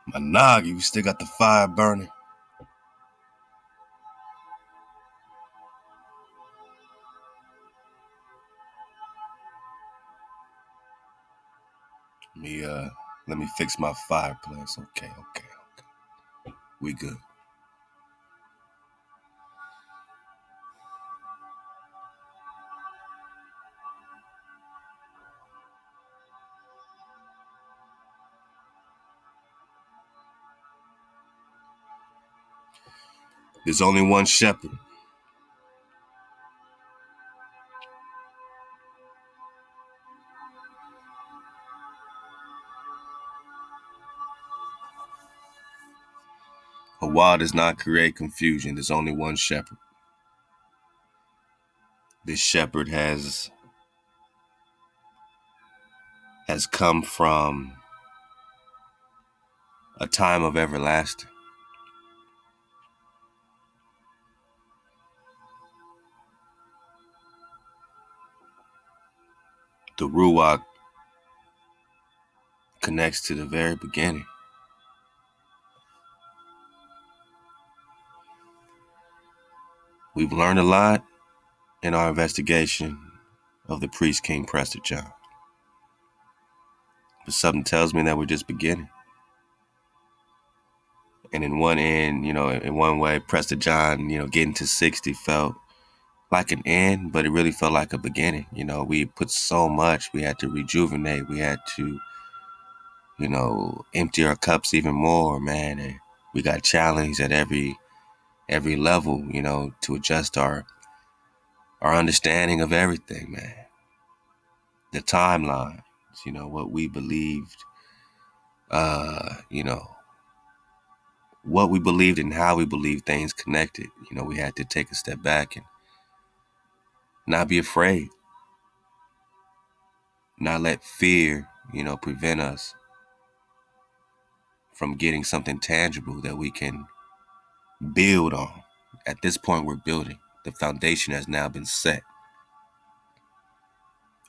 My Naga, you still got the fire burning? Let me let me fix my fireplace. Okay. We good. There's only one shepherd. HEBER does not create confusion. There's only one shepherd. This shepherd has come from a time of everlasting. The Ruach connects to the very beginning. We've learned a lot in our investigation of the priest King Prester John. But something tells me that we're just beginning. And in one end, in one way, Prester John, getting to 60 felt like an end, but it really felt like a beginning. We put so much. We had to rejuvenate. We had to, empty our cups even more, man. And we got challenged at every level, to adjust our understanding of everything, man. The timelines, what we believed, what we believed and how we believed things connected. We had to take a step back and not be afraid, not let fear, prevent us from getting something tangible that we can build on. At this point, we're building. The foundation has now been set.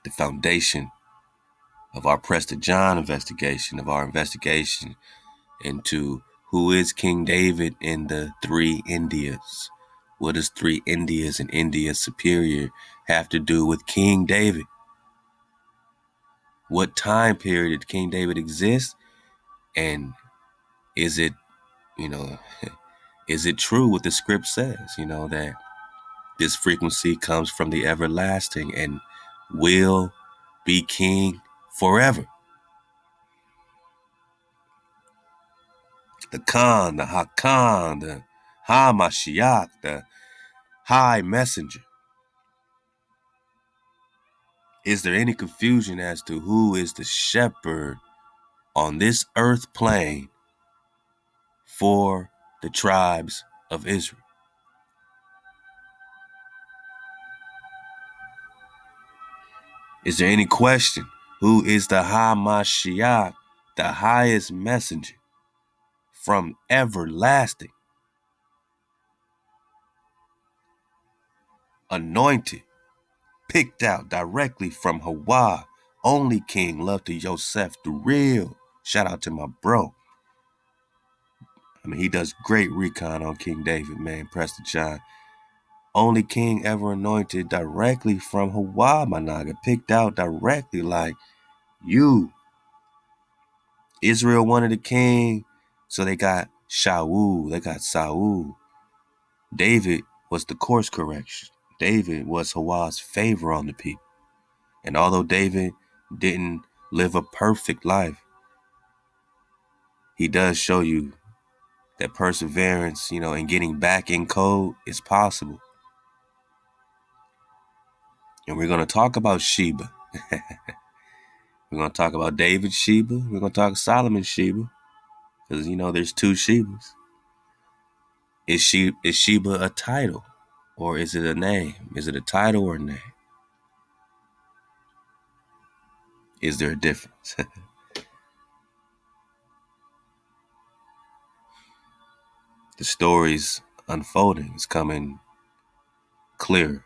The foundation of our Prester John investigation, of our investigation into who is King David in the three Indias. What does three Indias and India Superior have to do with King David? What time period did King David exist? And is it, is it true what the script says, that this frequency comes from the everlasting and will be king forever? The Khan, the Hakan, the HaMashiach, the High Messenger. Is there any confusion as to who is the shepherd on this earth plane for the tribes of Israel? Is there any question who is the HaMashiach, the highest messenger from everlasting, anointed, picked out directly from HEBER, only king, love to Yosef, the real? Shout out to my bro. He does great recon on King David, man. Prester John. Only king ever anointed directly from HEBER, my Naga. Picked out directly like you. Israel wanted a king, so they got Shaul. They got Saul. David was the course correction. David was HEBER's favor on the people. And although David didn't live a perfect life, he does show you that perseverance, and getting back in code is possible. And we're going to talk about Sheba. We're going to talk about David Sheba. We're going to talk Solomon Sheba. Because, there's two Shebas. Is Sheba a title? Or is it a name? Is it a title or a name? Is there a difference? The story's unfolding. It's coming clear,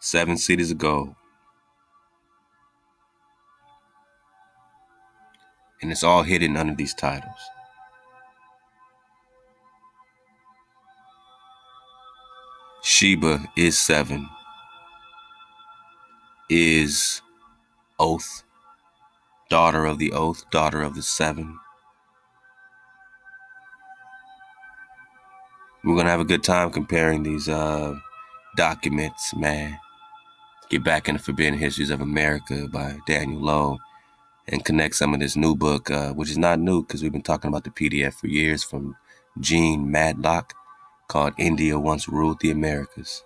7 cities of gold. And it's all hidden under these titles. Sheba is 7, is oath, daughter of the oath, daughter of the 7. We're going to have a good time comparing these documents, man. Get back in the Forbidden Histories of America by Daniel Lowe and connect some of this new book, which is not new because we've been talking about the PDF for years, from Gene Madlock, called India Once Ruled the Americas.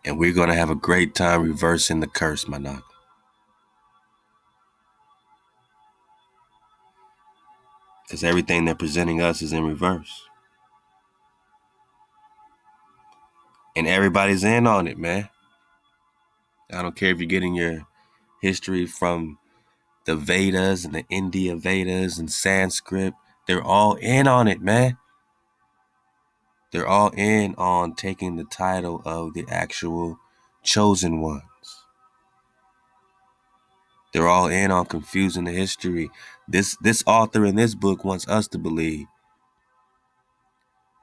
And we're going to have a great time reversing the curse, my Naga. Because everything they're presenting us is in reverse. And everybody's in on it, man. I don't care if you're getting your history from the Vedas and the India Vedas and Sanskrit. They're all in on it, man. They're all in on taking the title of the actual chosen ones. They're all in on confusing the history. This author in this book wants us to believe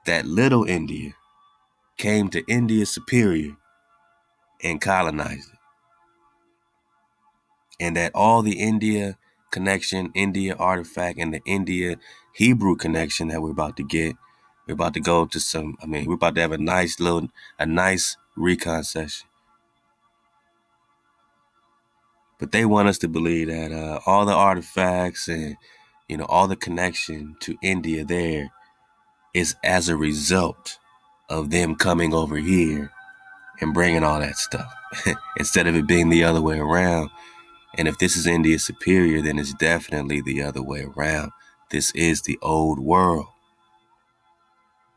that little India came to India Superior and colonized it. And that all the India connection, India artifact, and the India Hebrew connection that we're about to get, we're about to go to we're about to have a nice recon session. But they want us to believe that all the artifacts and, all the connection to India there is as a result of them coming over here and bringing all that stuff instead of it being the other way around. And if this is India Superior, then it's definitely the other way around. This is the old world.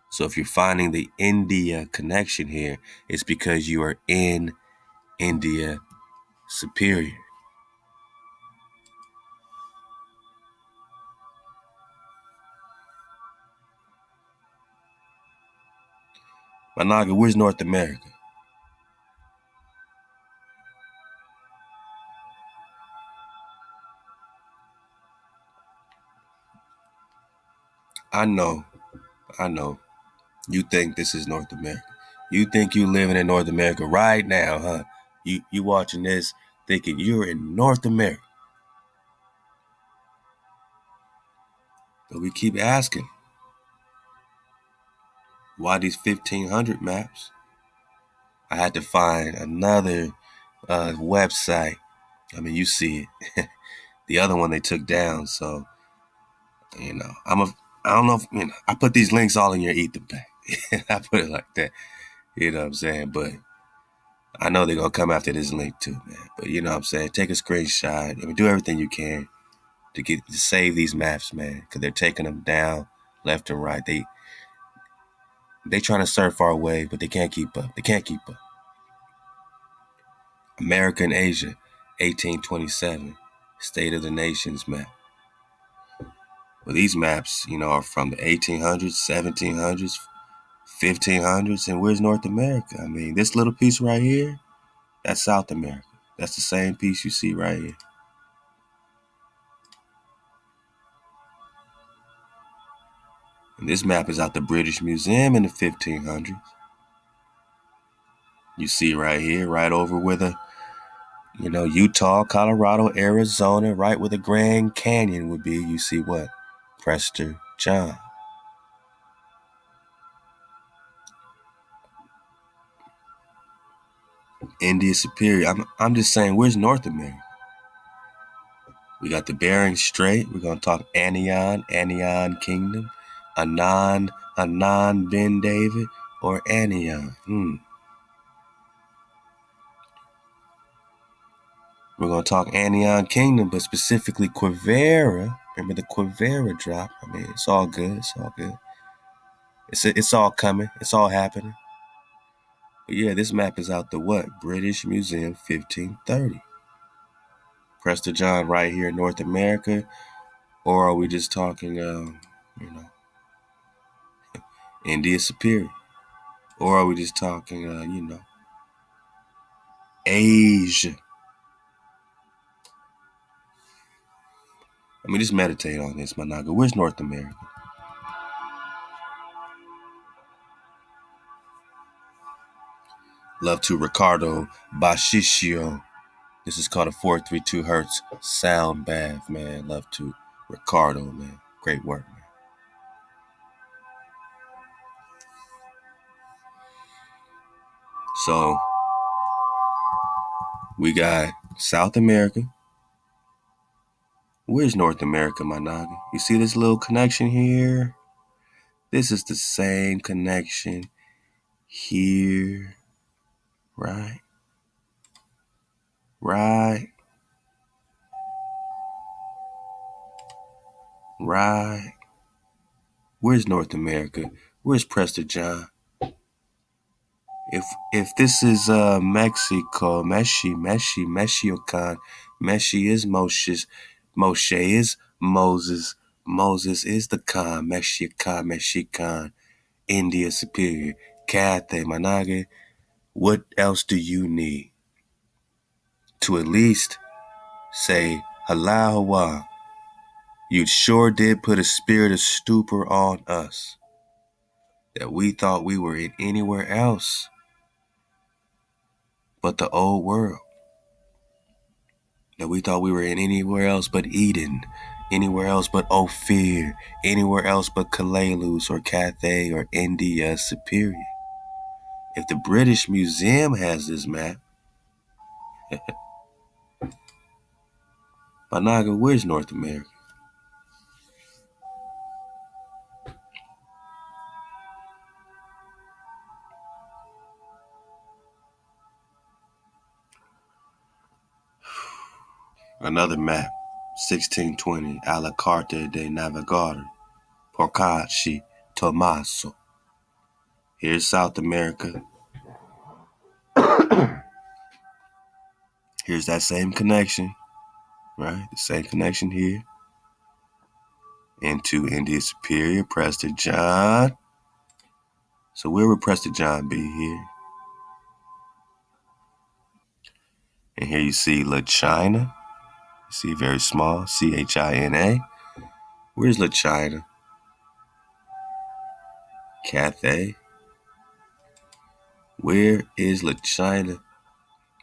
So if you're finding the India connection here, it's because you are in India Superior. Naga, where's North America? I know. You think this is North America. You think you living in North America right now, huh? You watching this thinking you're in North America. But we keep asking, why these 1,500 maps? I had to find another website. I mean, you see it. The other one they took down. So, I don't know if, I put these links all in your ether pack. I put it like that. You know what I'm saying? But I know they're going to come after this link too, man. But you know what I'm saying? Take a screenshot. Do everything you can to save these maps, man. Because they're taking them down left and right. They trying to surf our wave, but they can't keep up. They can't keep up. America and Asia, 1827, State of the Nations map. Well, these maps, are from the 1800s, 1700s, 1500s, and where's North America? I mean, this little piece right here, that's South America. That's the same piece you see right here. And this map is out the British Museum in the 1500s. You see right here, right over where the, Utah, Colorado, Arizona, right where the Grand Canyon would be. You see what? Prester John. India Superior. I'm just saying, where's North America? We got the Bering Strait. We're going to talk Anion Kingdom, Anan Ben David, or Anion. We're going to talk Anion Kingdom, but specifically Quivera. Remember the Quivera drop? I mean, it's all good. It's all good. It's all coming. It's all happening. But yeah, this map is out the what? British Museum 1530. Prester John right here in North America. Or are we just talking, India superior. Or are we just talking, Asia? I mean, just meditate on this, my Naga. Where's North America? Love to Ricardo Bashicio. This is called a 432 hertz sound bath, man. Love to Ricardo, man. Great work, man. So we got South America. Where's North America, my Naga? You see this little connection here? This is the same connection here. Right? Right? Right? Where's North America? Where's Prester John? If this is Mexico, Meshiocan, Meshi is Moshe is Moses, Moses is the Khan, Meshikan, India superior, Cathay, Managa. What else do you need to at least say Halal HaWah? You sure did put a spirit of stupor on us that we thought we were in anywhere else but the old world. That we thought we were in anywhere else but Eden, anywhere else but Ophir, anywhere else but Kalalus or Cathay or India Superior. If the British Museum has this map, Naga, where's North America? Another map, 1620, a la carte de navigator, Porcacci, Tommaso. Here's South America. Here's that same connection, right? The same connection here. Into India Superior, Prester John. So where would Prester John be here? And here you see La China. You see very small, China. Where's La China? Cathay. Where is La China?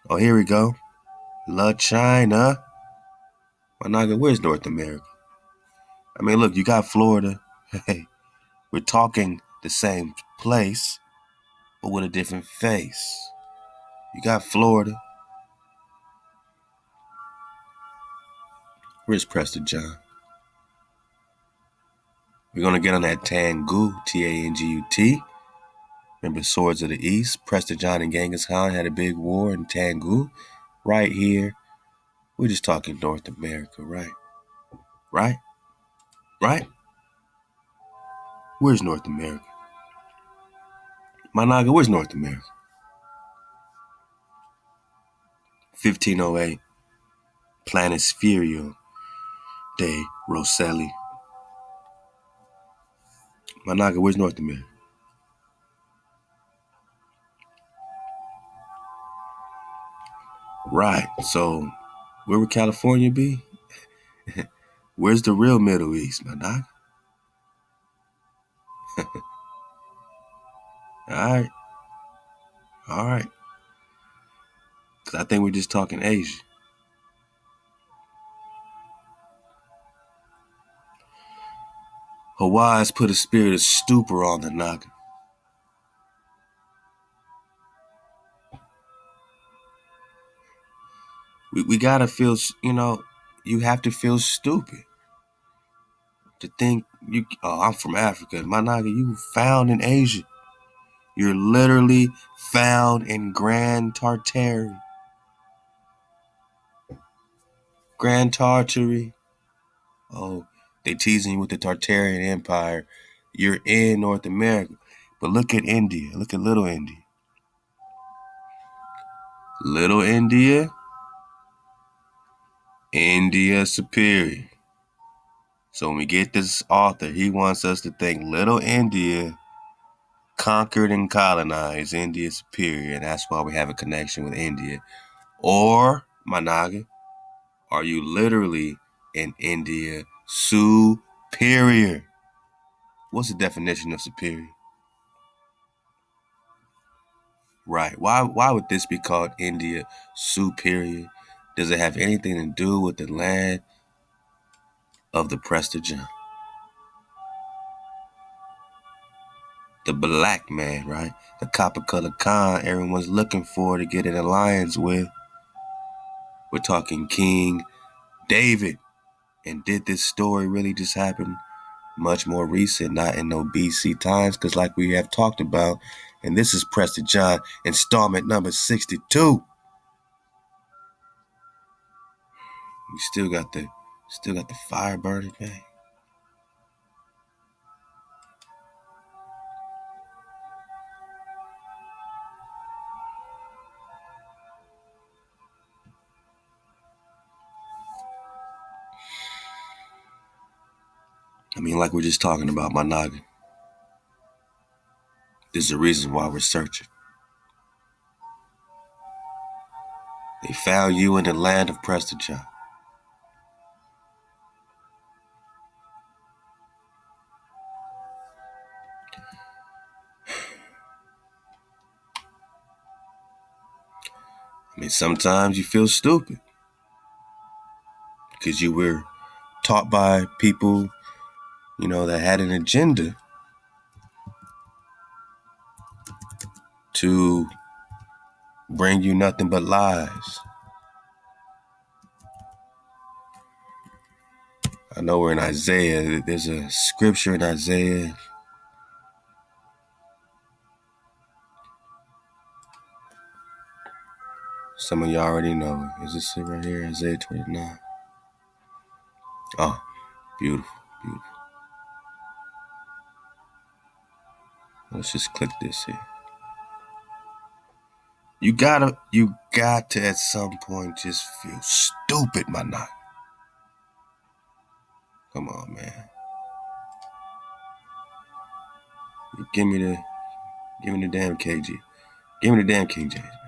Oh, here we go. La China. Naga, where's North America? I mean, look, you got Florida. Hey, we're talking the same place, but with a different face. You got Florida. Where's Prester John? We're going to get on that Tangut, Tangut. Remember Swords of the East? Prester John and Genghis Khan had a big war in Tangut. Right here. We're just talking North America, right? Right? Right? Where's North America? Naga, where's North America? 1508. Planisferio de Rosselli. Naga, where's North America? Right. So, where would California be? Where's the real Middle East, Naga? All right. All right. Because I think we're just talking Asia. Hawaii has put a spirit of stupor on the Naga. We gotta feel, you have to feel stupid to think I'm from Africa. Naga, you found in Asia. You're literally found in Grand Tartary. Grand Tartary. Oh, they teasing you with the Tartarian Empire. You're in North America. But look at India. Look at Little India. Little India. India superior. So when we get this author, he wants us to think Little India conquered and colonized India superior, and that's why we have a connection with India? Or, my Naga, are you literally in India superior? What's the definition of superior? Right. Why would this be called India superior? Does it have anything to do with the land of the Prester John? The black man, right? The copper colored Khan everyone's looking for to get an alliance with. We're talking King David. And did this story really just happen much more recent, not in no BC times? Because like we have talked about, and this is Prester John, installment number 62. You still got the fire burning, man. I mean, like we're just talking about, my Naga. There's a reason why we're searching. They found you in the land of Prester John. I mean, sometimes you feel stupid because you were taught by people, that had an agenda to bring you nothing but lies. I know we're in Isaiah. There's a scripture in Isaiah. Some of y'all already know it. Is this it right here? Isaiah 29. Oh, beautiful, beautiful. Let's just click this here. You got to at some point just feel stupid, my Naga. Come on, man. Give me the damn KG. Give me the damn King James, man.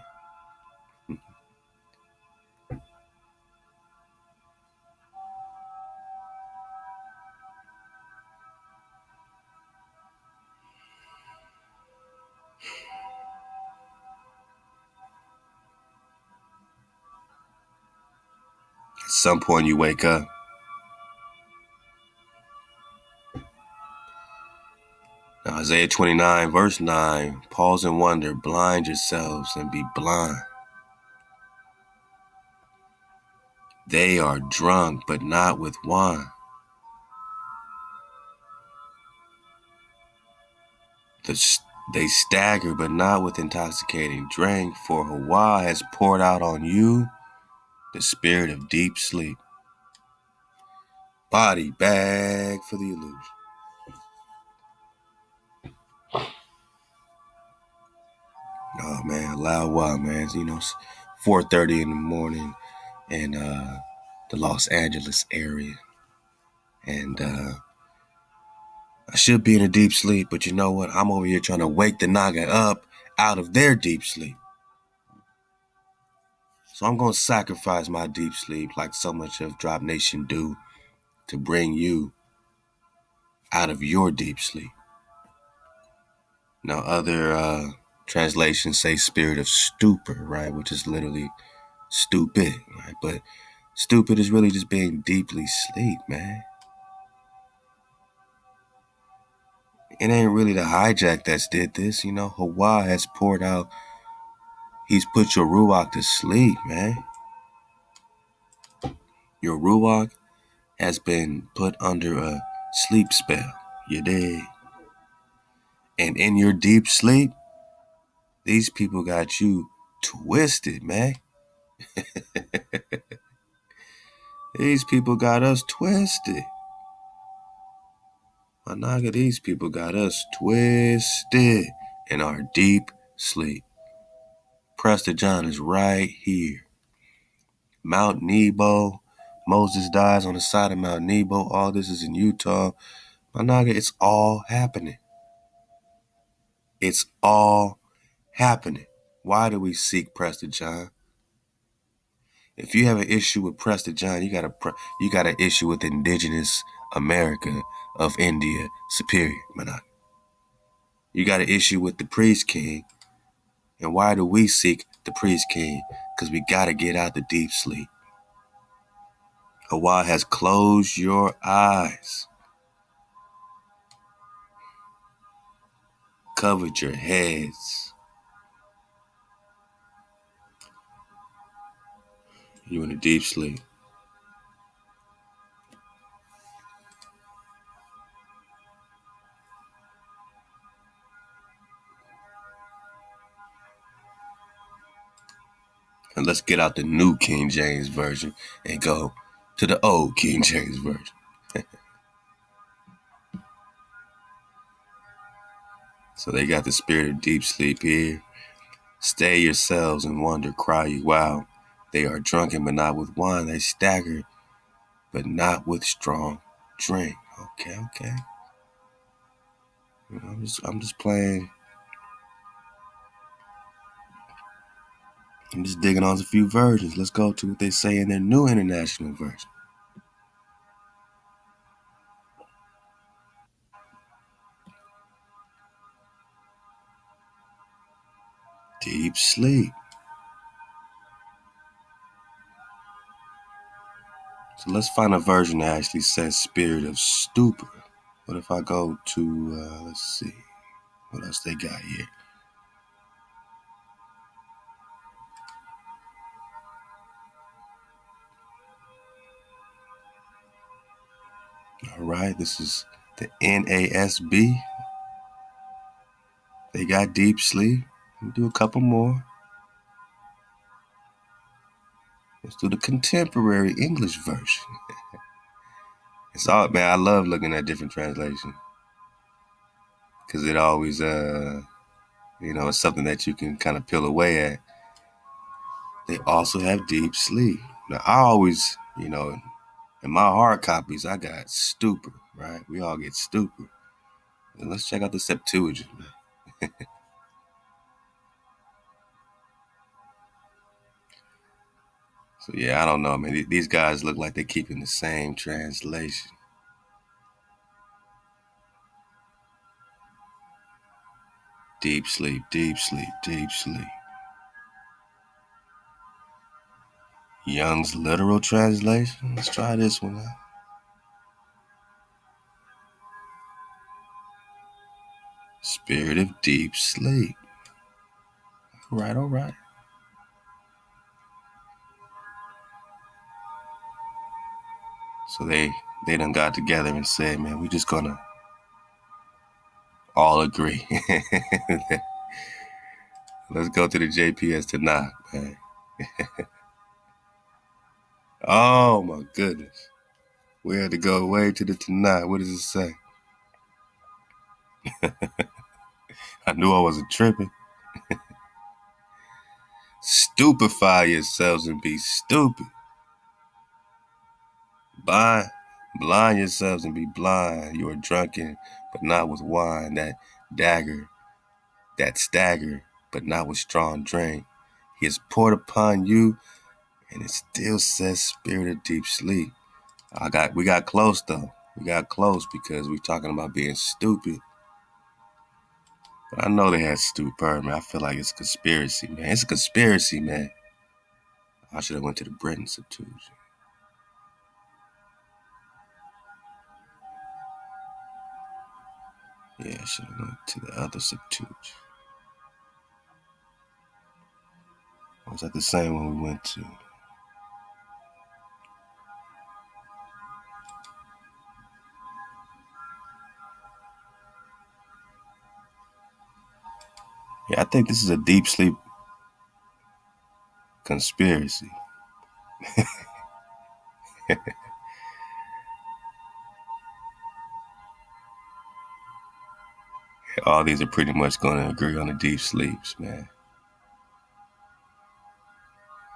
At some point you wake up. Now, Isaiah 29, verse 9, pause and wonder, blind yourselves and be blind. They are drunk, but not with wine. They stagger, but not with intoxicating drink, for HEBER has poured out on you the spirit of deep sleep. Body bag for the illusion. Oh, man, Halal HaWah, man. It's 4:30 in the morning in the Los Angeles area. And I should be in a deep sleep, but you know what? I'm over here trying to wake the Naga up out of their deep sleep. So I'm going to sacrifice my deep sleep like so much of Drop Nation do to bring you out of your deep sleep. Now, other translations say spirit of stupor, right? Which is literally stupid, right? But stupid is really just being deeply asleep, man. It ain't really the hijack that's did this, HEBER has poured out. He's put your Ruach to sleep, man. Your Ruach has been put under a sleep spell. You dig? And in your deep sleep, these people got you twisted, man. These people got us twisted. My Naga, these people got us twisted in our deep sleep. Prester John is right here. Mount Nebo. Moses dies on the side of Mount Nebo. All this is in Utah. My Naga, it's all happening. It's all happening. Why do we seek Prester John? If you have an issue with Prester John, you got an issue with indigenous America of India Superior. You got an issue with the priest king. And why do we seek the priest king? Because we got to get out the deep sleep. HeBER has closed your eyes, covered your heads. You in a deep sleep. And let's get out the new King James Version and go to the old King James Version. So they got the spirit of deep sleep here. Stay yourselves and wonder, cry you wow. They are drunken, but not with wine. They stagger, but not with strong drink. Okay. I'm just playing. I'm just digging on a few versions. Let's go to what they say in their new international version. Deep sleep. So let's find a version that actually says spirit of stupor. What if I go to, let's see, what else they got here? All right, this is the NASB. They got deep sleep. We'll do a couple more. Let's do the contemporary English version. It's all, man, I love looking at different translations because it always, it's something that you can kind of peel away at. They also have deep sleep. Now, I always, in my hard copies, I got stupor, right? We all get stupor. And let's check out the Septuagint, man. So, yeah, I don't know, man. These guys look like they're keeping the same translation. Deep sleep, deep sleep, deep sleep. Young's literal translation. Let's try this one out. Spirit of deep sleep. All right. So they done got together and said, man, we just gonna all agree. Let's go to the JPS to Naga, man. Oh my goodness. We had to go way to the Tanakh. What does it say? I knew I wasn't tripping. Stupefy yourselves and be stupid. Blind yourselves and be blind. You are drunken, but not with wine. That stagger, but not with strong drink. He is poured upon you, and it still says spirit of deep sleep. We got close though. We got close because we're talking about being stupid. But I know they had stupor, man. I feel like it's a conspiracy, man. It's a conspiracy, man. I should have went to the Britain Septuagint. Yeah, I should have went to the other Septuagint. Or was that the same one we went to? Yeah, I think this is a deep sleep conspiracy. All these are pretty much going to agree on the deep sleeps, man.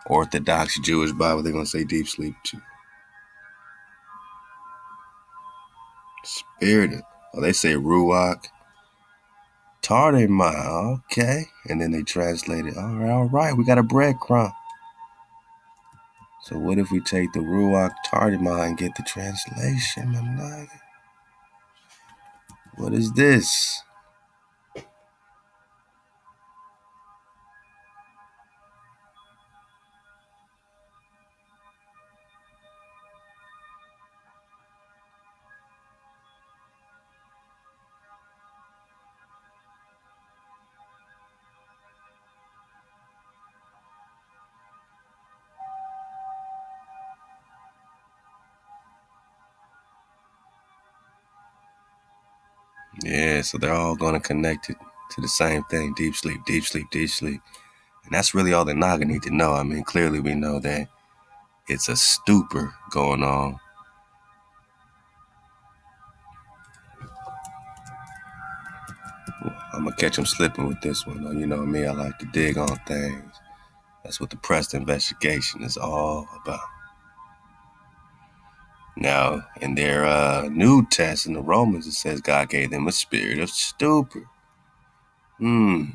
Orthodox Jewish Bible, they're going to say deep sleep too. Spirit. Oh, they say Ruach. Tardema, okay. And then they translated, all right, we got a breadcrumb. So what if we take the Ruach Tardema and get the translation, my Naga? What is this? Yeah, so they're all going to connect it to the same thing, deep sleep, deep sleep, deep sleep. And that's really all the Naga need to know. I mean, clearly we know that it's a stupor going on. I'm going to catch them slipping with this one, though. You know me, I like to dig on things. That's what the Prester investigation is all about. Now, in their New Test in the Romans, it says God gave them a spirit of stupor. All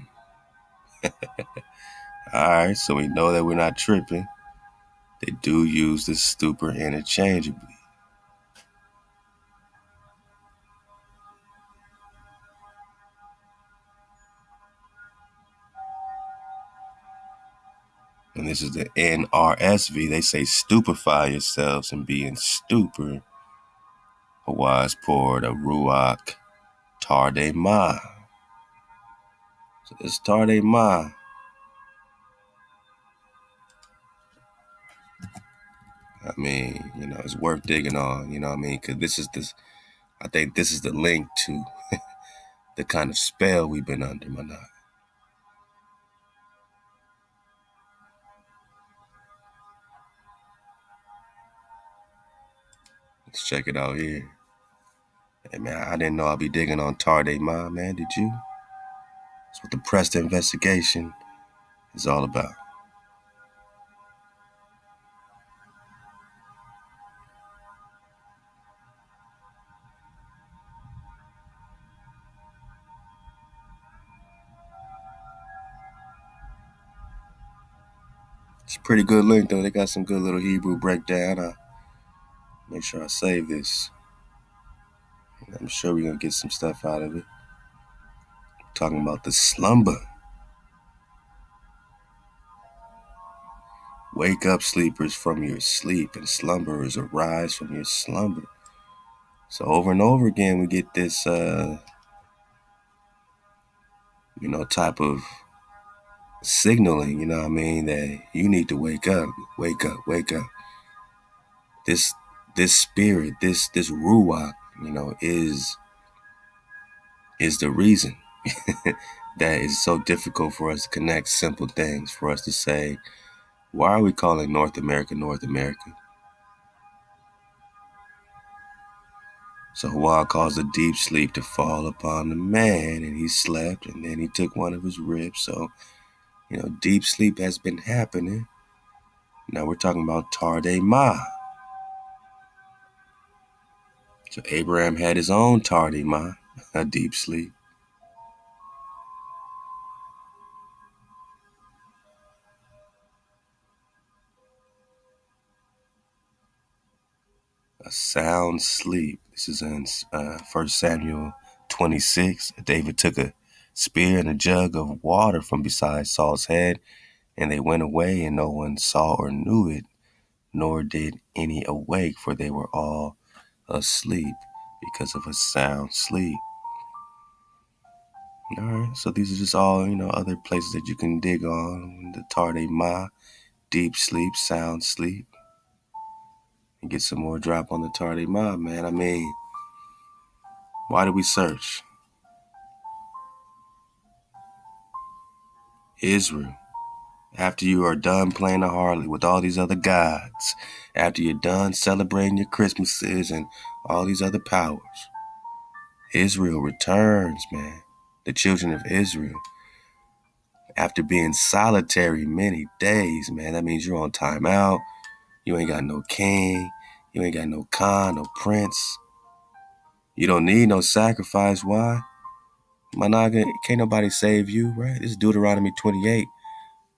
right, so we know that we're not tripping. They do use this stupor interchangeably. And this is the NRSV. They say stupefy yourselves and be in stupor. HEBER is poured a Ruach Tardema. So this Tardema, I mean, it's worth digging on, you know what I mean? Because I think this is the link to the kind of spell we've been under, my Naga. Let's check it out here. Hey, man, I didn't know I'd be digging on Tardema, man. Did you? That's what the Prester investigation is all about. It's a pretty good link, though. They got some good little Hebrew breakdown. I'll make sure I save this. I'm sure we're going to get some stuff out of it. Talking about the slumber. Wake up, sleepers, from your sleep, and slumberers arise from your slumber. So over and over again, we get this, type of signaling, you know what I mean, that you need to wake up, wake up, wake up. This spirit, this ruach, is the reason that it's so difficult for us to connect simple things, for us to say, why are we calling North America North America? So HEBER caused a deep sleep to fall upon the man, and he slept, and then he took one of his ribs. So, deep sleep has been happening. Now we're talking about Tardema. So Abraham had his own Tardema, a deep sleep. A sound sleep. This is in 1 Samuel 26. David took a spear and a jug of water from beside Saul's head, and they went away, and no one saw or knew it, nor did any awake, for they were all asleep because of a sound sleep. All right, so these are just all, other places that you can dig on. The Tardema, deep sleep, sound sleep. And get some more drop on the Tardema, man. I mean, why do we search? Israel, after you are done playing the harlot with all these other gods, after you're done celebrating your Christmases and all these other powers, Israel returns, man. The children of Israel, after being solitary many days, man, that means you're on timeout. You ain't got no king. You ain't got no Khan, no prince. You don't need no sacrifice. Why? My Naga, can't nobody save you, right? This is Deuteronomy 28,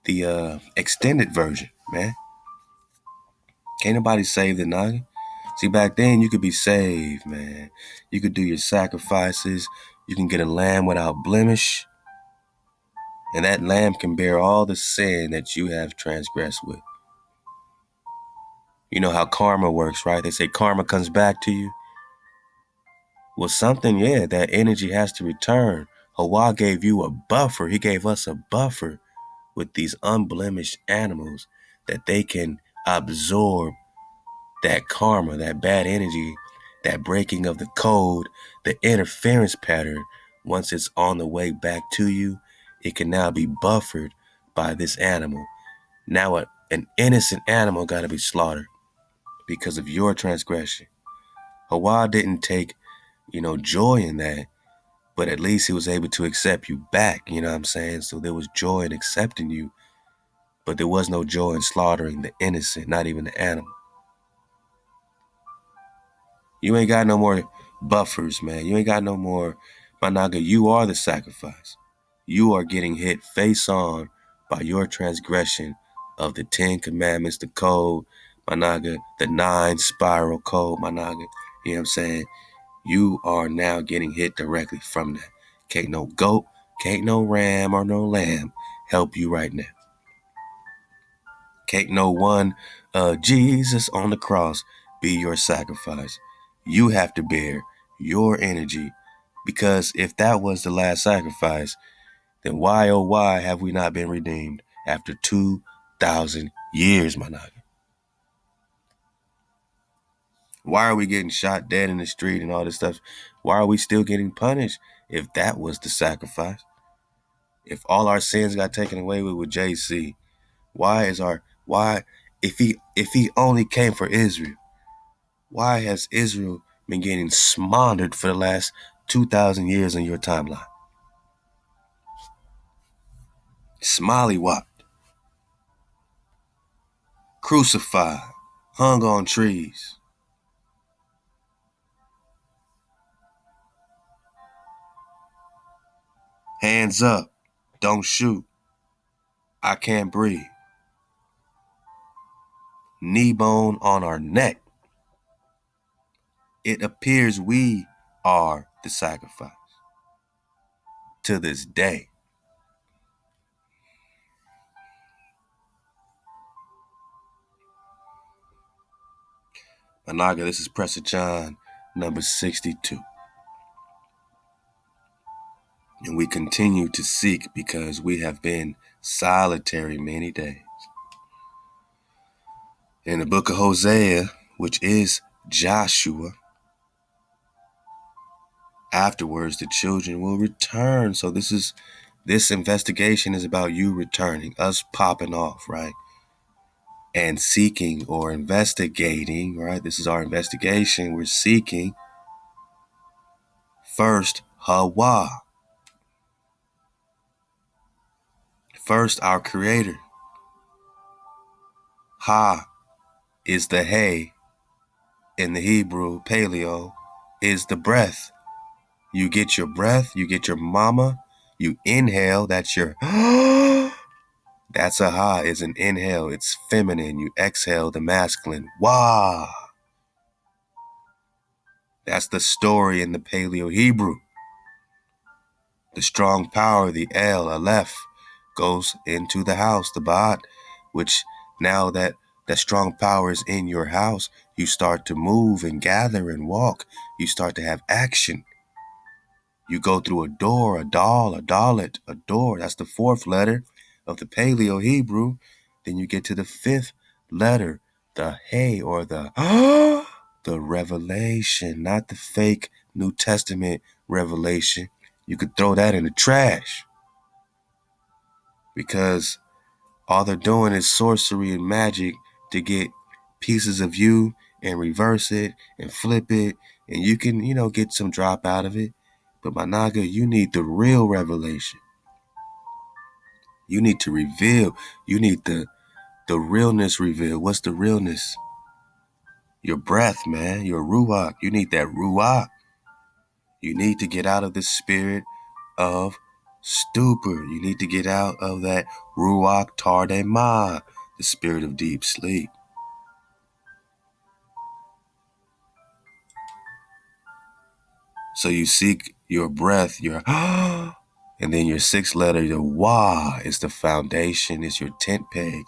the extended version, man. Can't nobody save the Naga. See, back then you could be saved, man. You could do your sacrifices. You can get a lamb without blemish. And that lamb can bear all the sin that you have transgressed with. You know how karma works, right? They say karma comes back to you. Well, something, yeah, that energy has to return. HeBER gave you a buffer. He gave us a buffer with these unblemished animals that they can absorb that karma, that bad energy, that breaking of the code, the interference pattern. Once it's on the way back to you, it can now be buffered by this animal. Now an innocent animal got to be slaughtered because of your transgression. HeBER didn't take, joy in that, but at least he was able to accept you back, you know what I'm saying? So there was joy in accepting you, but there was no joy in slaughtering the innocent, not even the animal. You ain't got no more buffers, man. You ain't got no more. My Naga, you are the sacrifice. You are getting hit face on by your transgression of the 10 commandments, the code, my Naga, the 9 spiral code, my Naga. You know what I'm saying? You are now getting hit directly from that. Can't no goat, can't no ram or no lamb help you right now. Can't no one Jesus on the cross be your sacrifice. You have to bear your energy, because if that was the last sacrifice, then why, oh why, have we not been redeemed after 2,000 years, my Naga? Why are we getting shot dead in the street and all this stuff? Why are we still getting punished if that was the sacrifice? If all our sins got taken away with JC, if he only came for Israel, why has Israel been getting smothered for the last 2,000 years on your timeline? Smallywhopped, crucified, hung on trees. Hands up, don't shoot, I can't breathe. Knee bone on our neck. It appears we are the sacrifice to this day. Naga, this is Prester John, number 62. And we continue to seek because we have been solitary many days. In the book of Hosea, which is Joshua, afterwards the children will return. So this investigation is about you returning, us popping off, right? And seeking or investigating, right? This is our investigation. We're seeking first HeBER, first our creator. Ha is the hay in the Hebrew paleo, is the breath. You get your breath, you get your mama, you inhale, that's your that's a ha, is an inhale, it's feminine. You exhale the masculine. Wah. That's the story in the Paleo Hebrew. The strong power, the El, Aleph, goes into the house, the Ba'at, which now that strong power is in your house, you start to move and gather and walk. You start to have action. You go through a door, a doll, a dalet, a door. That's the 4th letter of the Paleo Hebrew. Then you get to the 5th letter, the Hey, or the the revelation, not the fake New Testament revelation. You could throw that in the trash, because all they're doing is sorcery and magic to get pieces of you and reverse it and flip it, and you can, get some drop out of it. But my Naga, you need the real revelation. You need to reveal. You need the realness revealed. What's the realness? Your breath, man. Your ruach. You need that ruach. You need to get out of the spirit of stupor. You need to get out of that Ruach Tardema, the spirit of deep sleep. So you seek your breath, your and then your sixth letter, your Wah, is the foundation, is your tent peg.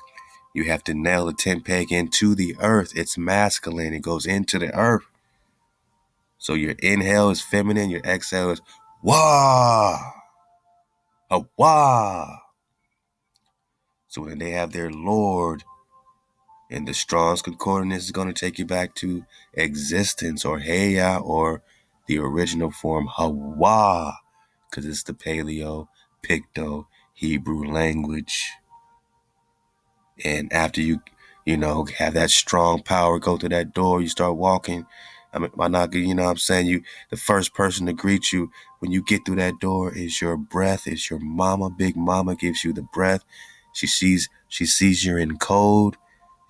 You have to nail the tent peg into the earth. It's masculine. It goes into the earth. So your inhale is feminine. Your exhale is Wah. HaWah. So when they have their Lord, and the Strong's Concordance is going to take you back to existence, or Heya, or the original form HaWah, because it's the Paleo, Picto, Hebrew language. And after you have that strong power go through that door, you start walking. I mean, my Naga, you know what I'm saying? The first person to greet you when you get through that door is your breath, is your mama. Big Mama gives you the breath. She sees you're in code.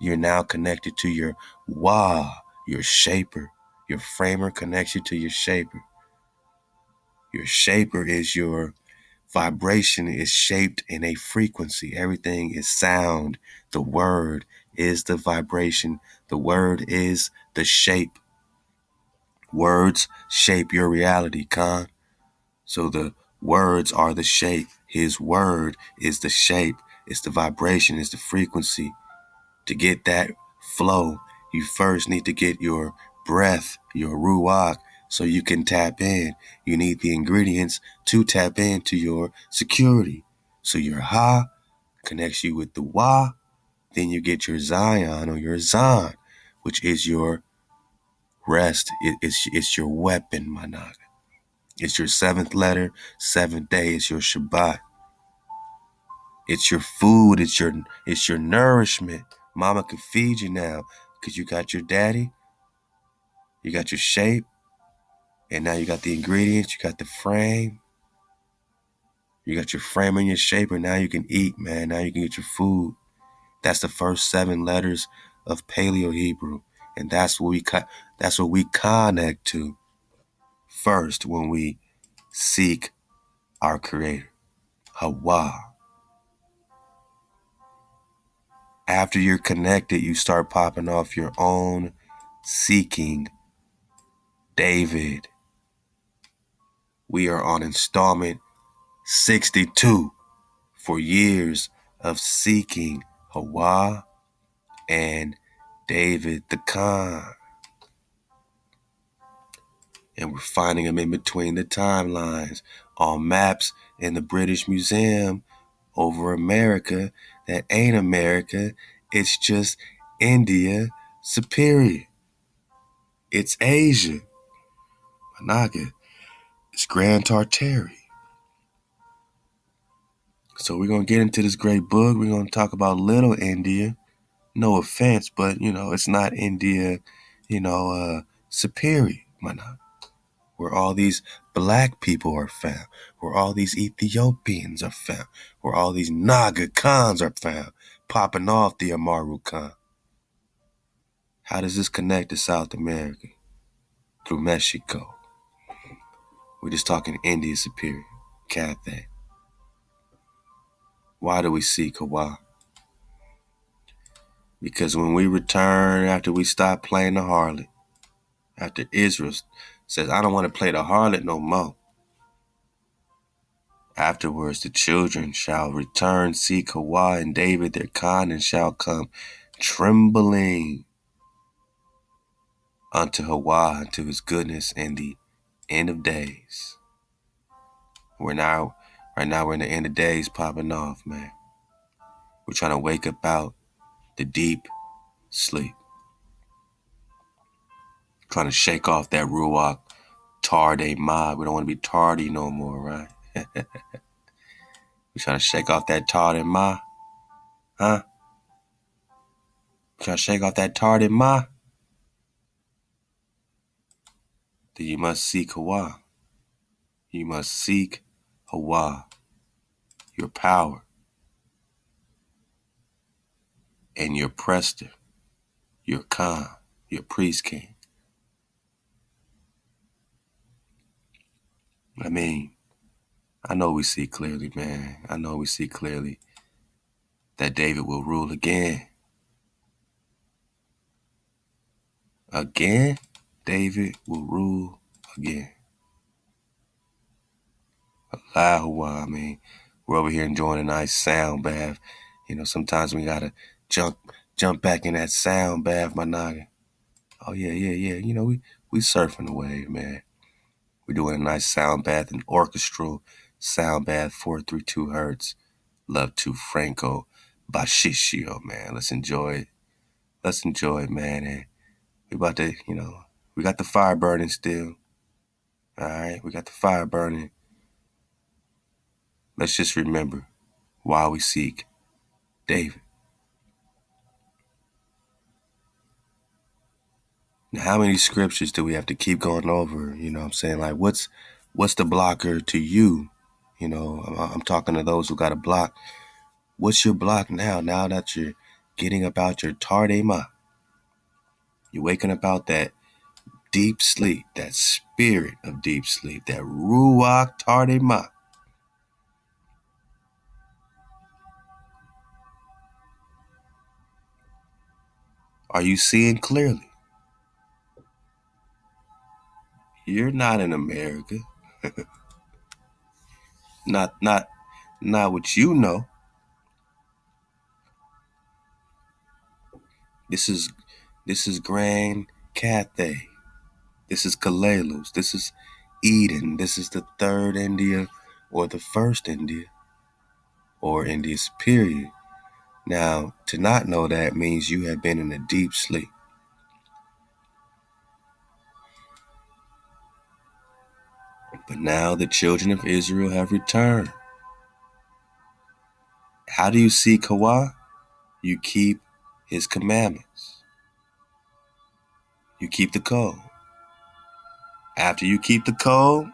You're now connected to your Wah, your shaper. Your framer connects you to your shaper. Your shaper is your vibration, is shaped in a frequency. Everything is sound. The word is the vibration. The word is the shape. Words shape your reality, Khan. So the words are the shape. His word is the shape. It's the vibration. It's the frequency. To get that flow, you first need to get your breath, your ruach, so you can tap in. You need the ingredients to tap into your security. So your Ha connects you with the Wa. Then you get your Zion, or your Zan, which is your rest. It's your weapon, my Naga. It's your seventh letter, seventh day. It's your Shabbat. It's your food. It's your nourishment. Mama can feed you now because you got your daddy, you got your shape, and now you got the ingredients, you got the frame. You got your frame and your shape, and now you can eat, man. Now you can get your food. That's the first 7 letters of Paleo Hebrew, and that's what we connect to first when we seek our Creator, HaWah. After you're connected, you start popping off your own seeking. David, we are on installment 62 for years of seeking HeBer and David the Khan. And we're finding them in between the timelines on maps in the British Museum over America that ain't America. It's just India Superior. It's Asia. Naga. It's Grand Tartary. So we're going to get into this great book. We're going to talk about Little India. No offense, but, it's not India, superior, where all these black people are found, where all these Ethiopians are found, where all these Naga Khans are found, popping off the Amaru Khan. How does this connect to South America? Through Mexico. We're just talking India superior, Cathay. Why do we seek Hawaii? Because when we return after we stop playing the harlot, after Israel says, I don't want to play the harlot no more. Afterwards, the children shall return, seek Hawaii and David their Khan, and shall come trembling unto Hawaii, unto his goodness in the end of days. Right now, we're in the end of days popping off, man. We're trying to wake up out the deep sleep. Trying to shake off that Ruach tarde mob. We don't want to be tardy no more, right? We're trying to shake off that tarde ma. Huh? Trying to shake off that tarde ma. Then you must seek Hawaii. You must seek Hawaii, your power, and your Prester, your Khan, your priest king. I mean, I know we see clearly, man. I know we see clearly that David will rule again. Again? David will rule again. Halal HaWah, I mean, we're over here enjoying a nice sound bath. You know, sometimes we gotta jump back in that sound bath, my Naga. Oh yeah, yeah, yeah. You know, we surfing the wave, man. We're doing a nice sound bath, an orchestral sound bath, 432 hertz. Love to Franco Bashishio, man. Let's enjoy it. Let's enjoy it, man. And we about to, we got the fire burning still. All right, we got the fire burning. Let's just remember why we seek David. Now, how many scriptures do we have to keep going over? You know what I'm saying? Like, what's the blocker to you? You know, I'm talking to those who got a block. What's your block now? Now that you're getting about your tardema, you're waking up out that deep sleep, that spirit of deep sleep, that ruach tardema. Are you seeing clearly? You're not in America. Not what you know. This is Grand Cathay. This is Kalelos. This is Eden. This is the third India or the first India or India Superior. Now, to not know that means you have been in a deep sleep. But now the children of Israel have returned. How do you seek HaWah? You keep his commandments. You keep the code. After you keep the code,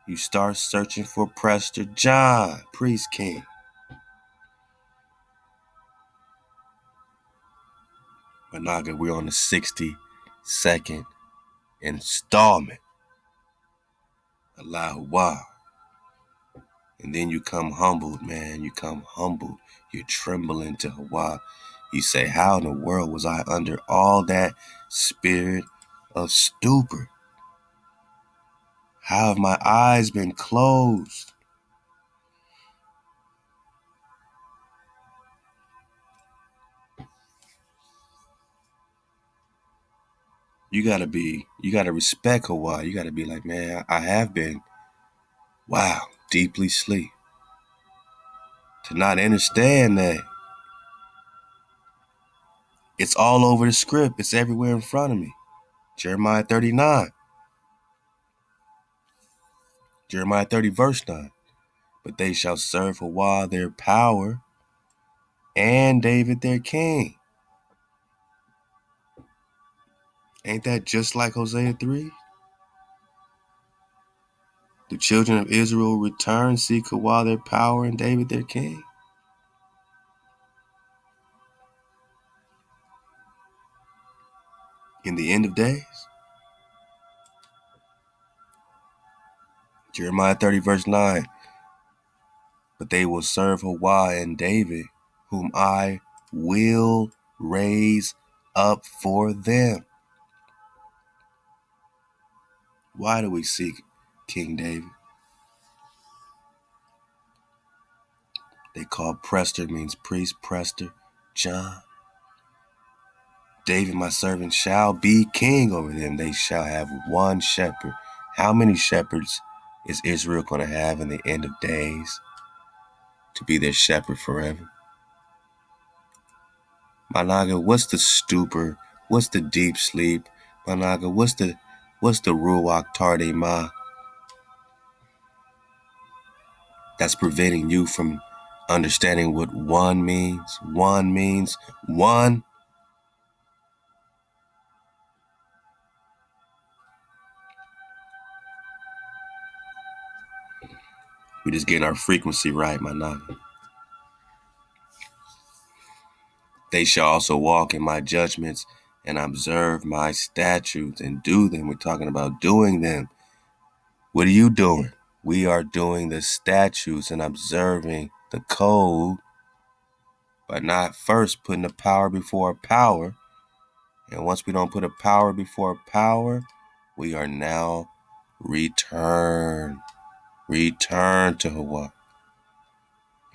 you start searching for Prester John, Priest King. But Naga, we're on the 62nd installment. Halal HaWah. And then you come humbled, man. You come humbled. You're trembling to HaWah. You say, how in the world was I under all that spirit of stupor? How have my eyes been closed? You gotta respect HaWah. You gotta be like, man, I have been, wow, deeply asleep. To not understand that it's all over the script. It's everywhere in front of me. Jeremiah 39. Jeremiah 30, verse 9. But they shall serve HaWah their power and David their king. Ain't that just like Hosea 3? The children of Israel return, seek HaWah their power and David their king. In the end of days. Jeremiah 30, verse 9. But they will serve HaWah and David, whom I will raise up for them. Why do we seek King David? They call Prester means priest, Prester, John. David, my servant, shall be king over them. They shall have one shepherd. How many shepherds is Israel going to have in the end of days to be their shepherd forever? Managa, what's the stupor? What's the deep sleep? Managa, what's the Ruach Tardema that's preventing you from understanding what one means? One means one. We're just getting our frequency right, Managa. They shall also walk in my judgments and observe my statutes and do them. We're talking about doing them. What are you doing? We are doing the statutes and observing the code, but not first putting a power before a power. And once we don't put a power before a power, we are now return to HaWah.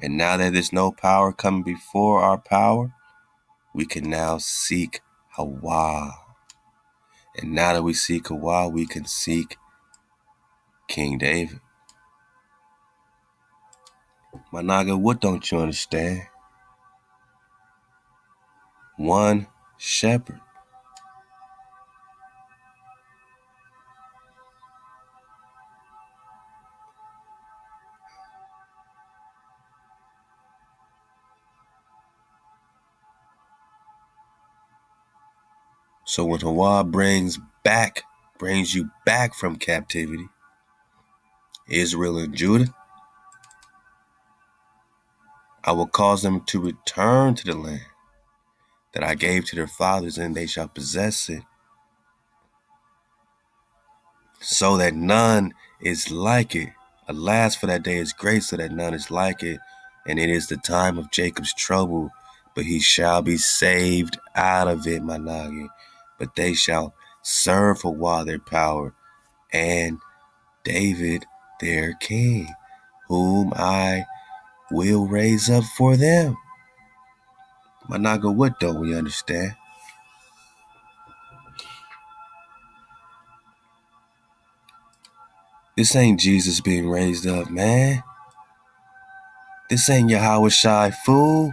And now that there's no power coming before our power, we can now seek HaWah. And now that we seek HaWah, we can seek King David. My Naga, what don't you understand? One shepherd. So when HaWah brings you back from captivity, Israel and Judah, I will cause them to return to the land that I gave to their fathers, and they shall possess it, so that none is like it. Alas, for that day is great, so that none is like it. And it is the time of Jacob's trouble, but he shall be saved out of it, my Nagi. But they shall serve HaWah their power, and David their king, whom I will raise up for them. My Naga, what don't we understand? This ain't Jesus being raised up, man. This ain't Yahweh Shai, fool.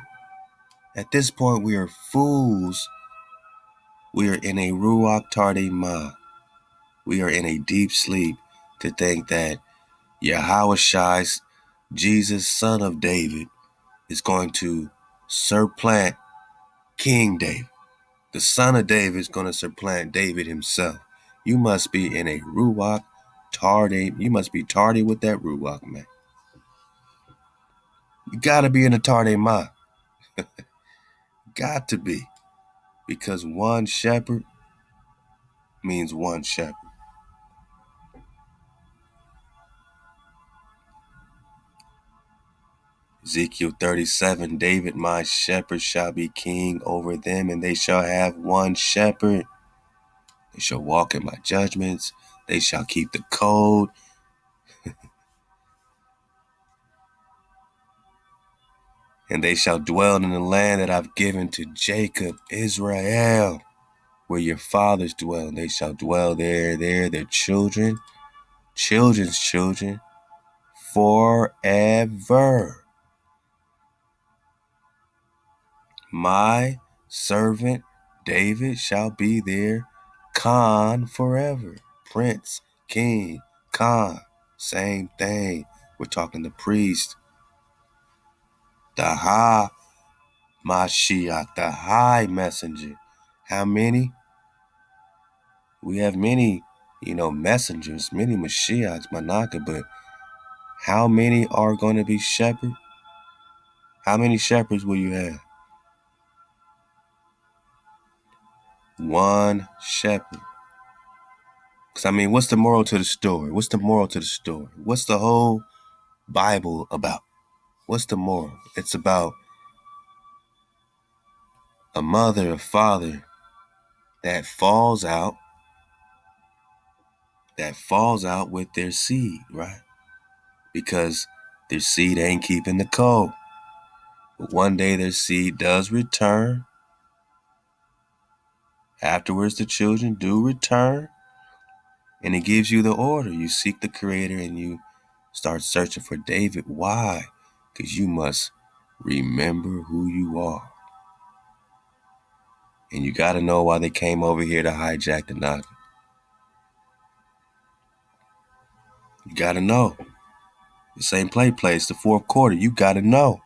At this point, we are fools. We are in a Ruach Tarde Ma. We are in a deep sleep to think that Yahweh Shai, Jesus, son of David, is going to supplant King David. The son of David is going to supplant David himself. You must be in a Ruach Tarde. You must be tardy with that Ruach, man. You got to be in a Tarde Ma. Got to be. Because one shepherd means one shepherd. Ezekiel 37, David my shepherd shall be king over them, and they shall have one shepherd. They shall walk in my judgments. They shall keep the code. And they shall dwell in the land that I've given to Jacob, Israel, where your fathers dwell. They shall dwell there, their children, children's children, forever. My servant David shall be their Khan forever. Prince, king, Khan, same thing. We're talking the priest. The high Mashiach, the high messenger. How many? We have many, messengers, many Mashiachs, Manaka, but how many are going to be shepherds? How many shepherds will you have? One shepherd. Because, what's the moral to the story? What's the moral to the story? What's the whole Bible about? What's the moral? It's about a mother, a father that falls out with their seed, right? Because their seed ain't keeping the code. But one day their seed does return. Afterwards, the children do return. And it gives you the order. You seek the Creator and you start searching for David. Why? Because you must remember who you are. And you got to know why they came over here to hijack the Naga. You got to know. The same play plays the fourth quarter. You got to know.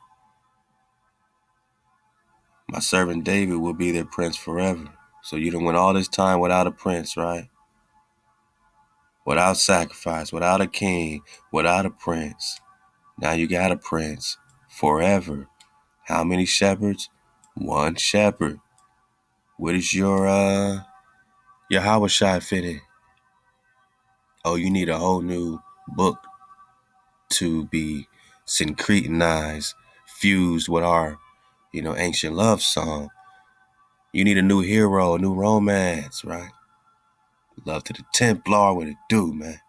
My servant David will be their prince forever. So you done went all this time without a prince, right? Without sacrifice, without a king, without a prince. Now you got a prince forever. How many shepherds? One shepherd. What is your Yahweh Shai fit in? Oh, you need a whole new book to be syncretonized, fused with our, ancient love song. You need a new hero, a new romance, right? Love to the Templar, what it do, man?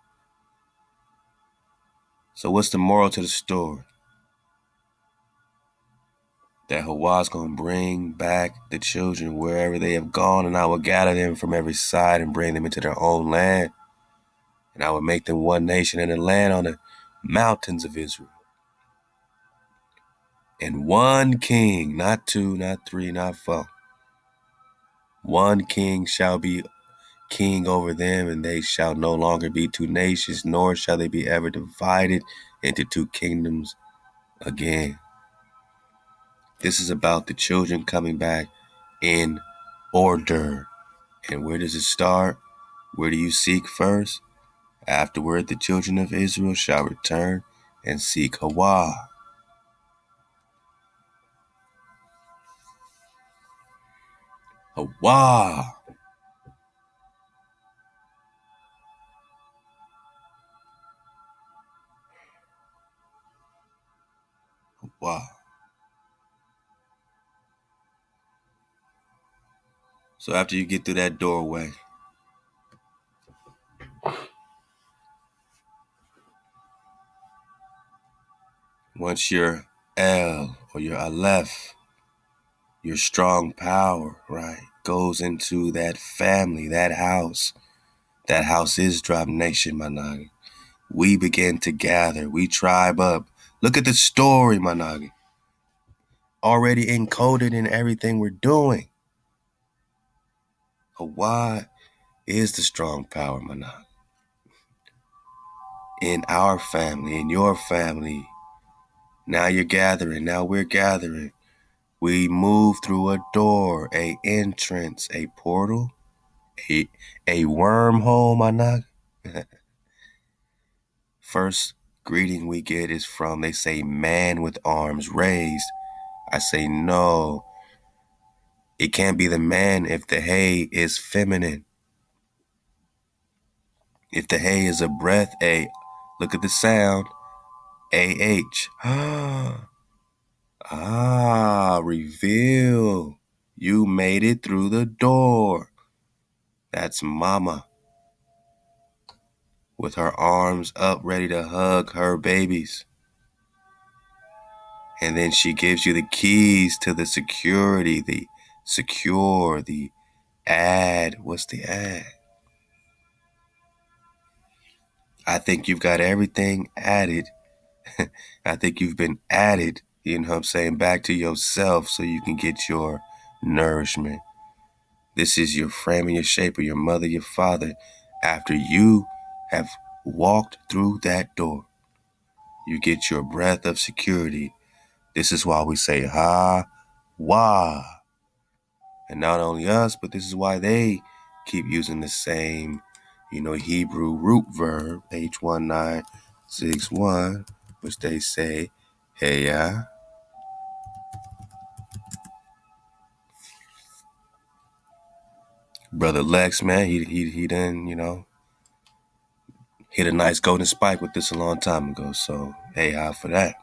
So what's the moral to the story? That HeBer's going to bring back the children wherever they have gone, and I will gather them from every side and bring them into their own land. And I will make them one nation in the land on the mountains of Israel. And one king, not two, not three, not four. One king shall be king over them, and they shall no longer be two nations, nor shall they be ever divided into two kingdoms again. This is about the children coming back in order. And where does it start? Where do you seek first? Afterward, the children of Israel shall return and seek HeBer. HeBer. HeBer. So after you get through that doorway, once your El or your Aleph, your strong power, right, goes into that family, that house. That house is Drop Nation, my Naga. We begin to gather. We tribe up. Look at the story, my Naga. Already encoded in everything we're doing. HeBer is the strong power, my Naga. In our family, in your family. Now you're gathering. Now we're gathering. We move through a door, a entrance, a portal, a wormhole, my Naga. First greeting we get is from, they say, man with arms raised. I say, no, it can't be the man if the hay is feminine. If the hay is a breath, A, look at the sound, A-H. Reveal. You made it through the door. That's mama with her arms up ready to hug her babies. And then she gives you the keys to the security, the secure, the add. What's the add? I think you've got everything added. I think you've been added, you know what I'm saying, back to yourself so you can get your nourishment. This is your frame and your shape of your mother, your father. After you have walked through that door, you get your breath of security. This is why we say HeBer. And not only us, but this is why they keep using the same, Hebrew root verb, H1961, which they say, hey, Brother Lex, man, he done, hit a nice golden spike with this a long time ago. So, hey, for that.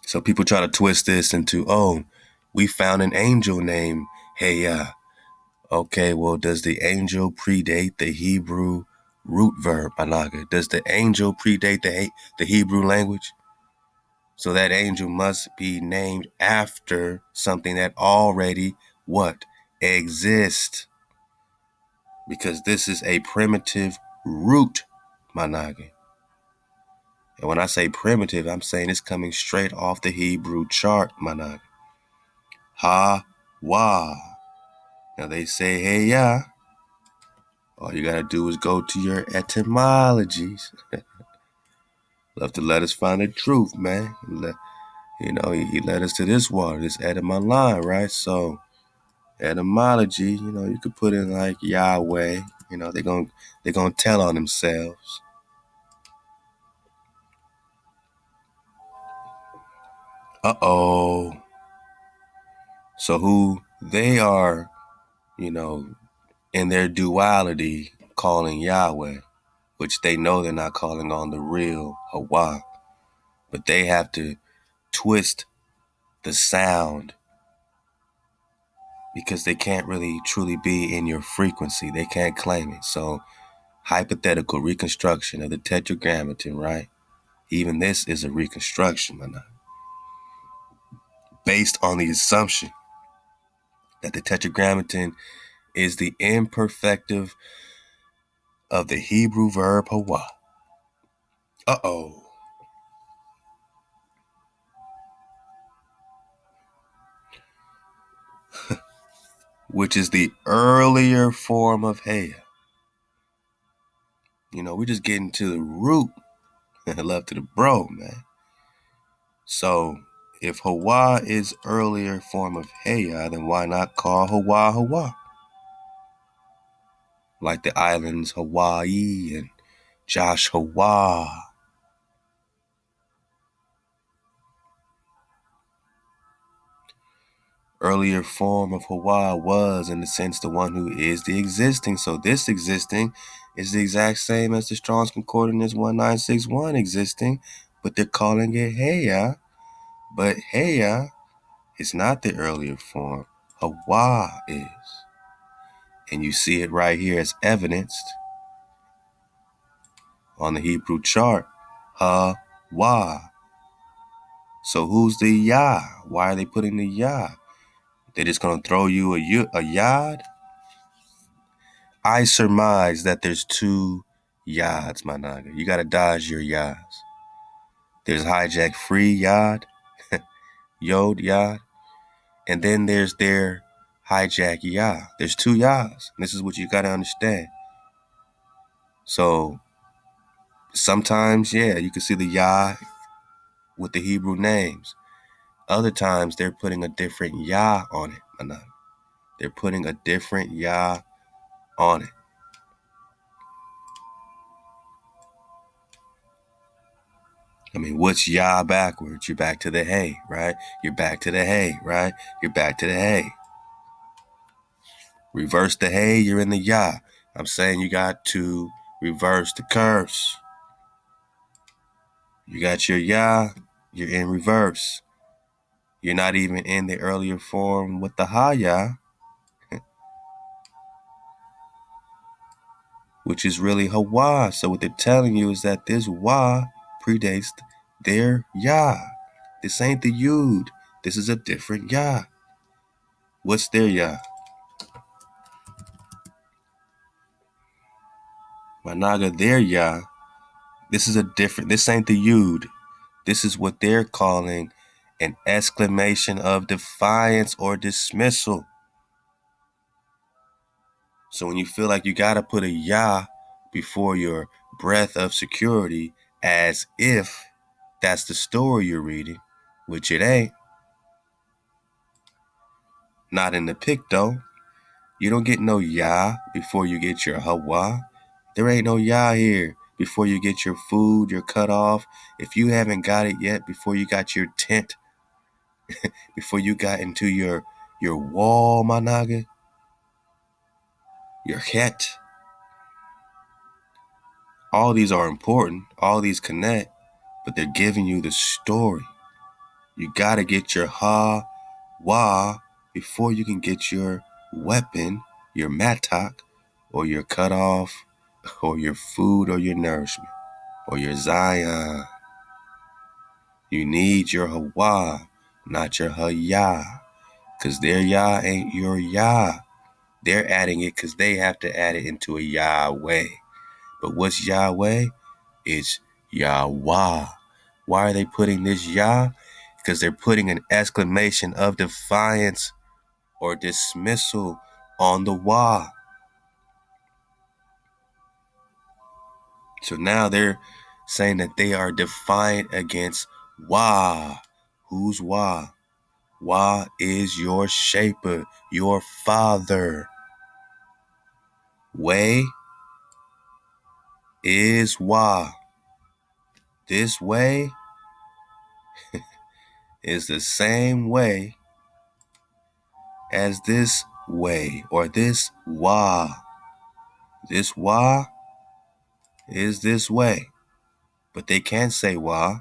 So people try to twist this into, we found an angel named Hey. Okay, well, does the angel predate the Hebrew root verb, Naga? Does the angel predate the Hebrew language? So that angel must be named after something that already, what? Exists. Because this is a primitive root, Naga. And when I say primitive, I'm saying it's coming straight off the Hebrew chart, Naga. HeBer. Now they say, hey, all you gotta do is go to your etymologies. Love to let us find the truth, man. He led us to this water, this etymology line, right? So etymology, you could put in like Yahweh. They're gonna tell on themselves. So who they are, in their duality calling Yahweh, which they know they're not calling on the real HaWah, but they have to twist the sound because they can't really truly be in your frequency. They can't claim it. So hypothetical reconstruction of the tetragrammaton, right? Even this is a reconstruction, based on the assumption that the tetragrammaton is the imperfective of the Hebrew verb hawah. Which is the earlier form of heya. We're just getting to the root left to the bro, man. So if Hawa is earlier form of heya, then why not call Hawa Hawa? Like the islands Hawaii and Joshua. Earlier form of Hawa was, in a sense, the one who is the existing. So this existing is the exact same as the Strong's Concordance 1961 existing, but they're calling it Heya. But Heya is not the earlier form. Hawa is. And you see it right here as evidenced on the Hebrew chart. Ha-Wa. So who's the Yah? Why are they putting the Yah? They're just going to throw you a Yad? I surmise that there's two Yads, my Naga. You got to dodge your Yads. There's hijack free Yad, Yod Yad, and then there's their hijack Yah. There's two Yads. This is what you got to understand. So sometimes, yeah, you can see the Yah with the Hebrew names. Other times, they're putting a different Yah on it, my Naga. They're putting a different Yah on it. I mean, what's Yah backwards? You're back to the hey, right? You're back to the hey, right? You're back to the hey. Reverse the hey, you're in the Yah. I'm saying you got to reverse the curse. You got your Yah, you're in reverse. You're not even in the earlier form with the Ha-Yah, which is really Hawa. So what they're telling you is that this Wa predates their Yah. This ain't the Yud. This is a different Yah. What's their Yah? My Naga, their Yah. This ain't the Yud. This is what they're calling an exclamation of defiance or dismissal. So when you feel like you got to put a Yah before your breath of security, as if that's the story you're reading, which it ain't. Not in the Picto. You don't get no Yah before you get your Hawa. There ain't no Yah here before you get your food, your cutoff. If you haven't got it yet, before you got your tent, before you got into your wall, my Naga, your het. All these are important. All these connect, but they're giving you the story. You got to get your Ha-Wa before you can get your weapon, your matak, or your cutoff, or your food, or your nourishment, or your Zion. You need your Hawa, not your Ha-Yah, because their Yah ain't your Yah. They're adding it because they have to add it into a Yahweh. But what's Yahweh? It's Yahweh. Why are they putting this Yah? Because they're putting an exclamation of defiance or dismissal on the Wah. So now they're saying that they are defiant against Wah. Who's Wah? Wah is your shaper, your father. Way is Wah. This way is the same way as this way or this Wah. This Wah is this way. But they can't say Wah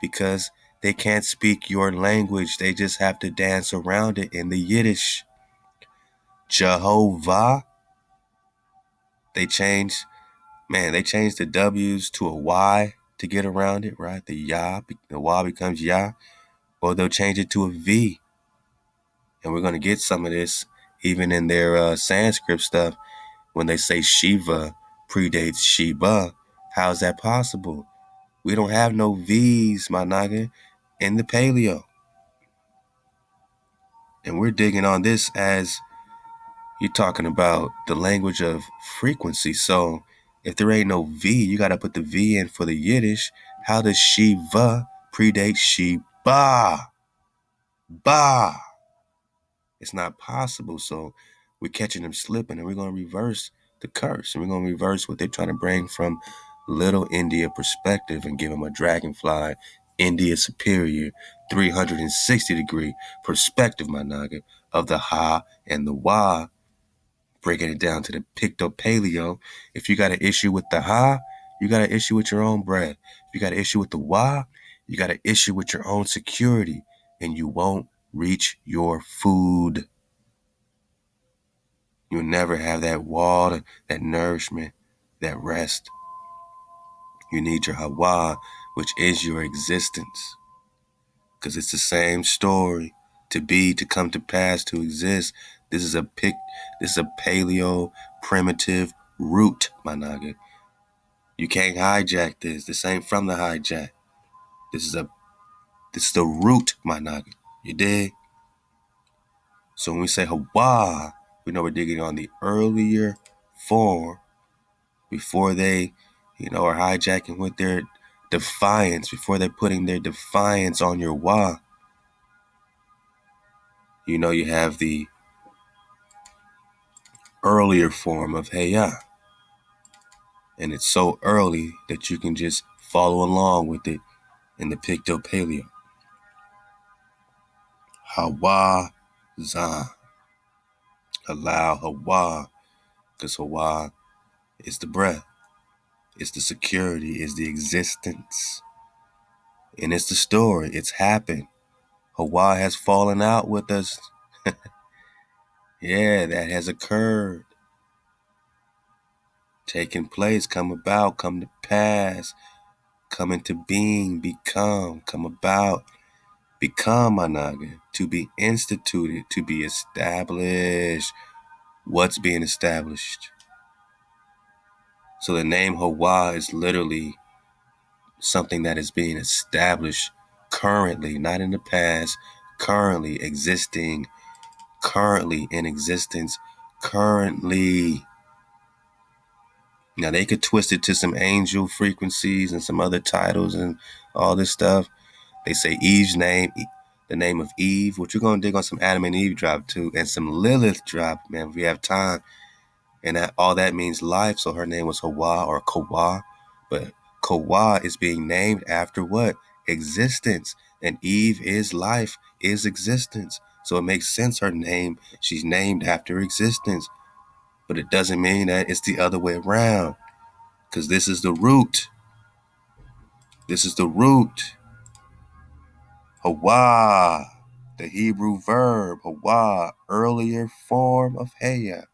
because they can't speak your language. They just have to dance around it in the Yiddish. Jehovah, they changed the W's to a Y to get around it, right? The Wah becomes Yah, or they'll change it to a V. And we're going to get some of this even in their Sanskrit stuff. When they say Shiva predates Sheba, how is that possible? We don't have no V's, my Naga, in the Paleo. And we're digging on this as you're talking about the language of frequency. So if there ain't no V, you got to put the V in for the Yiddish. How does Shiva predate Sheba? Ba. It's not possible. So we're catching them slipping, and we're going to reverse the curse. And we're going to reverse what they're trying to bring from Little India perspective and give them a dragonfly, India superior, 360-degree perspective, my Naga, of the Ha and the Wa, breaking it down to the Picto-Paleo. If you got an issue with the Ha, you got an issue with your own breath. If you got an issue with the Wa, you got an issue with your own security, and you won't reach your food. You'll never have that water, that nourishment, that rest. You need your HEBER, which is your existence. Because it's the same story. To be, to come to pass, to exist. This is a paleo primitive root, my Naga. You can't hijack this. This ain't from the hijack. This is the root, my Naga. You dig? So when we say HEBER, we know we're digging on the earlier form before they, are hijacking with their defiance, before they're putting their defiance on your Wah. You have the earlier form of Heya. And it's so early that you can just follow along with it in the Picto-Paleo. HAWA Zah. Halal HaWah. Because HAWA is the breath. It's the security. It's the existence. And it's the story. It's happened. HAWA has fallen out with us. Yeah, that has occurred. Taken place, come about, come to pass, come into being, become, come about, become, my Naga, to be instituted, to be established. What's being established? So the name HAWA is literally something that is being established currently, not in the past, currently existing, currently in existence, currently. Now, they could twist it to some angel frequencies and some other titles and all this stuff. They say Eve's name, the name of Eve, which we're going to dig on some Adam and Eve drop too, and some Lilith drop, man, if we have time. And all that means life, so her name was Hawa or Kawa. But Kawa is being named after what? Existence. And Eve is life, is existence. So it makes sense her name, she's named after existence. But it doesn't mean that it's the other way around. Because this is the root. This is the root. Hawa, the Hebrew verb. Hawa, earlier form of Heya.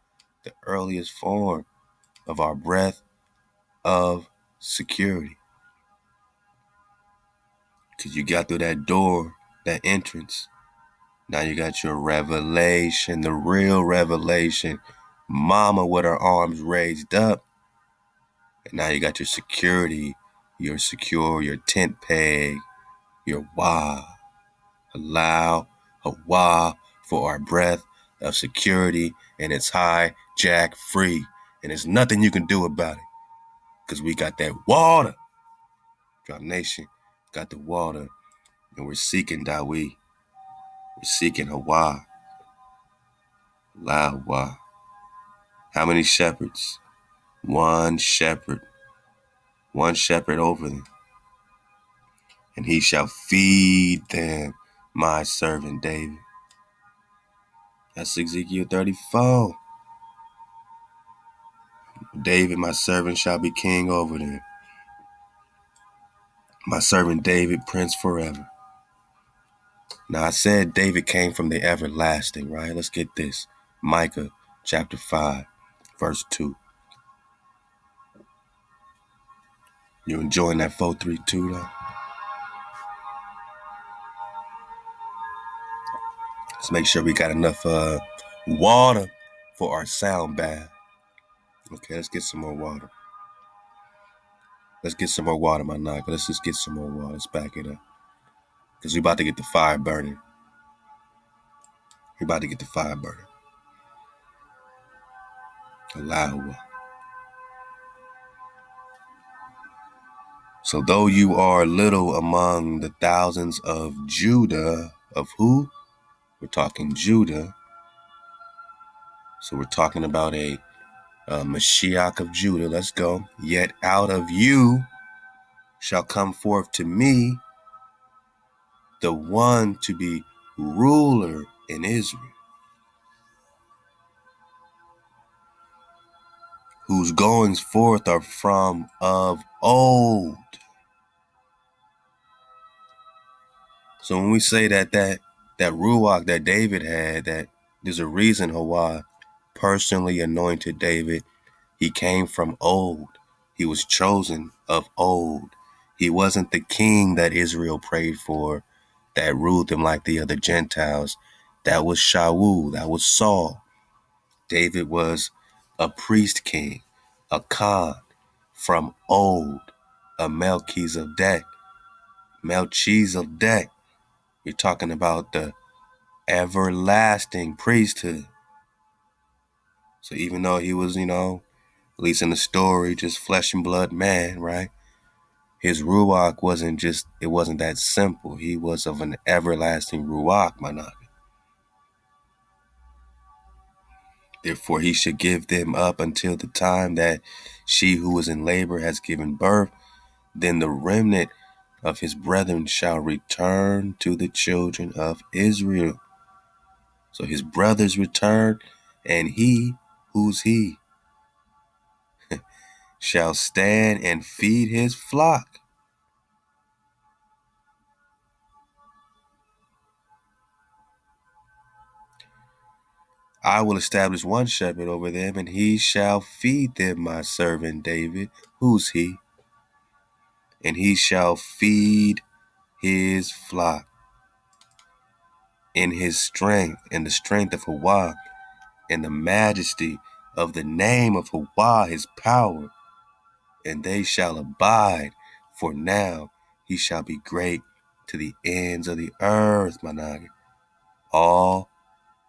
The earliest form of our breath of security. Because you got through that door, that entrance. Now you got your revelation, the real revelation. Mama with her arms raised up. And now you got your security, your secure, your tent peg, your Wah. Allow HAWA for our breath of security, and it's hijack free. And there's nothing you can do about it. Because we got that water. Drop Nation got the water. And we're seeking Dawi. We're seeking HAWA. Allow HAWA. How many shepherds? One shepherd. One shepherd over them. And he shall feed them, my servant David. That's Ezekiel 34. David, my servant, shall be king over them. My servant David, prince forever. Now I said David came from the everlasting, right? Let's get this. Micah chapter 5, verse 2. You enjoying that 432 though? Let's make sure we got enough water for our sound bath. Okay, let's get some more water. Let's get some more water, my Naga. Let's just get some more water. Let's back it up. Because we about to get the fire burning. We about to get the fire burning. Halal HaWah. So though you are little among the thousands of Judah, of who? We're talking Judah. So we're talking about a Mashiach of Judah. Let's go. Yet out of you shall come forth to me the one to be ruler in Israel, whose goings forth are from of old. So when we say that Ruach that David had, that there's a reason HaWah personally anointed David. He came from old. He was chosen of old. He wasn't the king that Israel prayed for that ruled them like the other Gentiles. That was Shaul. That was Saul. David was a priest king, a Khan from old, a Melchizedek. Melchizedek. You're talking about the everlasting priesthood. So even though he was, at least in the story, just flesh and blood man, right? His Ruach it wasn't that simple. He was of an everlasting Ruach, my Naga. Therefore, he should give them up until the time that she who is in labor has given birth. Then the remnant of his brethren shall return to the children of Israel. So his brothers return, and he, who's he, shall stand and feed his flock. I will establish one shepherd over them, and he shall feed them, my servant David. Who's he? And he shall feed his flock in his strength, in the strength of HaWah, in the majesty of the name of HaWah, his power. And they shall abide, for now he shall be great to the ends of the earth, my Naga. All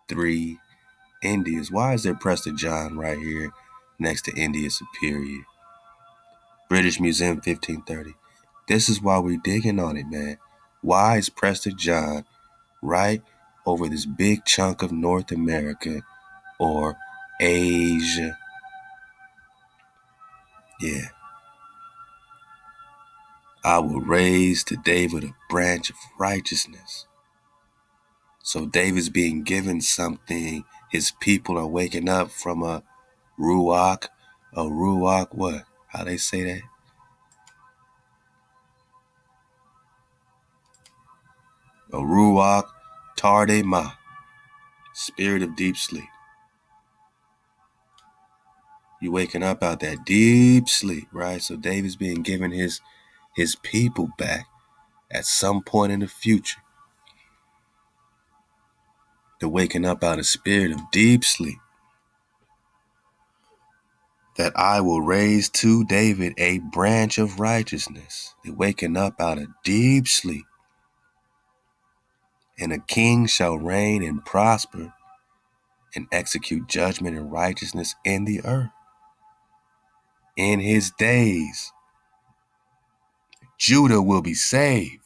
three Indias. Why is there Prester John right here next to India Superior? British Museum 1530. This is why we're digging on it, man. Why is Prester John right over this big chunk of North America or Asia? Yeah. I will raise to David a branch of righteousness. So David's being given something. His people are waking up from a Ruach what? How they say that? A Ruach Tardema, spirit of deep sleep. You waking up out that deep sleep, right? So David's being given his people back at some point in the future. They're waking up out of spirit of deep sleep. That I will raise to David a branch of righteousness. They're waking up out of deep sleep. And a king shall reign and prosper and execute judgment and righteousness in the earth. In his days, Judah will be saved.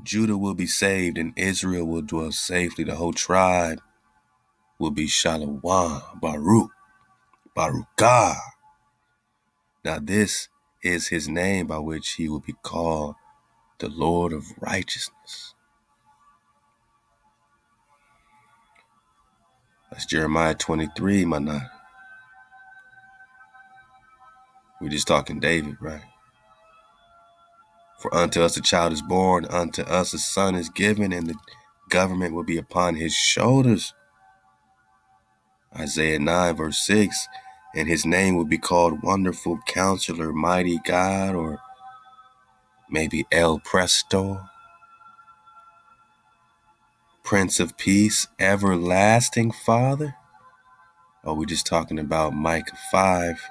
Judah will be saved and Israel will dwell safely. The whole tribe will be Shalom, Baruch, Baruchah. Now this is his name by which he will be called the Lord of righteousness. That's Jeremiah 23, Mana. We're just talking David, right? For unto us a child is born, unto us a son is given, and the government will be upon his shoulders. Isaiah 9, verse 6. And his name will be called Wonderful Counselor, Mighty God, or maybe El Prester, Prince of Peace, Everlasting Father. Or we're just talking about Micah 5,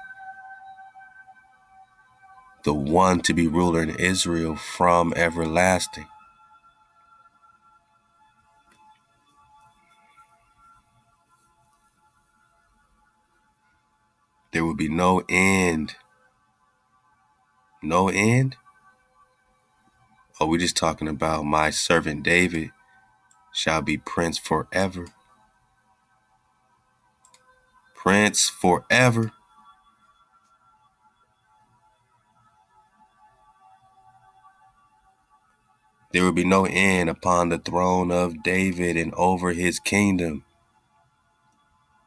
the one to be ruler in Israel from everlasting. There will be no end. No end? Or we're just talking about my servant David shall be prince forever. Prince forever. There will be no end upon the throne of David and over his kingdom,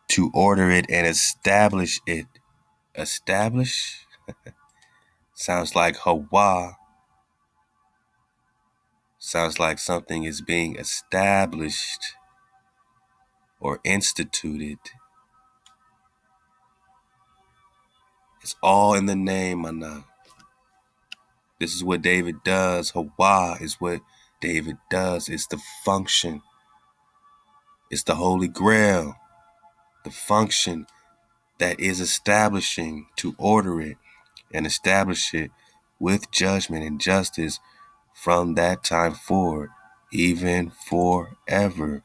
to order it and establish it. Establish? Sounds like HEBER. Sounds like something is being established or instituted. It's all in the name, Naga. This is what David does. HEBER is what David does. It's the function. It's the Holy Grail. The function that is establishing, to order it and establish it with judgment and justice from that time forward, even forever.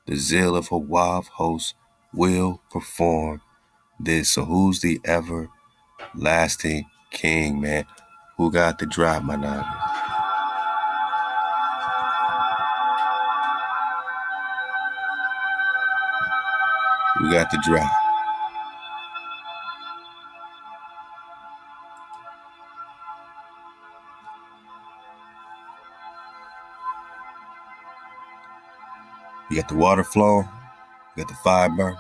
The zeal of HEBER of hosts will perform this. So who's the everlasting king, man? Who got the drop, my Naga? Who got the drop? You got the water flow. You got the fire burn.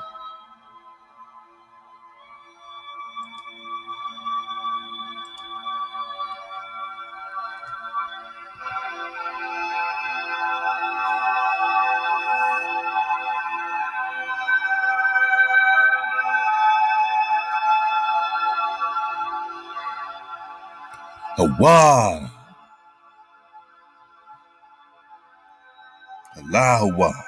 HEBER. Halal HaWah.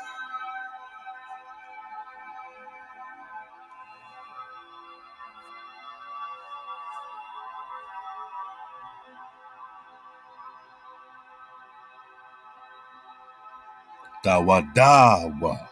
Dawadawa.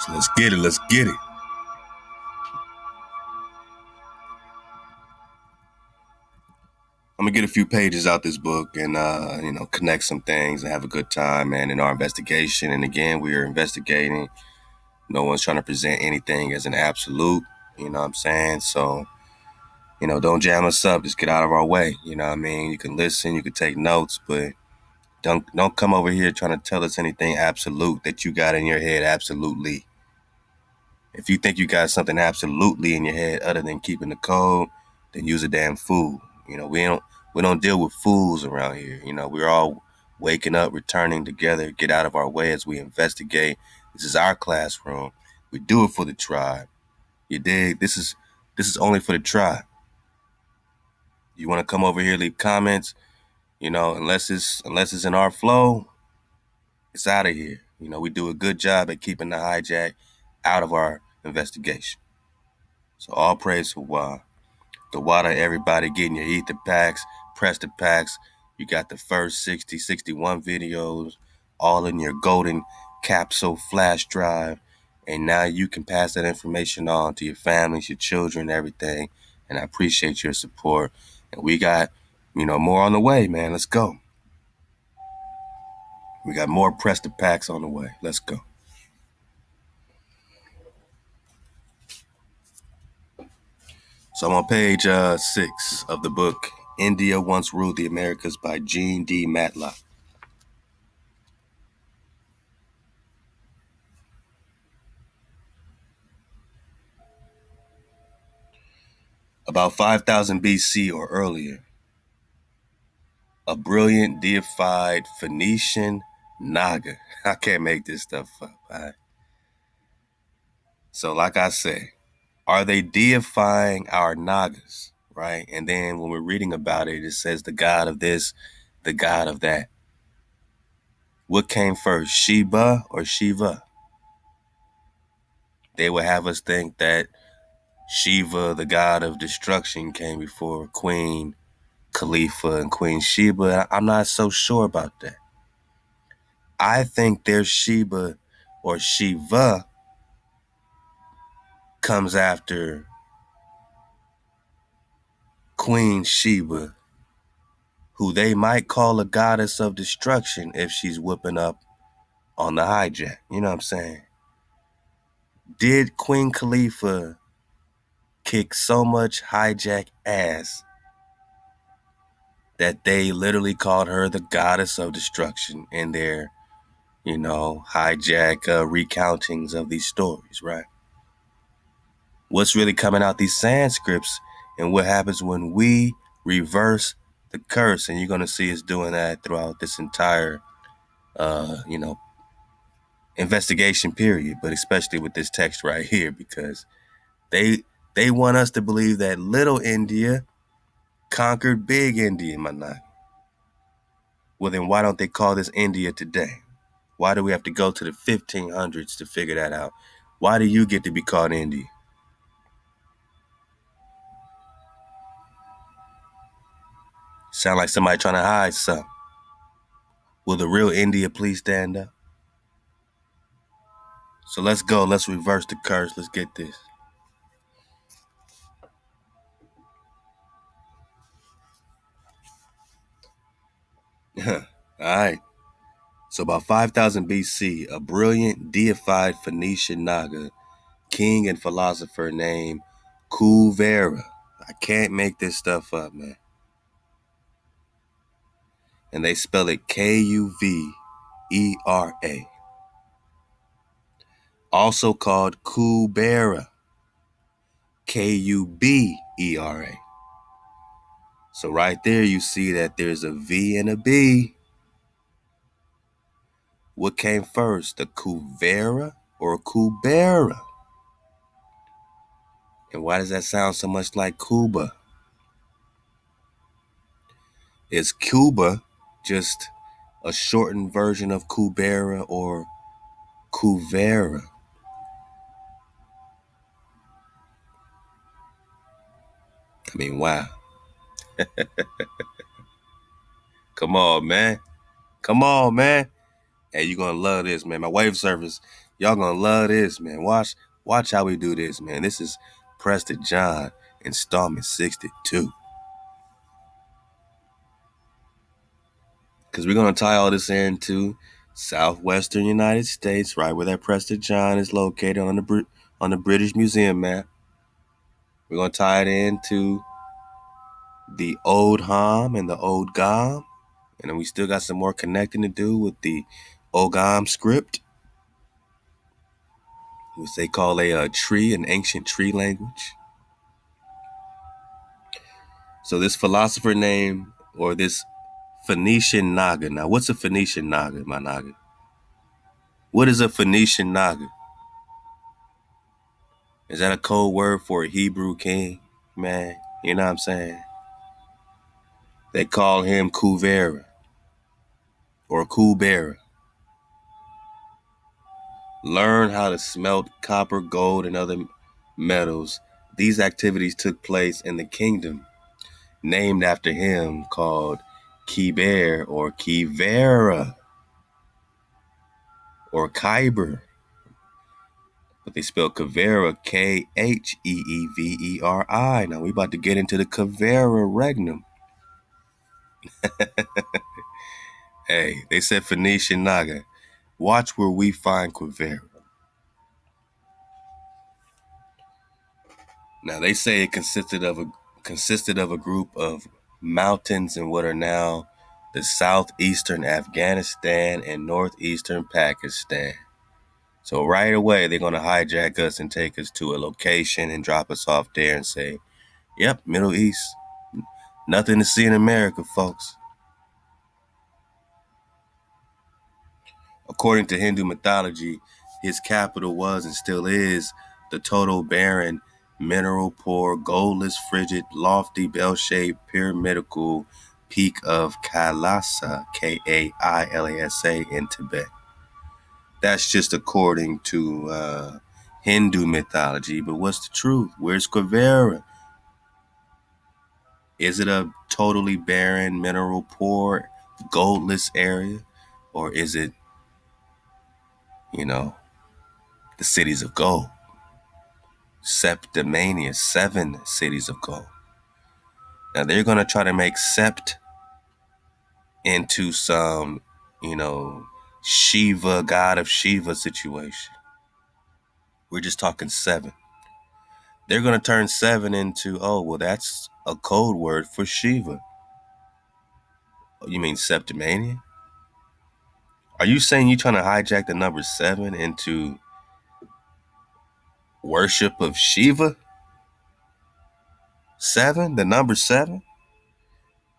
So let's get it. Let's get it. I'm gonna get a few pages out this book and connect some things and have a good time, man, in our investigation. And again, we are investigating. No one's trying to present anything as an absolute. You know what I'm saying? So Don't jam us up. Just get out of our way. You know what I mean? You can listen, you can take notes, but don't come over here trying to tell us anything absolute that you got in your head absolutely. If you think you got something absolutely in your head other than keeping the code, then use a damn fool. We don't deal with fools around here. We're all waking up, returning together, get out of our way as we investigate. This is our classroom. We do it for the tribe. You dig? This is only for the tribe. You want to come over here, leave comments, unless it's in our flow, it's out of here. We do a good job at keeping the hijack out of our investigation. So all praise to HEBER. The water, everybody getting your ether packs, Prester packs. You got the first 60, 61 videos all in your golden capsule flash drive. And now you can pass that information on to your families, your children, everything. And I appreciate your support. And we got, more on the way, man. Let's go. We got more Prester packs on the way. Let's go. So I'm on page 6 of the book, India Once Ruled the Americas by Gene D. Matlock. About 5000 BC or earlier, a brilliant deified Phoenician Naga. I can't make this stuff up. Right? So like I say, are they deifying our Nagas, right? And then when we're reading about it, it says the god of this, the god of that. What came first, Sheba or Shiva? They would have us think that Shiva, the god of destruction, came before Queen Khalifa and Queen Sheba. I'm not so sure about that. I think their Sheba or Shiva comes after Queen Sheba, who they might call a goddess of destruction if she's whipping up on the hijack. You know what I'm saying? Did Queen Khalifa kick so much hijack ass that they literally called her the goddess of destruction in their, hijack recountings of these stories, right? What's really coming out these Sanscripts and what happens when we reverse the curse. And you're going to see us doing that throughout this entire, investigation period, but especially with this text right here, because they want us to believe that little India conquered big India, my nigga. Well, then why don't they call this India today? Why do we have to go to the 1500s to figure that out? Why do you get to be called India? Sound like somebody trying to hide something. Will the real India please stand up? So let's go. Let's reverse the curse. Let's get this. All right. So about 5000 BC, a brilliant deified Phoenician Naga, king and philosopher named Kuvera. I can't make this stuff up, man. And they spell it Kuvera. Also called Kubera. Kubera. So right there you see that there's a V and a B. What came first, the Kuvera or Kubera? And why does that sound so much like Cuba? Is Cuba just a shortened version of Kubera or Kuvera? I mean, wow. Come on, man. Come on, man. Hey, you're going to love this, man. My wave service, y'all going to love this, man. Watch how we do this, man. This is Prester John, installment 62. Because we're going to tie all this into southwestern United States, right where that Prester John is located on the British Museum map. We're going to tie it into the Old Ham and the Old Gam. And then we still got some more connecting to do with the Ogam script, which they call a tree, an ancient tree language. So this philosopher name, or this Phoenician Naga. Now, what's a Phoenician Naga, my Naga? What is a Phoenician Naga? Is that a code word for a Hebrew king? Man, you know what I'm saying? They call him Kuvera or Kuvera. Learn how to smelt copper, gold, and other metals. These activities took place in the kingdom named after him called Kheeber or Quivira or Kheeber. But they spell Kuvera Kheeveri. Now we about to get into the Kuvera regnum. Hey, they said Phoenician Naga. Watch where we find Quivira. Now they say it consisted of a group of mountains in what are now the southeastern Afghanistan and northeastern Pakistan. So right away they're gonna hijack us and take us to a location and drop us off there and say, "Yep, Middle East. Nothing to see in America, folks." According to Hindu mythology, his capital was and still is the total barren, mineral poor, goldless, frigid, lofty, bell-shaped, pyramidical peak of Kailasa, Kailasa in Tibet. That's just according to Hindu mythology, but what's the truth? Where's Quivira? Is it a totally barren, mineral poor, goldless area? Or is it, the cities of gold? Septimania, 7 cities of gold. Now they're going to try to make Sept into some, Shiva, god of Shiva situation. We're just talking 7. They're going to turn 7 into, oh, well, that's a code word for Shiva. You mean Septimania? Are you saying you're trying to hijack the number 7 into worship of Shiva? 7, the number 7?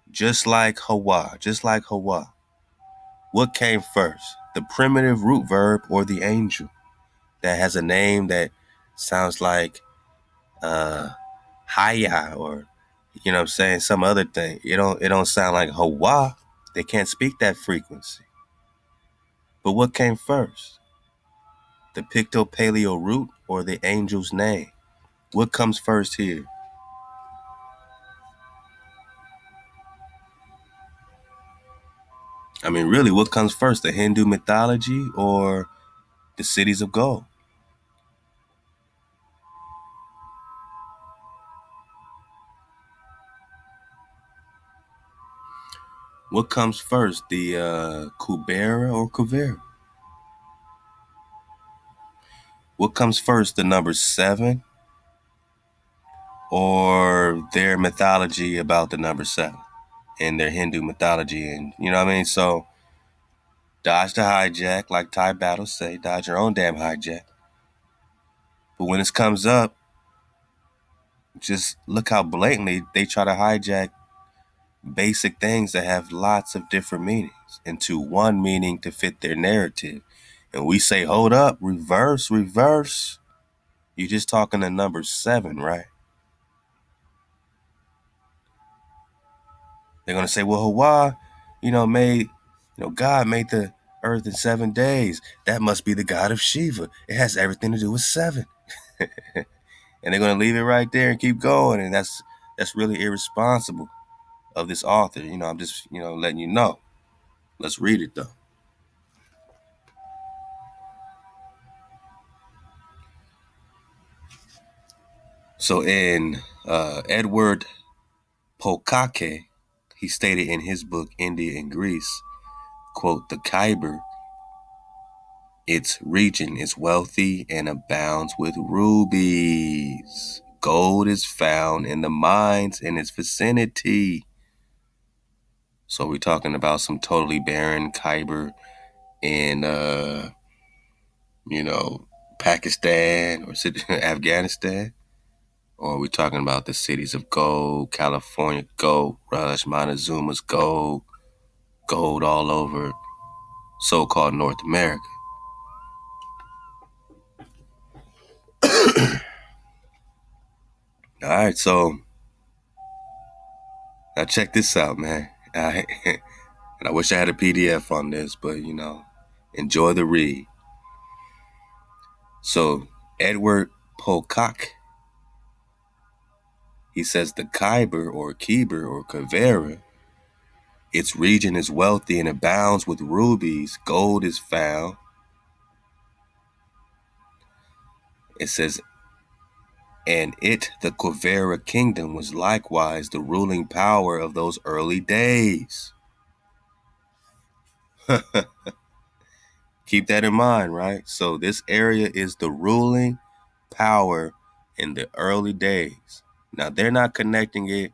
Just like HEBER. What came first, the primitive root verb or the angel that has a name that sounds like Haya or some other thing? It don't sound like Hawa. They can't speak that frequency. But what came first, the Picto-Paleo root or the angel's name? What comes first here? I mean, really, what comes first, the Hindu mythology or the cities of gold? What comes first, the Kuvera or Kuvera? What comes first, the number 7 or their mythology about the number 7 and their Hindu mythology? And you know what I mean? So dodge the hijack, like Thai battles say, dodge your own damn hijack. But when this comes up, just look how blatantly they try to hijack basic things that have lots of different meanings into one meaning to fit their narrative. And we say, hold up, reverse. You're just talking the number 7, right? They're going to say, well, HEBER, God made the earth in 7 days. That must be the god of Shiva. It has everything to do with 7. And they're going to leave it right there and keep going. And that's really irresponsible of this author. I'm just, letting you know. Let's read it, though. So in Edward Pokake, he stated in his book, India and Greece, quote, the Kheeber, its region is wealthy and abounds with rubies. Gold is found in the mines in its vicinity. So we're talking about some totally barren Khyber in, Pakistan or Afghanistan. Or we're talking about the cities of gold, California, gold rush, Montezuma's gold, gold all over so-called North America. All right, so now check this out, man. And I wish I had a PDF on this, but enjoy the read. So Edward Pocock, he says the Khyber or Quivira, its region is wealthy and abounds with rubies. Gold is found. It says, and the Quivira kingdom, was likewise the ruling power of those early days. Keep that in mind, right? So this area is the ruling power in the early days. Now, they're not connecting it,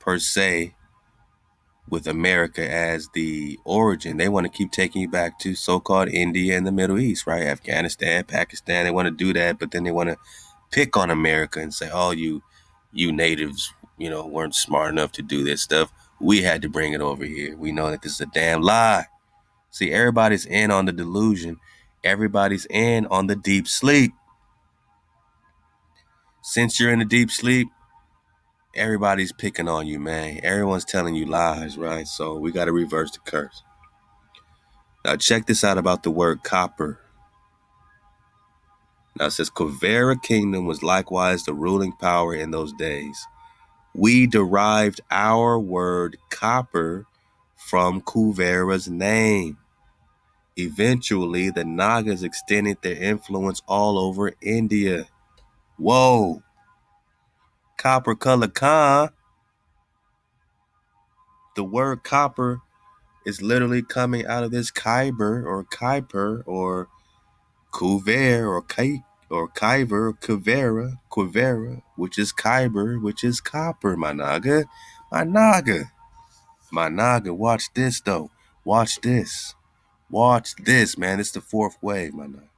per se, with America as the origin. They want to keep taking you back to so-called India and the Middle East, right? Afghanistan, Pakistan, they want to do that, but then they want to pick on America and say, oh, you natives, weren't smart enough to do this stuff. We had to bring it over here. We know that this is a damn lie. See, everybody's in on the delusion. Everybody's in on the deep sleep. Since you're in the deep sleep, everybody's picking on you, man. Everyone's telling you lies, right? So we got to reverse the curse. Now check this out about the word copper. Now it says, Kuvera kingdom was likewise the ruling power in those days. We derived our word copper from Kuvera's name. Eventually, the Nagas extended their influence all over India. Whoa. Copper color Khan. The word copper is literally coming out of this Khyber or Khyber or Kuvera or Khyber, Quivera, which is Khyber, which is copper, my Naga. My Naga. My Naga, watch this though. Watch this. Watch this, man. It's the fourth wave, my Naga.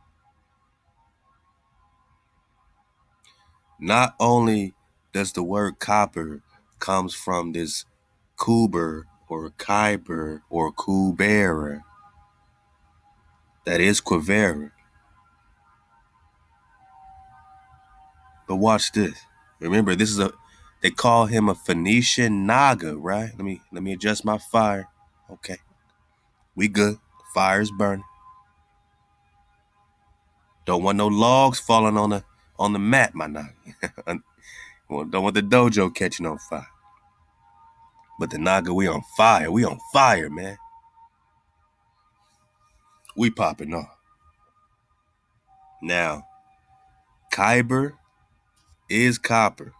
Not only does the word copper comes from this Kheeber or Khyber or Kuvera, that is Quivera. But watch this. Remember, they call him a Phoenician Naga, right? Let me adjust my fire. Okay. We good. Fire's burning. Don't want no logs falling on the mat, my Naga. Don't want the dojo catching on fire. But the Naga, we on fire. We on fire, man. We popping off. Now, Khyber is copper.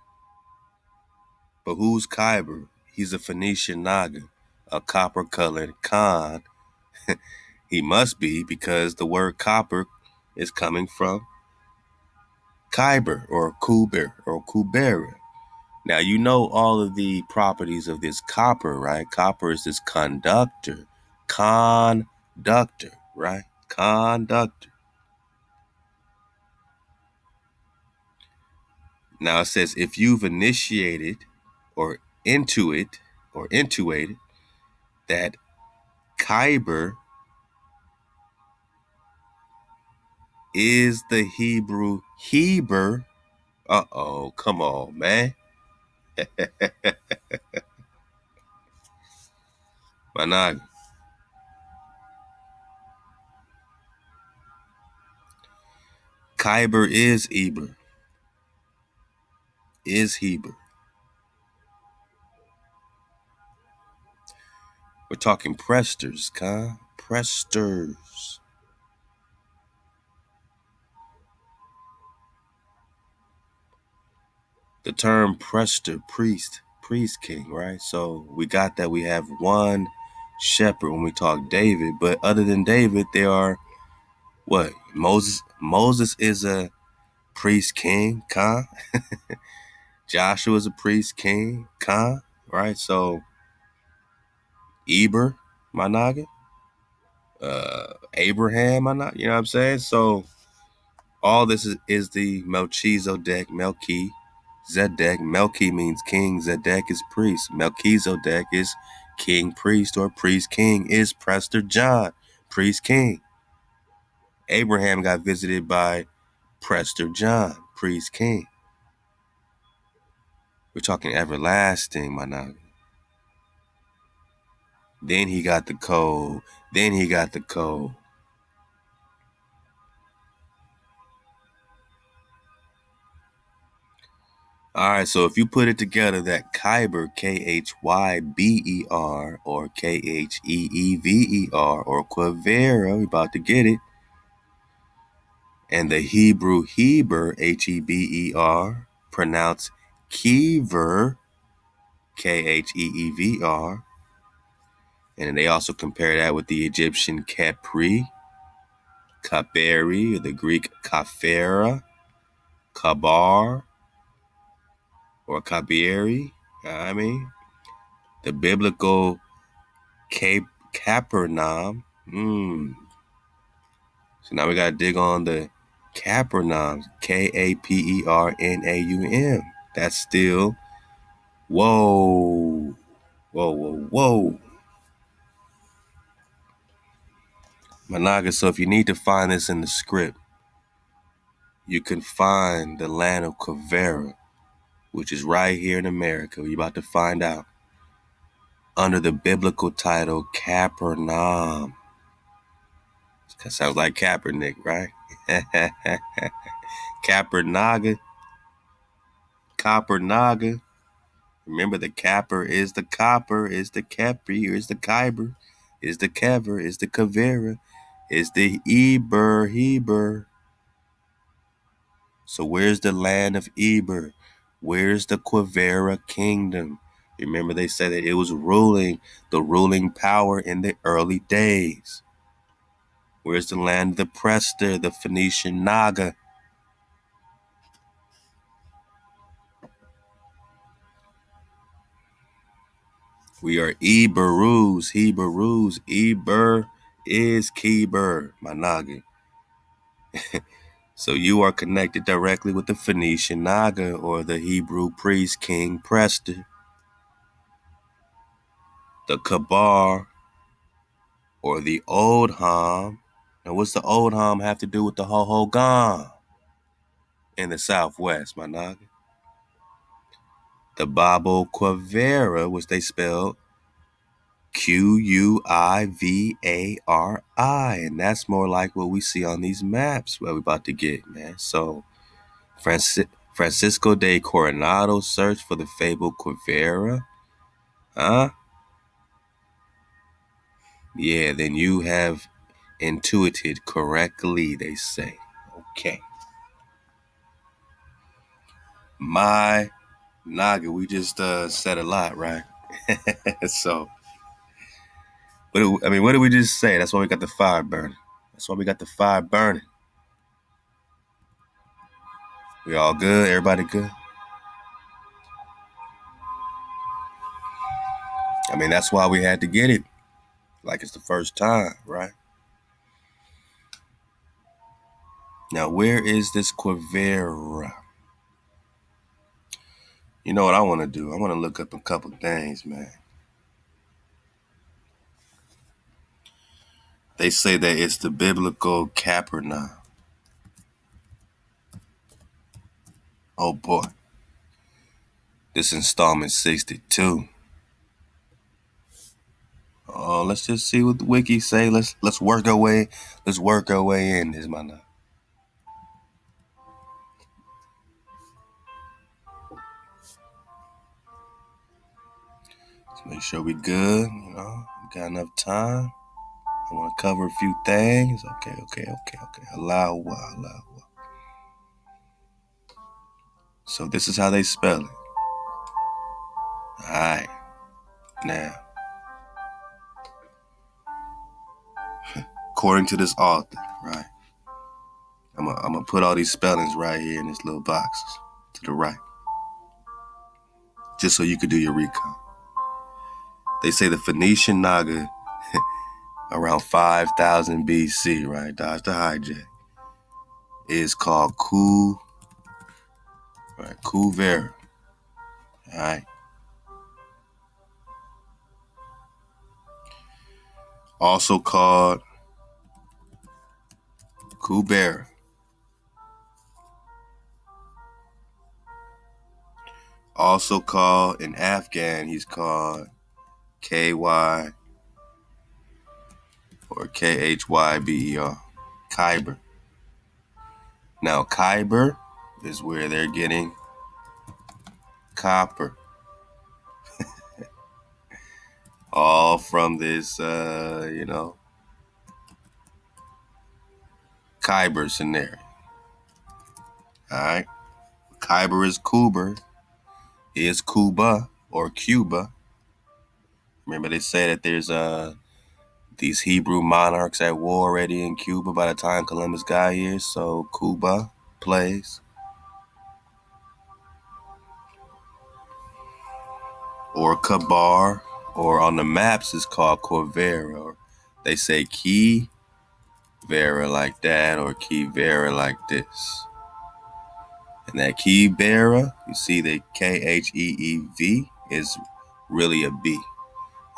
But who's Khyber? He's a Phoenician Naga, a copper-colored Khan. He must be because the word copper is coming from Khyber or Kheeber or Kuvera. Now, you know all of the properties of this copper, right? Copper is this conductor, right? Conductor. Now, it says if you've initiated or intuited that Khyber is the Hebrew HEBER. Uh-oh, come on, man. Naga. Khyber is HEBER. Is HEBER. We're talking Presters, Presters. The term Prester, priest king, right? So we got that we have one shepherd when we talk David, but other than David, there are what? Moses is a priest king, Khan. Joshua's a priest king, Khan, right? So Heber, my Naga. Abraham, my Naga, you know what I'm saying? So all this is the Melchizedek, Melchi. Zedek, Melchi means king, Zedek is priest. Melchizedek is king priest, or priest king is Prester John, priest king. Abraham got visited by Prester John, priest king. We're talking everlasting, my Naga. Then he got the code. Then he got the code. All right, so if you put it together, that Kheeber, Khyber, or Kheever, or Quivira, we about to get it, and the Hebrew HEBER, HEBER, pronounced Kheever, Kheever, and then they also compare that with the Egyptian Khepri, Khaperi, or the Greek Kafera, Kabar, or Kabiri. I mean, the biblical Capernaum. So now we got to dig on the Capernaum. Kapernaum. That's still, whoa, whoa, whoa, whoa. Managa, so if you need to find this in the script, you can find the land of Kuvera, which is right here in America. You're about to find out. Under the biblical title Capernaum. That sounds like Kaepernick, right? Capernaga. Copper Naga. Remember, the capper is the copper, is the capri, is the Khyber, is the kever, is the Kuvera, is the Heber. So where's the land of Heber? Where's the Quivera kingdom? Remember, they said that it was the ruling power in the early days. Where's the land of the Prester, the Phoenician Naga? We are Hebrews. Heber is Kheeber, my Naga. So you are connected directly with the Phoenician Naga, or the Hebrew priest king Prester, the Kabar, or the Old Ham. Now what's the Old Ham have to do with the Hohogam in the Southwest, my Naga? The Bible Quivera, which they spelled Quivari, and that's more like what we see on these maps where we're about to get, man. So Francisco de Coronado searched for the fabled Quivera. Huh? Yeah, then you have intuited correctly, they say. Okay. My Naga, we just said a lot, right? So, what did we just say? That's why we got the fire burning. That's why we got the fire burning. We all good? Everybody good? I mean, that's why we had to get it. Like it's the first time, right? Now, where is this Quivera? You know what I want to do? I want to look up a couple things, man. They say that it's the biblical Capernaum. Oh boy. This installment 62. Oh, let's just see what the wiki say. Let's work our way. Let's work our way in this, man. Let's make sure we good. You know, we got enough time. I want to cover a few things. Okay. Halal HaWah. So this is how they spell it. All right. Now, according to this author, right? I'm gonna put all these spellings right here in this little box to the right, just so you could do your recon. They say the Phoenician Naga around 5,000 BC, right? Dodge the hijack. Is called Kuvera. All right. Also called Kuvera. Also called in Afghan, he's called KY or KHYBER. Kheeber. Now Kheeber is where they're getting copper. All from this, Kheeber scenario. All right. Kheeber is Kuber, is Cuba or Cuba. Remember they say that there's these Hebrew monarchs at war already in Cuba by the time Columbus got here, so Cuba plays. Or Kheeber, or on the maps it's called Quivira, or they say Kheeber like that, or Kheeber like this. And that Kheeber, you see the Kheev is really a B.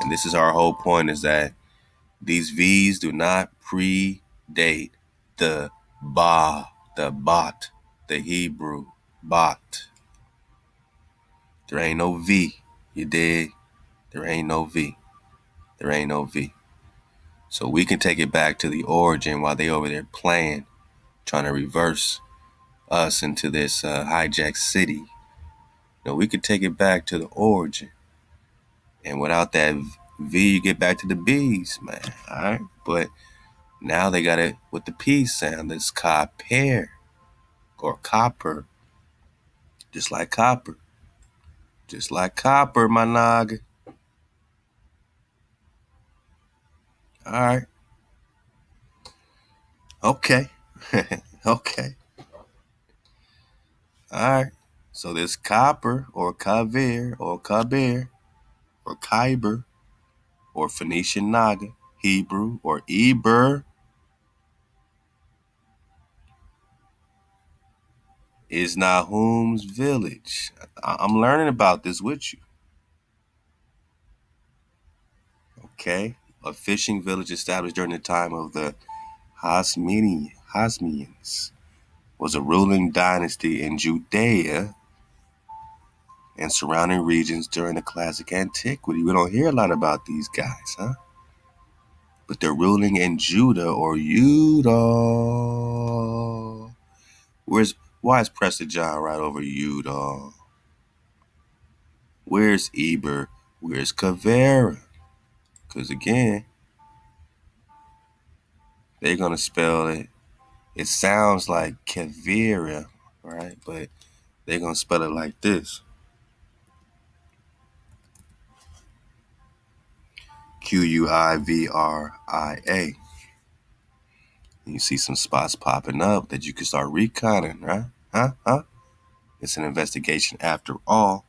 And this is our whole point, is that these V's do not predate the bot, the Hebrew bot. There ain't no V. You dig? There ain't no V. There ain't no V. So we can take it back to the origin while they over there playing, trying to reverse us into this hijacked city. We could take it back to the origin. And without that V, you get back to the B's, man. All right? But now they got it with the P sound. It's copper or copper. Just like copper. Just like copper, my Naga. All right. Okay. Okay. All right. So this copper or Kavir or Kabir or Khyber or Phoenician Naga, Hebrew or HEBER is Nahum's village. I'm learning about this with you. Okay. A fishing village established during the time of the Hasmoneans was a ruling dynasty in Judea and surrounding regions during the classic antiquity. We don't hear a lot about these guys, huh? But they're ruling in Judah or Udall. Why is Prester John right over Udall? Where's Heber? Where's Kuvera? Because again, they're gonna spell it. It sounds like Kevira, right? But they're gonna spell it like this: Quivria. You see some spots popping up that you can start reconning, right? Huh? It's an investigation after all.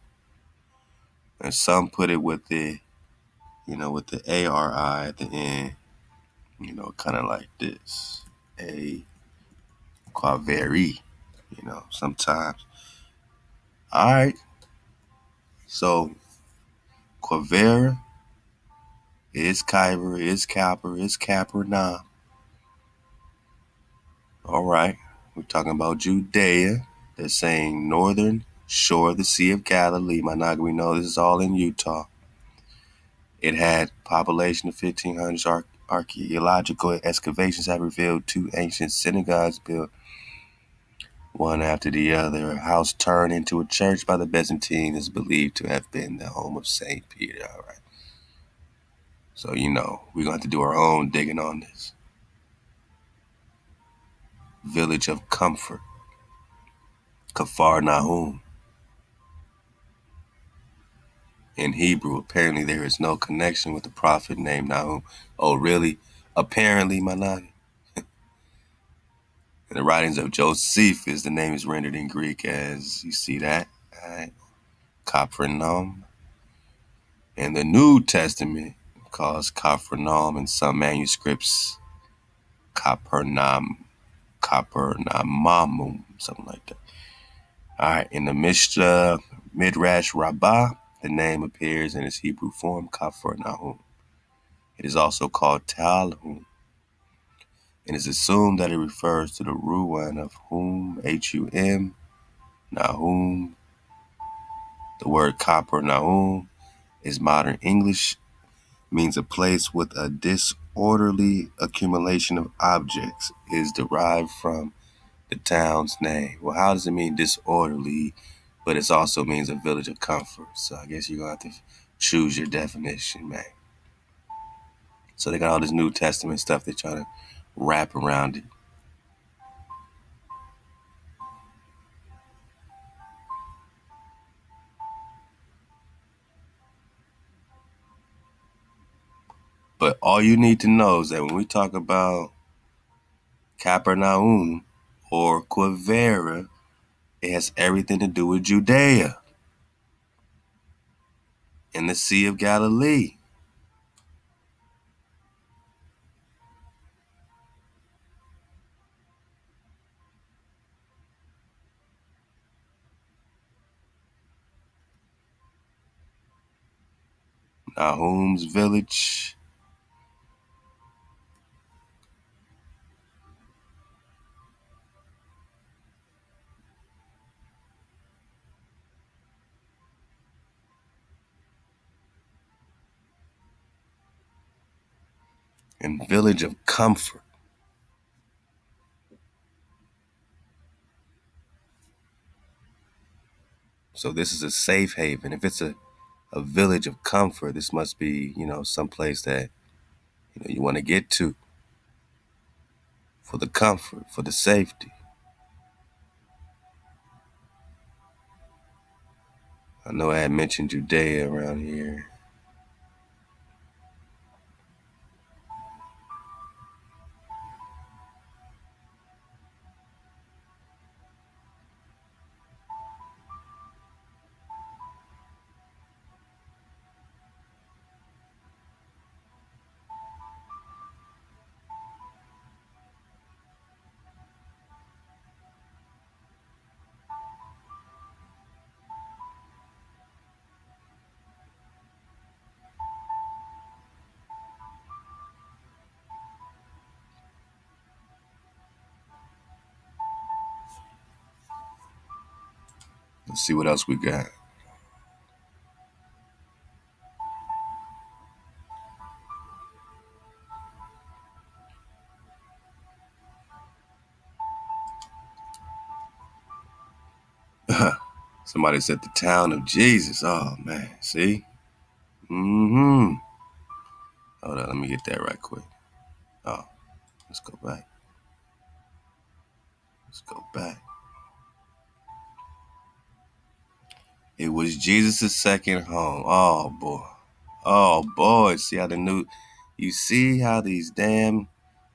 And some put it with the, with the ARI at the end, kind of like this. A Quiveri, sometimes. All right. So Quivera is Khyber, is Kapper, is Kapper now. All right. We're talking about Judea. They're saying northern shore of the Sea of Galilee. My Naga, we know this is all in Utah. It had population of 1500s. Archaeological excavations have revealed two ancient synagogues built one after the other. A house turned into a church by the Byzantines is believed to have been the home of St. Peter. All right. So, we're going to have to do our own digging on this. Village of Comfort. Kfar Nahum. In Hebrew, apparently there is no connection with the prophet named Nahum. Oh, really? Apparently, my Naga. In the writings of Josephus, the name is rendered in Greek as, you see that, all right, Capernaum. In the New Testament, it calls Capernaum in some manuscripts Capernaum, Capernaumum, something like that. All right, in the Mishnah Midrash Rabbah, the name appears in its Hebrew form, Capernaum. It is also called Talhum, and is assumed that it refers to the ruin of Hum, H-U-M, Nahum. The word Capernaum is modern English, means a place with a disorderly accumulation of objects. It is derived from the town's name. Well, how does it mean disorderly? But it also means a village of comfort. So I guess you're going to have to choose your definition, man. So they got all this New Testament stuff they try to wrap around it. But all you need to know is that when we talk about Capernaum or Quivera, it has everything to do with Judea and the Sea of Galilee. Nahum's village. And village of comfort. So this is a safe haven. If it's a village of comfort, this must be, someplace that, you want to get to for the comfort, for the safety. I know I had mentioned Judea around here. Let's see what else we got. Somebody said the town of Jesus. Oh, man. See? Mm-hmm. Hold on. Let me get that right quick. Oh, let's go back. Let's go back. It was Jesus' second home. Oh, boy. Oh, boy. See how you see how these damn,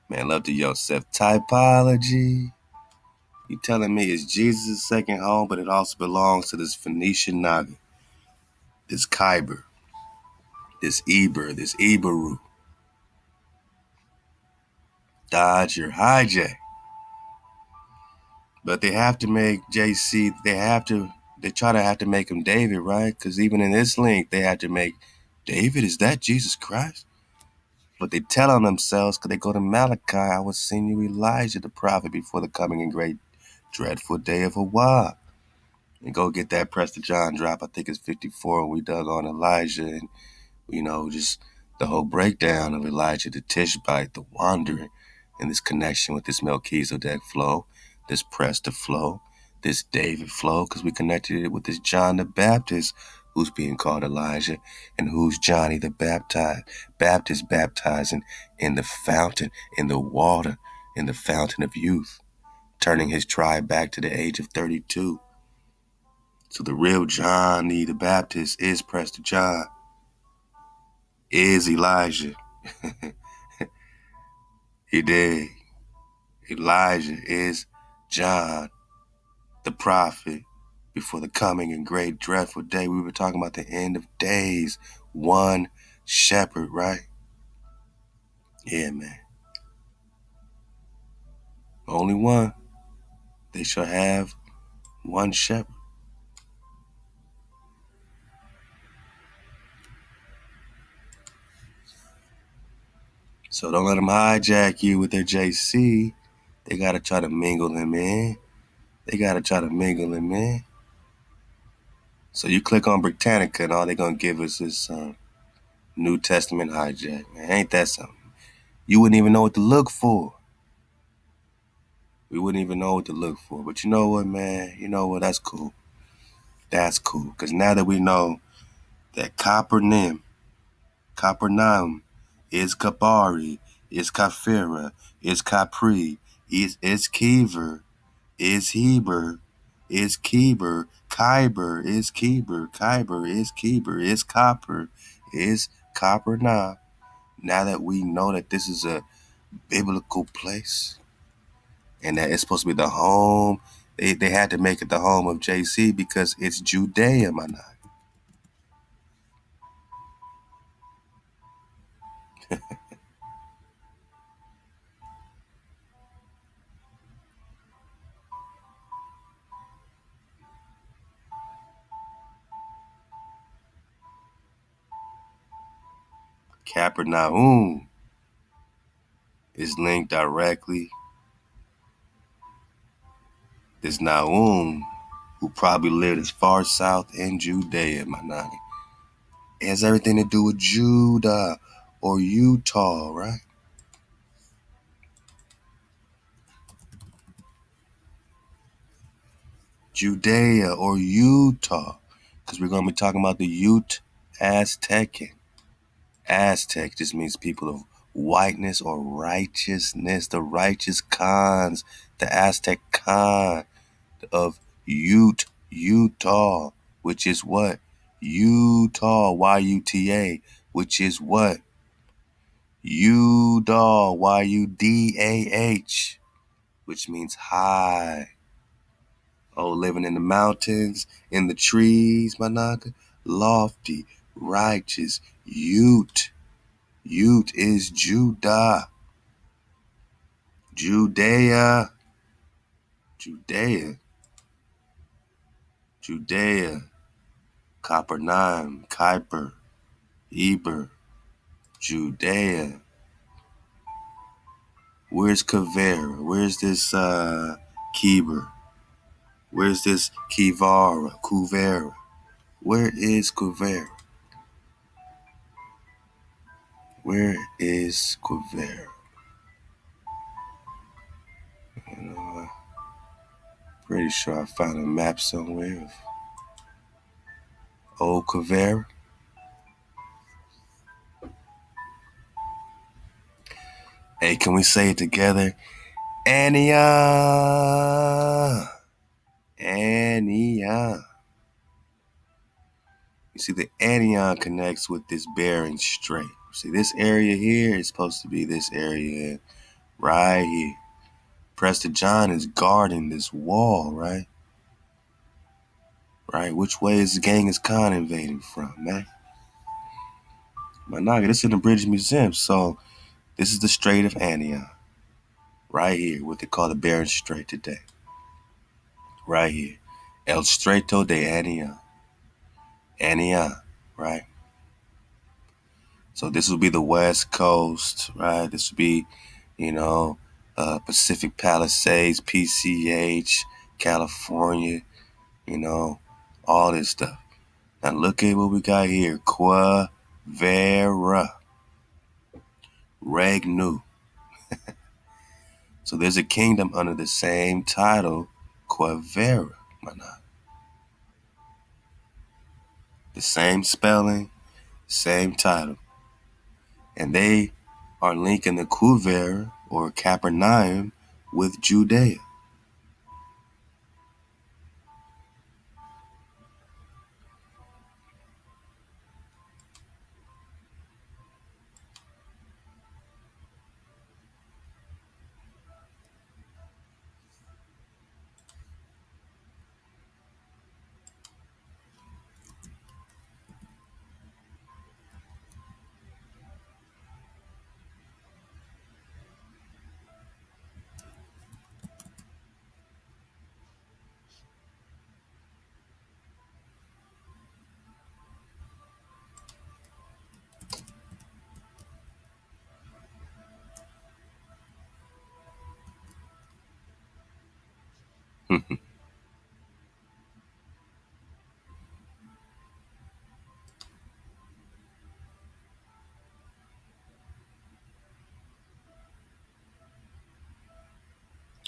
man, love to Yosef typology. You telling me it's Jesus' second home, but it also belongs to this Phoenician Naga, this Kheeber, this HEBER, this Iberu. Dodge or hijack. But they have to make JC, they try to have to make him David, right? Because even in this link, they have to make David, is that Jesus Christ? But they tell on themselves because they go to Malachi, I will send you Elijah the prophet before the coming and great dreadful day of HEBER. And go get that Prester John drop. I think it's 54. And we dug on Elijah and, just the whole breakdown of Elijah the Tishbite, the wandering, and this connection with this Melchizedek flow, this Prester flow, this David flow, because we connected it with this John the Baptist, who's being called Elijah, and who's Johnny the Baptist baptizing in the fountain, in the water, in the fountain of youth, turning his tribe back to the age of 32. So the real Johnny the Baptist is Prester John, is Elijah. He did. Elijah is John, the prophet, before the coming and great dreadful day. We were talking about the end of days. One shepherd, right? Yeah, man. Only one. They shall have one shepherd. So don't let them hijack you with their JC. They got to try to mingle them in. So you click on Britannica and all they're going to give us is New Testament hijack. Man, ain't that something? You wouldn't even know what to look for. We wouldn't even know what to look for. But you know what, man? You know what? That's cool. That's cool. Because now that we know that Capernaum is Kabari, is Kafira, is Capri, is Kheever, is HEBER, is Kheeber, Khyber, is Kheeber, Khyber, is Kheeber, is Copper, is Capernaum. Now that we know that this is a biblical place and that it's supposed to be the home, they had to make it the home of JC because it's Judea, my not. Capernaum is linked directly. This Naum, who probably lived as far south in Judea, my nani. It has everything to do with Judah or Utah, right? Judea or Utah. Because we're going to be talking about the Ute Aztecian. Aztec just means people of whiteness or righteousness. The righteous Khans. The Aztec Khan of Utah, which is what? Utah, Y-U-T-A, which is what? Udall, Y-U-D-A-H, which means high. Oh, living in the mountains, in the trees, my Naga. Lofty, righteous, Ute. Ute is Judah. Judea. Judea. Judea. Capernaum, Khyber, HEBER, Judea. Where's Kuvera? Where's this Kheeber? Where's this Kuvera? Where is Quivira? Where is Quivira? I'm pretty sure I found a map somewhere of old Quivira. Hey, can we say it together? Ania. Ania. You see, the anion connects with this Bering Strait. See, this area here is supposed to be this area right here. Prester John is guarding this wall, right? Right? Which way is the Genghis Khan invading from, man? My Naga, this is in the British Museum. So this is the Strait of Anion. Right here, what they call the Bering Strait today. Right here. El Stretto de Anion. Anion, right? So this will be the West Coast, right? This will be, Pacific Palisades, PCH, California, all this stuff. Now look at what we got here. Quivera. Regnu. So there's a kingdom under the same title, Quivera. The same spelling, same title. And they are linking the Kuvera or Capernaum with Judea.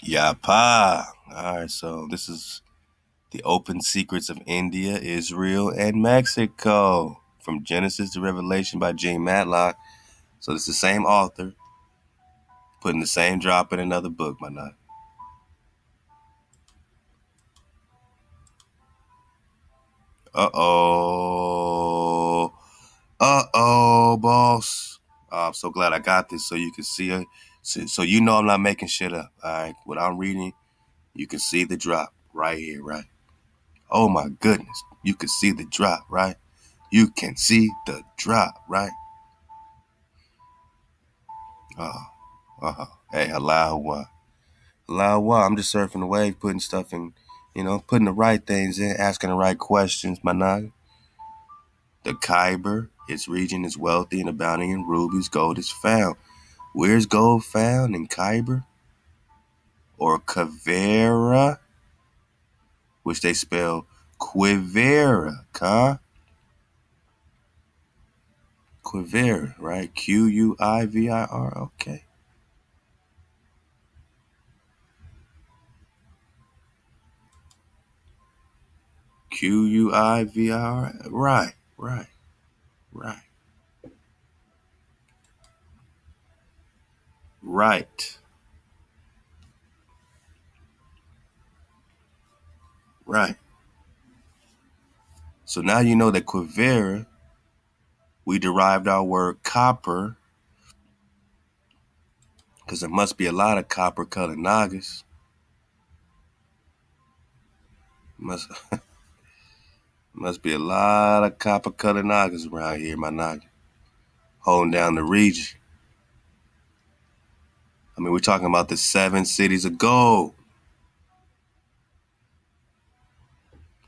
Yapa. All right, so this is The Open Secrets of India, Israel, and Mexico. From Genesis to Revelation by Gene Matlock. So it's the same author, putting the same drop in another book, my nut. Uh-oh. Uh-oh, boss. I'm so glad I got this so you can see it. So you know I'm not making shit up. All right. What I'm reading, you can see the drop right here, right? Oh my goodness. You can see the drop, right? You can see the drop, right? Oh, uh-huh. Hey, Halal HaWah. Halal HaWah. I'm just surfing the wave, putting stuff in, putting the right things in, asking the right questions, my Naga. The Kheeber, its region is wealthy and abounding in rubies. Gold is found. Where's gold found? In Kheeber? Or Kuvera, which they spell Quivira, Quivira, right? Quivir. Okay. Quivir. Right, right, right, right, right. So now you know that Quivira, we derived our word copper, because there must be a lot of copper colored Nagas. Must must be a lot of copper colored Nagas around here, my Naga. Holding down the region. I mean, we're talking about the 7 cities of gold,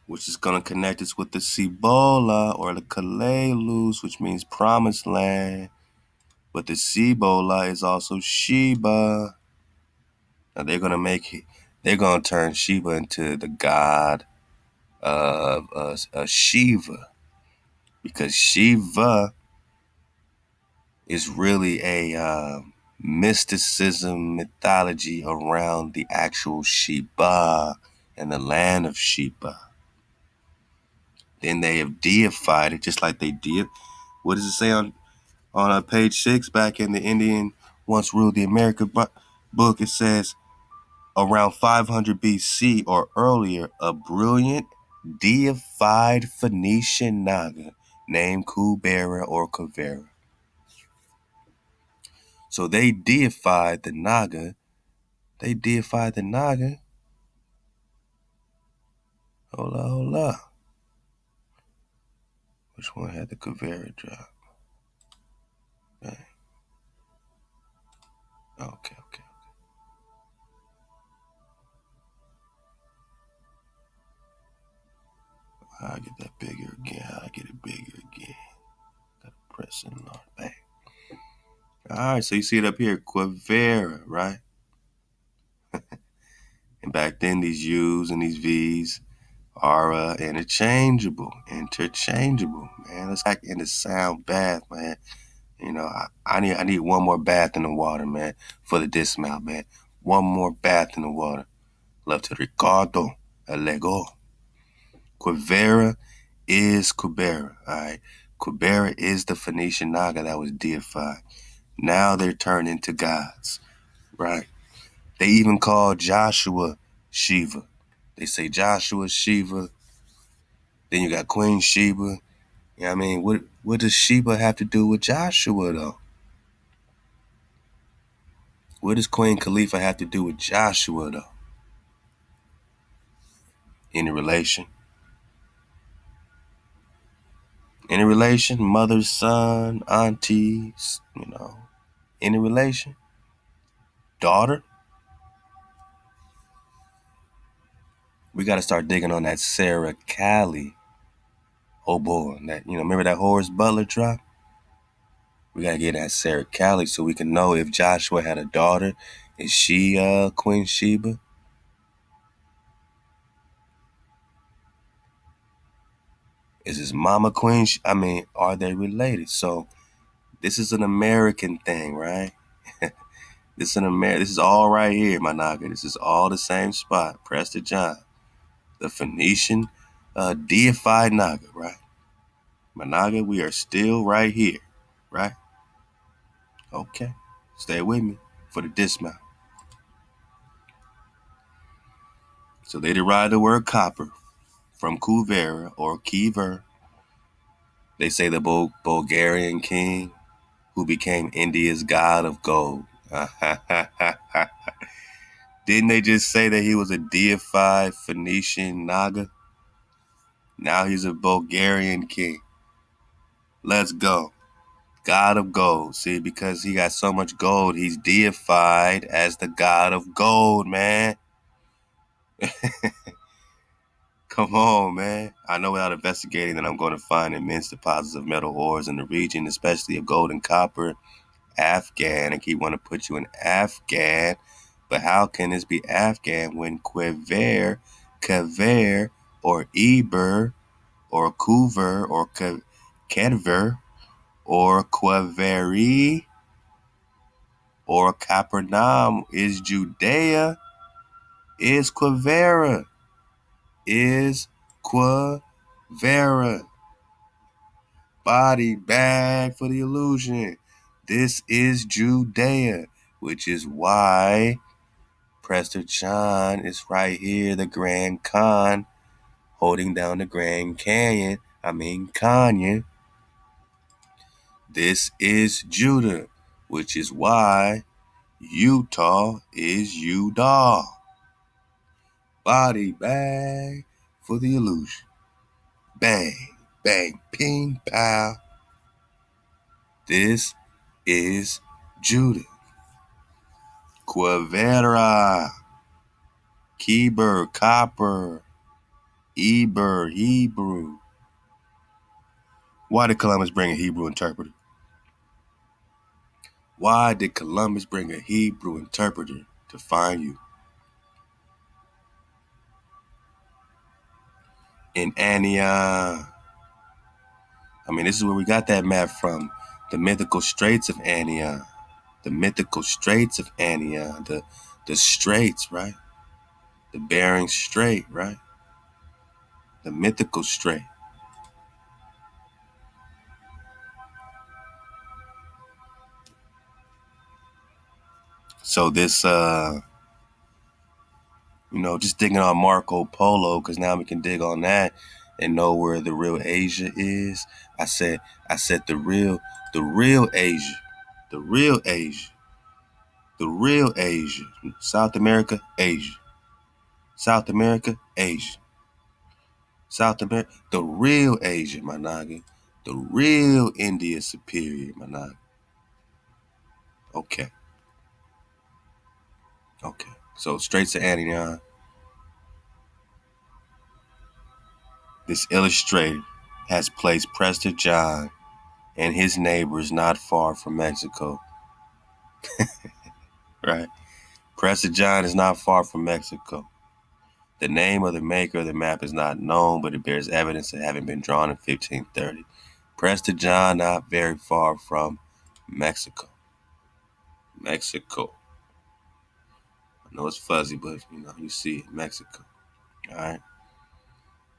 which is going to connect us with the Cibola or the Kalelus, which means promised land. But the Cibola is also Sheba. Now they're going to turn Sheba into the god of Shiva, because Shiva is really a mysticism mythology around the actual Sheba and the land of Sheba. Then they have deified it, just like they did. What does it say on page 6? Back in the Indian once ruled the America book, it says around 500 BC or earlier, a brilliant deified Phoenician Naga named Kuvera or Kuvera. So they deified the Naga. They deified the Naga. Hold up. Which one had the Kuvera drop? Okay, okay. I'll get that bigger again. I'll get it bigger again. Gotta press in on bang. Alright, so you see it up here, Quivira, right? And back then these U's and these V's are interchangeable, man. It's like in the sound bath, man. I need one more bath in the water, man, for the dismount, man. One more bath in the water. Love to Ricardo, Lego. Quivira is Quivera, all right? Quivera is the Phoenician Naga that was deified. Now they're turned into gods, right? They even call Joshua Shiva. They say Joshua Shiva. Then you got Queen Sheba. You know what I mean? What does Sheba have to do with Joshua, though? What does Queen Khalifa have to do with Joshua, though? Any relation? Any relation? Mother, son, aunties, any relation? Daughter? We got to start digging on that Sarah Callie. Oh boy, remember that Horace Butler drop? We got to get that Sarah Callie so we can know if Joshua had a daughter. Is she Queen Sheba? Is his mama queen? Are they related? So this is an American thing, right? This is all right here, my Naga. This is all the same spot. Prester John, the Phoenician deified Naga, right? My Naga, we are still right here, right? Okay. Stay with me for the dismount. So they derive the word copper from Kuvera or Kheeber. They say the Bulgarian king who became India's god of gold. Didn't they just say that he was a deified Phoenician Naga? Now he's a Bulgarian king. Let's go. God of gold. See, because he got so much gold, he's deified as the god of gold, man. Come on, man. I know without investigating that I'm going to find immense deposits of metal ores in the region, especially of gold and copper. Afghan. I keep want to put you in Afghan. But how can this be Afghan when Quivira, or HEBER, or Kuvera, or Kheeber, or Quivira, or Capernaum is Judea, is Quivira, is Quivira. Body bag for the illusion. This is Judea, which is why Prester John is right here, the Grand Khan, holding down the Grand Canyon. This is Judah, which is why Utah is Udall. Body bag for the illusion. Bang, bang, ping, pow. This is Judah. Quivera, Kheeber, copper, HEBER, Hebrew. Why did Columbus bring a Hebrew interpreter? Why did Columbus bring a Hebrew interpreter to find you? In Antioch. This is where we got that map from. The mythical Straits of Antioch. The mythical Straits of Antioch. The Straits, right? The Bering Strait, right? The mythical Strait. So this, just digging on Marco Polo, because now we can dig on that and know where the real Asia is. I said the real Asia. The real Asia. The real Asia. South America, Asia. South America, Asia. South America, the real Asia, my Naga. The real India superior, my Naga. Okay. So Straits of Antioch. This illustrator has placed Prester John and his neighbors not far from Mexico. Right? Prester John is not far from Mexico. The name of the maker of the map is not known, but it bears evidence of having been drawn in 1530. Prester John not very far from Mexico. Mexico. I know it's fuzzy, but you see it. Mexico. All right.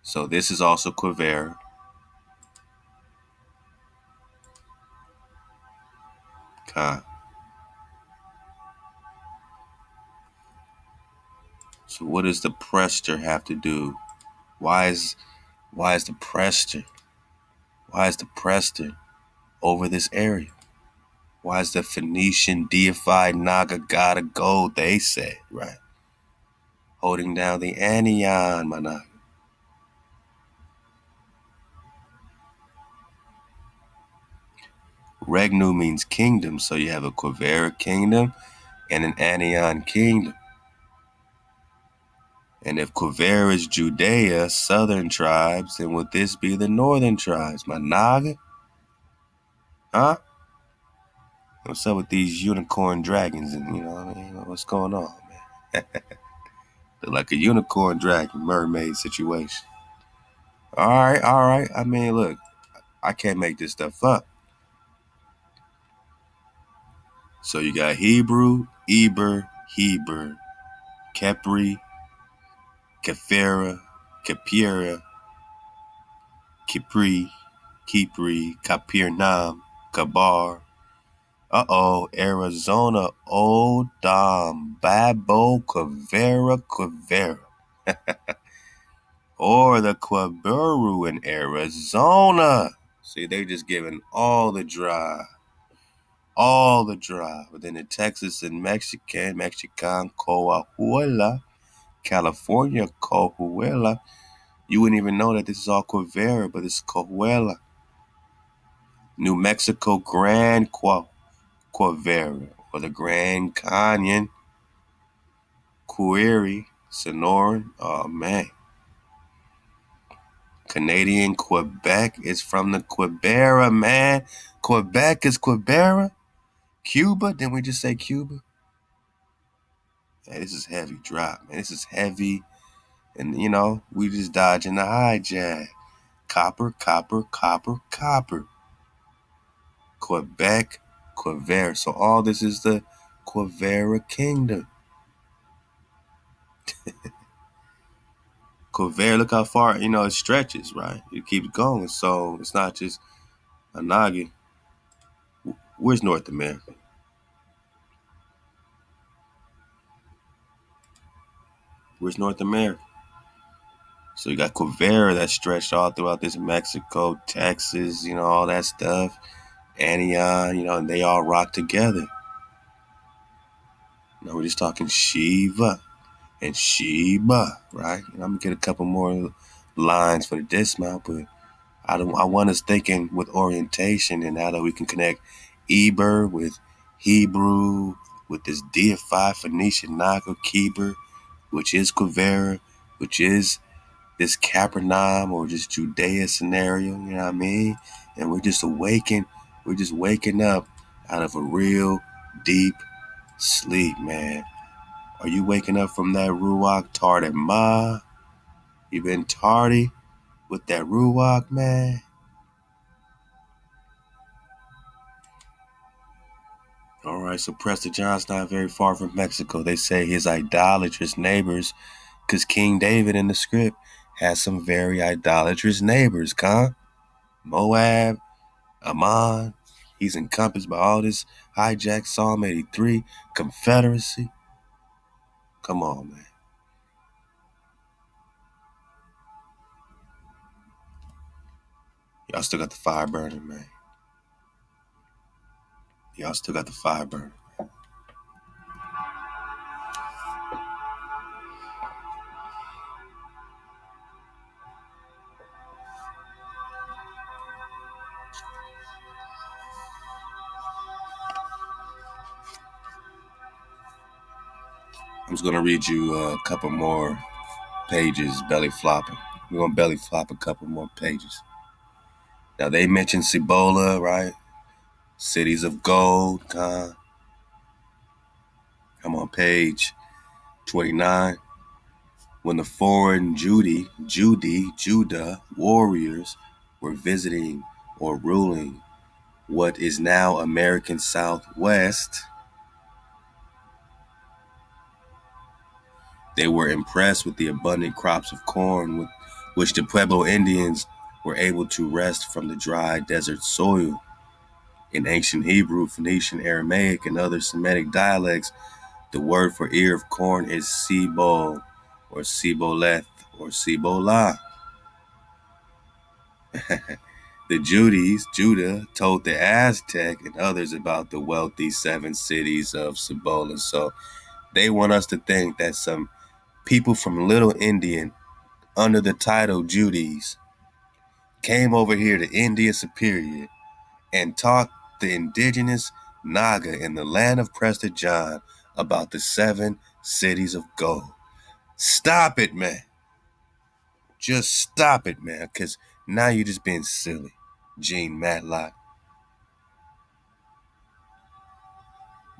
So this is also Quivira. Okay. So what does the Prester have to do? Why is the Prester? Why is the Prester over this area? Why is the Phoenician deified Naga god of gold, they said, right? Holding down the Anion, my Naga. Regnu means kingdom, so you have a Quivira kingdom and an Anion kingdom. And if Quivira is Judea, southern tribes, then would this be the northern tribes, my Naga? Huh? What's up with these unicorn dragons and what's going on, man? They're like a unicorn dragon mermaid situation. All right. I mean, look, I can't make this stuff up. So you got Hebrew, Heber, Kepri, Kefera, Kepira, Kipri, Kapirnam, Kabar. Arizona, Odom, Babo, Quivera. Or the Quiburu in Arizona. See, they just giving all the dry. But then in Texas and Mexican, Coahuila, California, Coahuila, you wouldn't even know that this is all Quivera, but it's Coahuila. New Mexico, Quivera, or the Grand Canyon, Query, Sonoran. Oh, man. Canadian Quebec is from the Quivira, man. Quebec is Quivira. Cuba, didn't we just say Cuba? Man, this is heavy drop, man. This is heavy. And, we just dodging the hijack. Copper. Quebec, Quivira. So all this is the Quivira Kingdom. Quivira, look how far, it stretches, right? It keeps going. So it's not just a Naga. Where's North America? Where's North America? So you got Quivira that stretched all throughout this Mexico, Texas, all that stuff. Antioch, and they all rock together. Now we're just talking Shiva and Sheba, right? And I'm gonna get a couple more lines for the dismount, but I want us thinking with orientation and how that we can connect HEBER with Hebrew with this Deified Phoenician Naga Kheeber, which is Quivira, which is this Capernaum or just Judea scenario, you know what I mean? And we're just waking up out of a real deep sleep, man. Are you waking up from that Ruach tardy ma? You been tardy with that Ruach, man? All right, so Prester John's not very far from Mexico. They say his idolatrous neighbors, because King David in the script has some very idolatrous neighbors, Moab, Ammon. He's encompassed by all this hijacked Psalm 83, Confederacy. Come on, man. Y'all still got the fire burning, man. Y'all still got the fire burning. I'm just going to read you a couple more pages, belly flopping. We're going to belly flop a couple more pages. Now, they mentioned Cibola, right? Cities of gold. I'm on page 29. When the foreign Judah warriors were visiting or ruling what is now American Southwest, they were impressed with the abundant crops of corn with which the Pueblo Indians were able to wrest from the dry desert soil. In ancient Hebrew, Phoenician, Aramaic, and other Semitic dialects, the word for ear of corn is sibol, or siboleth, or sibolah. The Judah, told the Aztec and others about the wealthy 7 cities of Cibola. So they want us to think that some people from Little Indian under the title Judies came over here to India Superior and taught the indigenous Naga in the land of Prester John about the 7 cities of gold. Stop it, man. Just stop it, man, because now you're just being silly, Gene Matlock.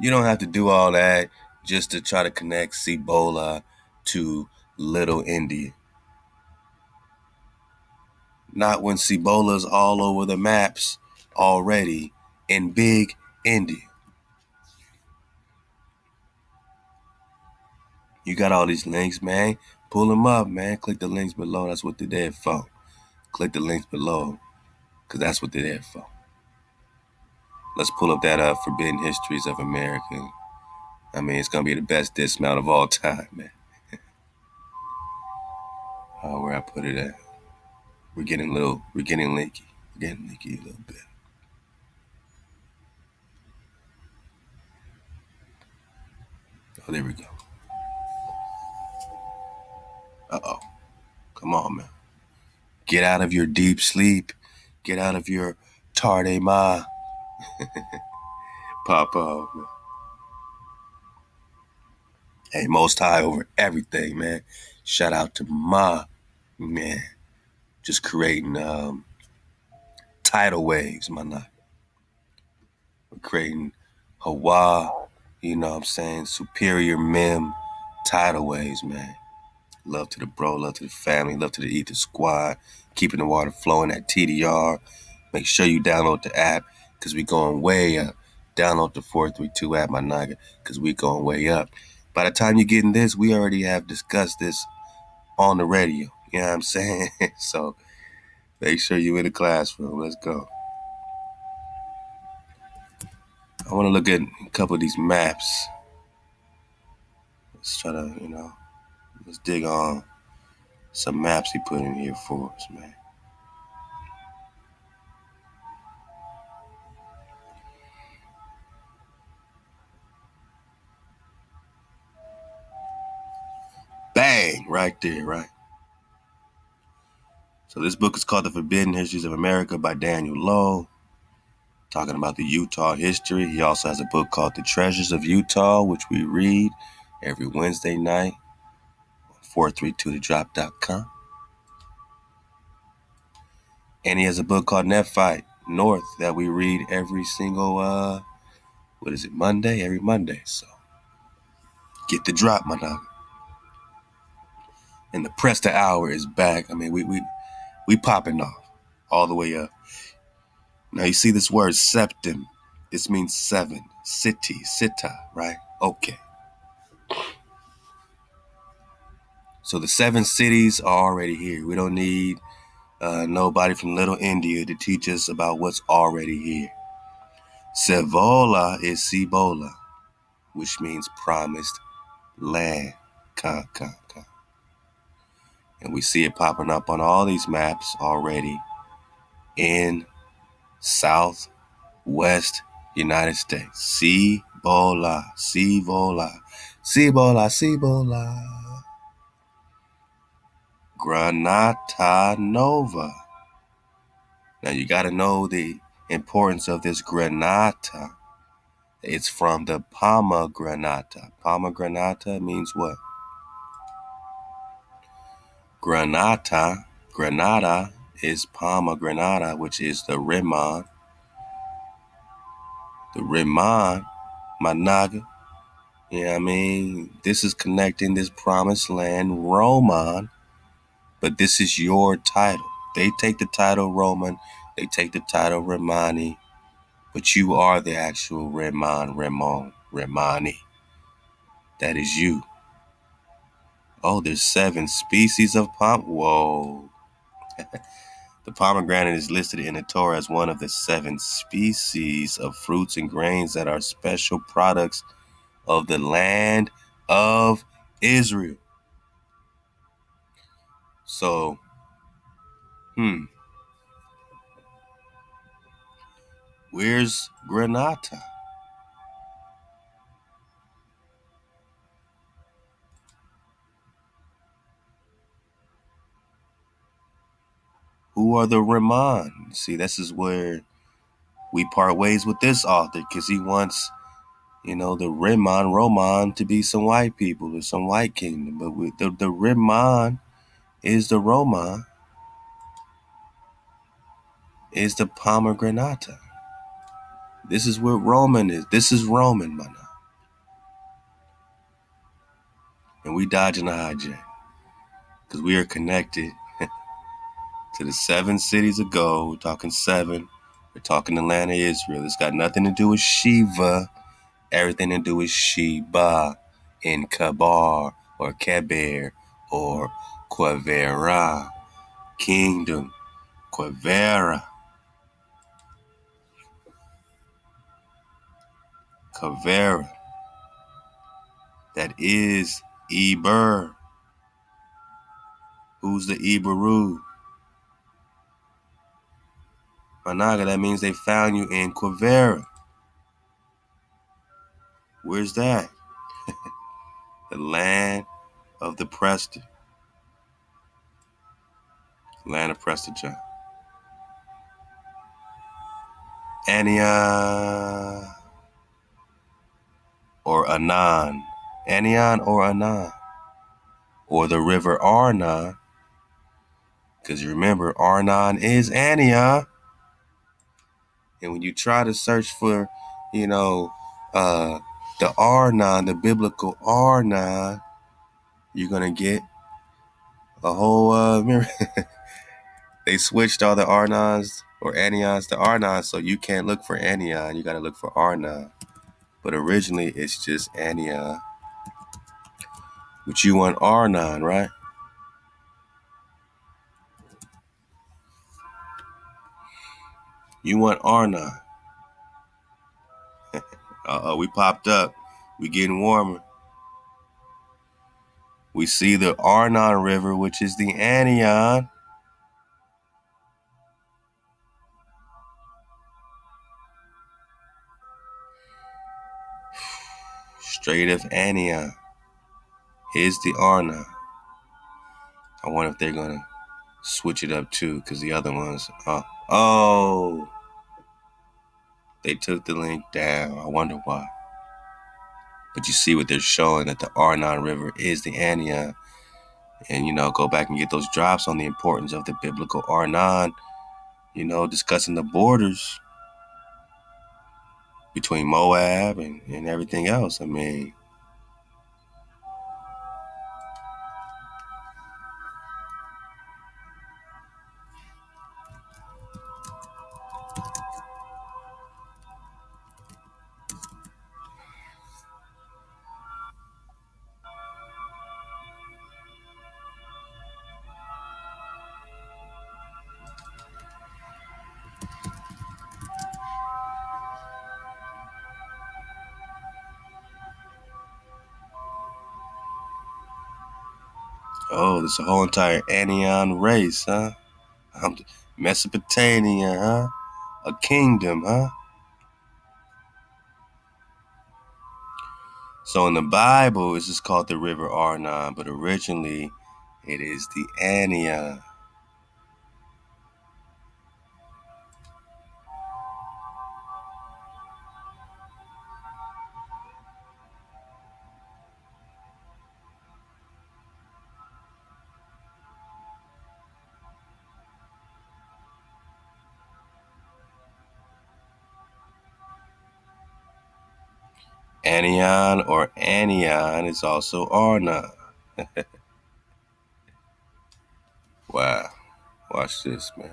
You don't have to do all that just to try to connect Cibola to Little India. Not when Cebola's all over the maps already in big India. You got all these links, man. Pull them up, man. Click the links below. That's what they're there for. Click the links below, because that's what they're there for. Let's pull up that Forbidden Histories of America. I mean, it's going to be the best dismount of all time, man. Where I put it at. We're getting leaky. We're getting leaky a little bit. Oh, there we go. Uh-oh. Come on, man. Get out of your deep sleep. Get out of your tarde ma. Pop off, man. Hey, Most High over everything, man. Shout out to Ma, man. Just creating tidal waves, my Naga. We're creating HEBER, you know what I'm saying? Superior mem tidal waves, man. Love to the bro, love to the family, love to the Ether Squad. Keeping the water flowing at TDR. Make sure you download the app, because we going way up. Download the 432 app, my Naga, because we going way up. By the time you're getting this, we already have discussed this on the radio. You know what I'm saying? So make sure you're in the classroom. Let's go. I want to look at a couple of these maps. Let's try to, let's dig on some maps he put in here for us, man. Bang! Right there, right? So this book is called The Forbidden Histories of America by Daniel Lowe, talking about the Utah history. He also has a book called The Treasures of Utah, which we read every Wednesday night on 432thedrop.com. And he has a book called Deified North that we read every single, Monday? Every Monday. So get the drop, my dog. And the Prester hour is back. I mean, we popping off all the way up. Now you see this word septim. This means seven. City, sita, right? Okay. So the 7 cities are already here. We don't need nobody from Little India to teach us about what's already here. Sevola is Cibola, which means promised land. And we see it popping up on all these maps already in Southwest United States. Cibola, Cibola, Cibola, Cibola. Granata Nova. Now you got to know the importance of this granata. It's from the pomegranata. Pomegranata means what? Granata is pomegranata, which is the Riman. The Riman, my Naga. You know what I mean? This is connecting this promised land, Roman, but this is your title. They take the title Roman, they take the title Romani, but you are the actual Romani. That is you. Oh, there's 7 species of Whoa. The pomegranate is listed in the Torah as one of the 7 species of fruits and grains that are special products of the land of Israel. So, where's Granata? Who are the Raman? See, this is where we part ways with this author, because he wants, the Roman to be some white people or some white kingdom. But the Raman is the Roman, is the pomegranata. This is where Roman is. This is Roman, man. And we dodging the hijack, because we are connected to the 7 cities of gold. We're talking 7. We're talking the land of Israel. It's got nothing to do with Shiva. Everything to do with Sheba in Kabar or Kheeber or Quivira. Kingdom. Quivera. Kuvera. That is HEBER. Who's the HEBERU? Naga, that means they found you in Quivira. Where's that? The land of the Prester. Land of Prester John. Anion or Anan. Anion or Anan. Or the river Arnon. Because you remember, Arnon is Anion. And when you try to search for, the Arnon, the biblical Arnon, you're going to get a whole, remember, they switched all the Arnons or Anions to Arnon, so you can't look for Anion. You got to look for Arnon. But originally, it's just Anion. But you want Arnon, right? You want Arnon. We popped up. We getting warmer. We see the Arnon River, which is the Anion. Strait of Anion is the Arnon. I wonder if they're going to switch it up too, because the other ones, they took the link down. I wonder why. But you see what they're showing, that the Arnon River is the Anion. And, go back and get those drops on the importance of the biblical Arnon, discussing the borders between Moab and everything else. I mean, there's a whole entire Anion race, huh? Mesopotamia, huh? A kingdom, huh? So in the Bible, it's just called the River Arnon, but originally it is the Anion. Anion or Anion is also Arnon. Wow. Watch this, man.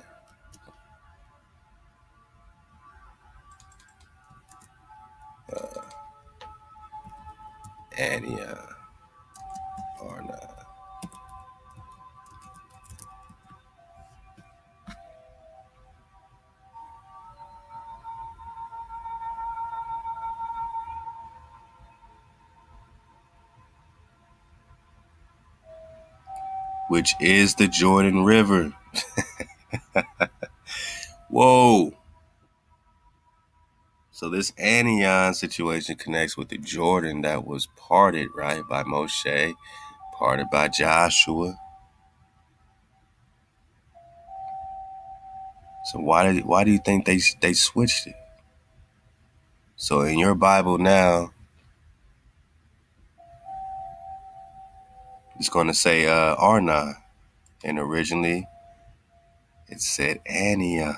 Anion. Arnon. Which is the Jordan River. Whoa. So this Anion situation connects with the Jordan that was parted, right, by Moshe, parted by Joshua. So why do you think they switched it? So in your Bible now, it's going to say Arnon, and originally it said Anion.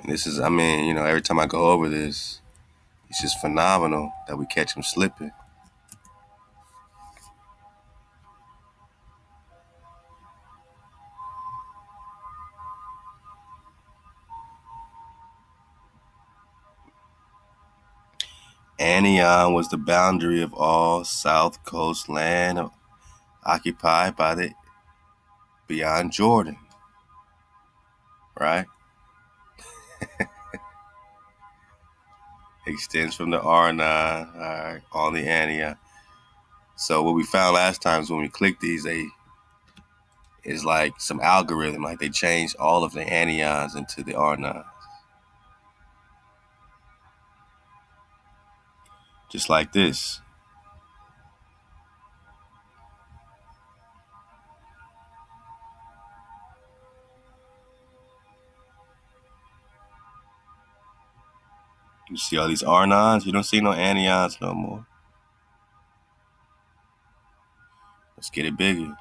And this is, I mean, every time I go over this, it's just phenomenal that we catch them slipping. Antioch was the boundary of all South Coast land occupied by the beyond Jordan, right? Extends from the Arnon, all right, on the Antioch. So what we found last time is when we click these, is like some algorithm, like they changed all of the anions into the Arnon, just like this. You see all these Arnons? You don't see no anions no more. Let's get it bigger.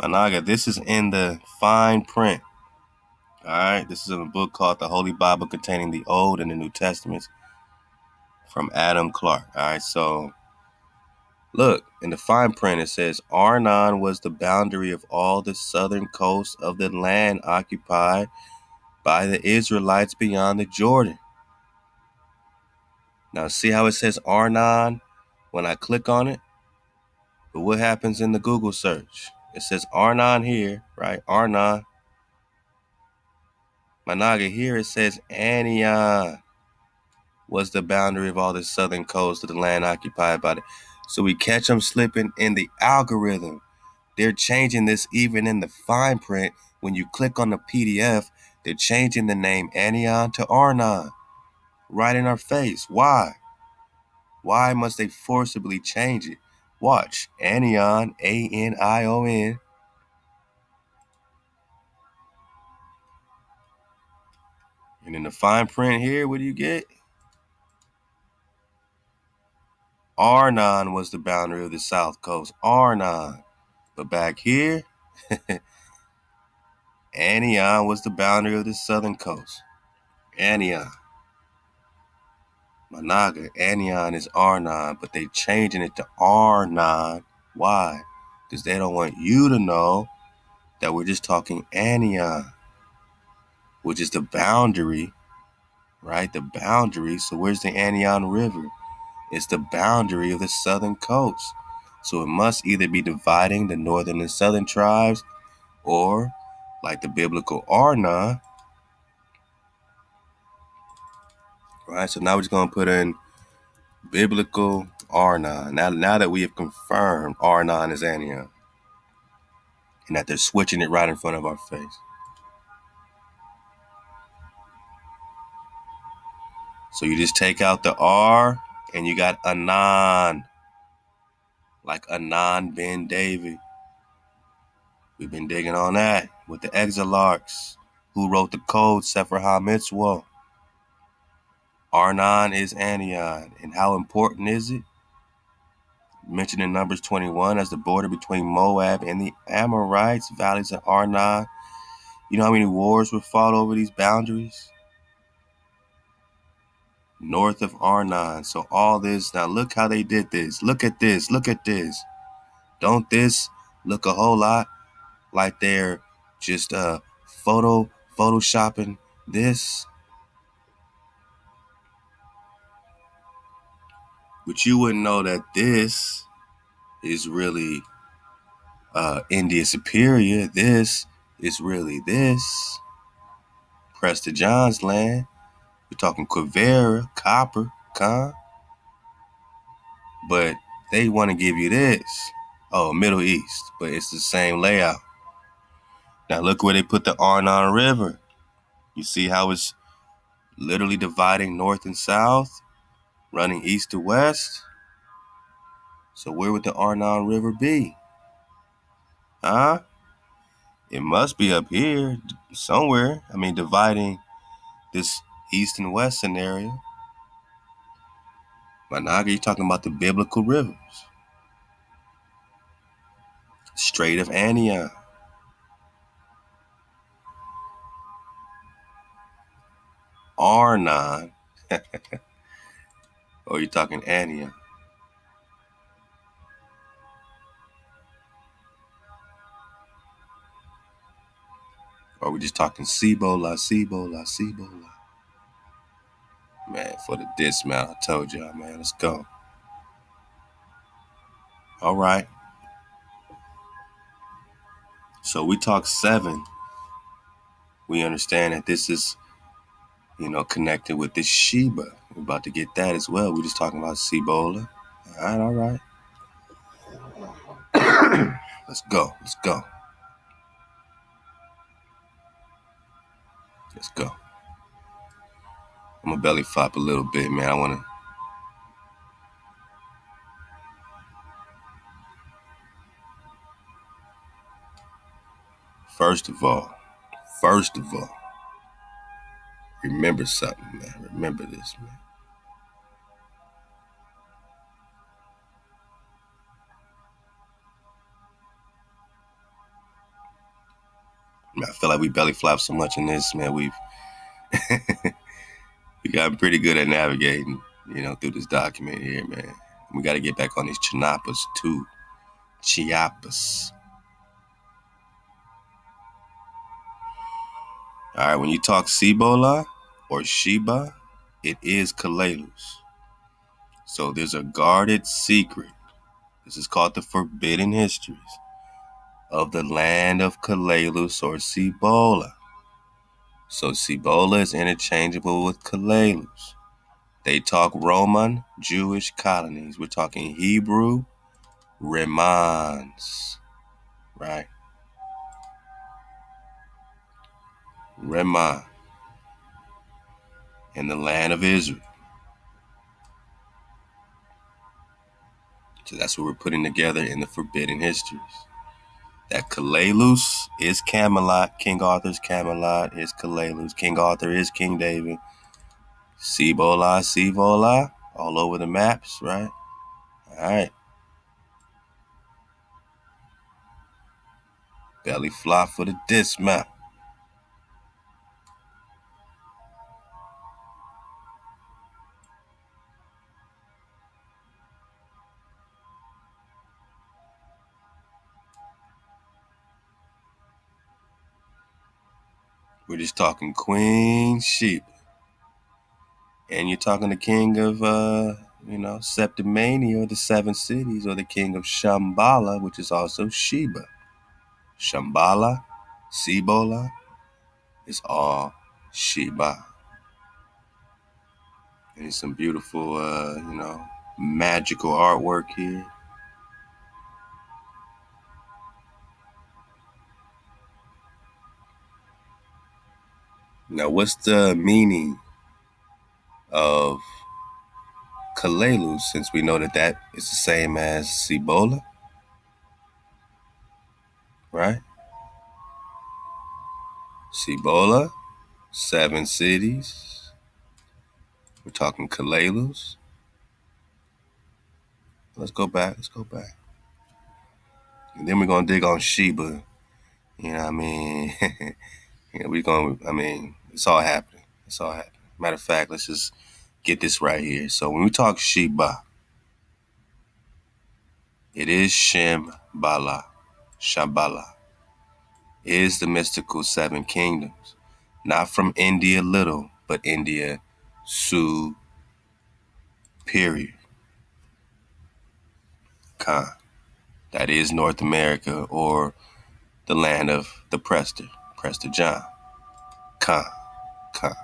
My Naga, this is in the fine print. All right, this is in a book called The Holy Bible containing the Old and the New Testaments from Adam Clark. All right, so look, in the fine print it says Arnon was the boundary of all the southern coast of the land occupied by the Israelites beyond the Jordan. Now see how it says Arnon when I click on it? But what happens in the Google search? It says Arnon here, right? Arnon. Managa here, it says Antioch was the boundary of all the southern coast of the land occupied by the. So we catch them slipping in the algorithm. They're changing this even in the fine print. When you click on the PDF, they're changing the name Antioch to Arnon. Right in our face. Why? Why must they forcibly change it? Watch. Anion, Anion. And in the fine print here, what do you get? Arnon was the boundary of the south coast. Arnon. But back here, Anion was the boundary of the southern coast. Anion. Managa. Anion is Arnon, but they changing it to Arnon. Why? Because they don't want you to know that we're just talking Anion, which is the boundary, right? The boundary. So where's the Anion River? It's the boundary of the southern coast. So it must either be dividing the northern and southern tribes, or like the biblical Arnon, right? So now we're just going to put in biblical Arnon. Now that we have confirmed Arnon is Antioch, and that they're switching it right in front of our face. So you just take out the R and you got Anan, like Anan ben David. We've been digging on that with the exilarchs. Who wrote the code Sefer HaMitzvah? Arnon is Antioch. And how important is it? Mentioned in Numbers 21 as the border between Moab and the Amorites, valleys of Arnon. You know how many wars were fought over these boundaries? North of Arnon. So all this, now look how they did this. Look at this. Look at this. Don't this look a whole lot like they're just photoshopping this? But you wouldn't know that this is really India Superior. This is really this. Prester John's land. We're talking Quivera, copper, con. But they want to give you this. Oh, Middle East. But it's the same layout. Now look where they put the Arnon River. You see how it's literally dividing north and south, running east to west? So where would the Arnon River be? Huh? It must be up here somewhere. I mean, dividing this east and west scenario. But now you're talking about the biblical rivers. Strait of Antioch. Arnon. Or you talking Ania? Or we just talking Cibola, Cibola, Cibola? Man, for the dismount, I told y'all, man, let's go. All right. So we talk 7. We understand that this is, connected with this Sheba. We're about to get that as well. We're just talking about Cibola. All right. Let's go. Let's go. Let's go. I'm gonna belly flop a little bit, man. I wanna. First of all, remember something, man. Remember this, man. I feel like we belly flop so much in this, man. We gotten pretty good at navigating, through this document here, man. We got to get back on these Chiapas too. Chiapas. All right, when you talk Cibola or Sheba, it is Kalelus. So there's a guarded secret. This is called the Forbidden Histories of the land of Kalelus or Cibola. So Cibola is interchangeable with Kalelus. They talk Roman Jewish colonies. We're talking Hebrew Remans, right? Reman in the land of Israel. So that's what we're putting together in the Forbidden Histories. That Kalelus is Camelot. King Arthur's Camelot is Kalelus. King Arthur is King David. Cibola, Cibola, all over the maps, right? All right. Belly flop for the dismount. We're just talking Queen Sheba. And you're talking the king of, Septimania or the 7 cities, or the king of Shambhala, which is also Sheba. Shambhala, Cibola, is all Sheba. And some beautiful, magical artwork here. Now, what's the meaning of Kalelus, since we know that is the same as Cibola, right? Cibola, 7 cities. We're talking Kalelus. Let's go back. And then we're going to dig on Sheba. You know what I mean? It's all happening. Matter of fact, let's just get this right here. So when we talk Sheba, it is Shambhala. Shambhala is the mystical 7 kingdoms. Not from India little, but India superior. Khan. That is North America, or the land of the Prester John. Khan. Khan.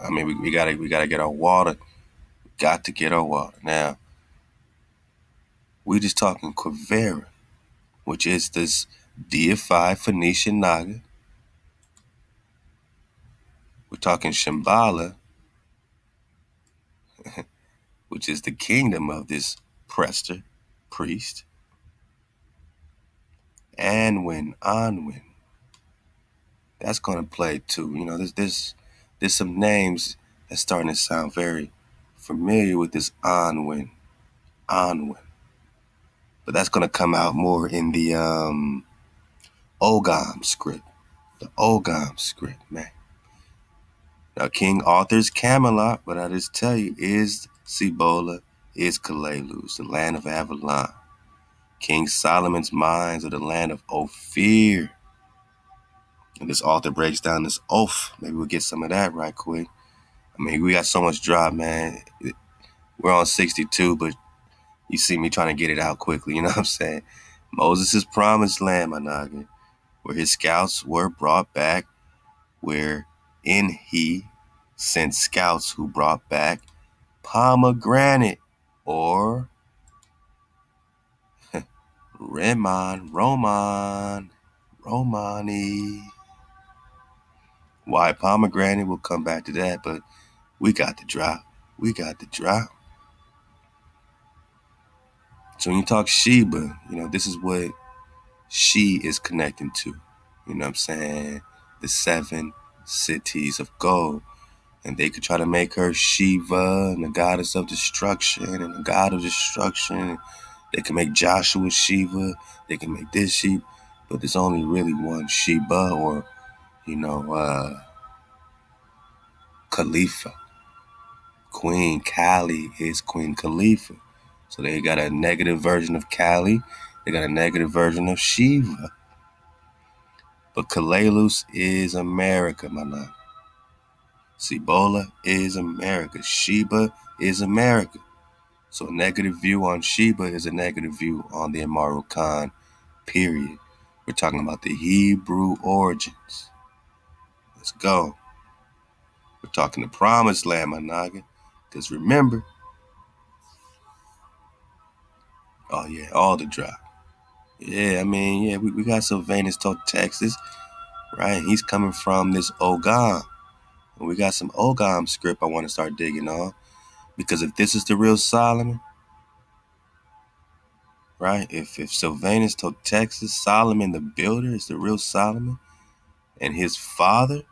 I mean, we gotta get our water. Got to get our water. Now, we just talking Quivera, which is this deified Phoenician Naga. We're talking Shambhala, which is the kingdom of this Prester priest. Anwin. That's gonna play too. There's some names that's starting to sound very familiar with this Anwin. But that's gonna come out more in the Ogam script. The Ogam script, man. Now, King Arthur's Camelot, but I just tell you, is Cibola, is Kalelus, the land of Avalon. King Solomon's mines are the land of Ophir. And this author breaks down this oath. Maybe we'll get some of that right quick. I mean, we got so much drop, man. We're on 62, but you see me trying to get it out quickly, you know what I'm saying? Moses' promised land, my Naga, where his scouts were brought back, wherein he sent scouts who brought back pomegranate or Romani. Why pomegranate? We'll come back to that, but we got the drop. We got the drop. So when you talk Sheba, this is what she is connecting to. You know what I'm saying? The 7 cities of gold. And they could try to make her Shiva and the goddess of destruction and the god of destruction. They can make Joshua Shiva. They can make this Shiva. But there's only really one Sheba or, Khalifa. Queen Kali is Queen Khalifa. So they got a negative version of Kali. They got a negative version of Shiva. But Kalelus is America, my love. Cibola is America. Sheba is America. So a negative view on Sheba is a negative view on the Immoral Khan, period. We're talking about the Hebrew origins. Let's go. We're talking the promised land, my Naga. Because remember, oh yeah, all the drop. Yeah, we got Sylvanus to Texas, right? He's coming from this Ogam. And we got some Ogam script I want to start digging on. Because if this is the real Solomon, right? If Sylvanus to Texas, Solomon the builder is the real Solomon, and his father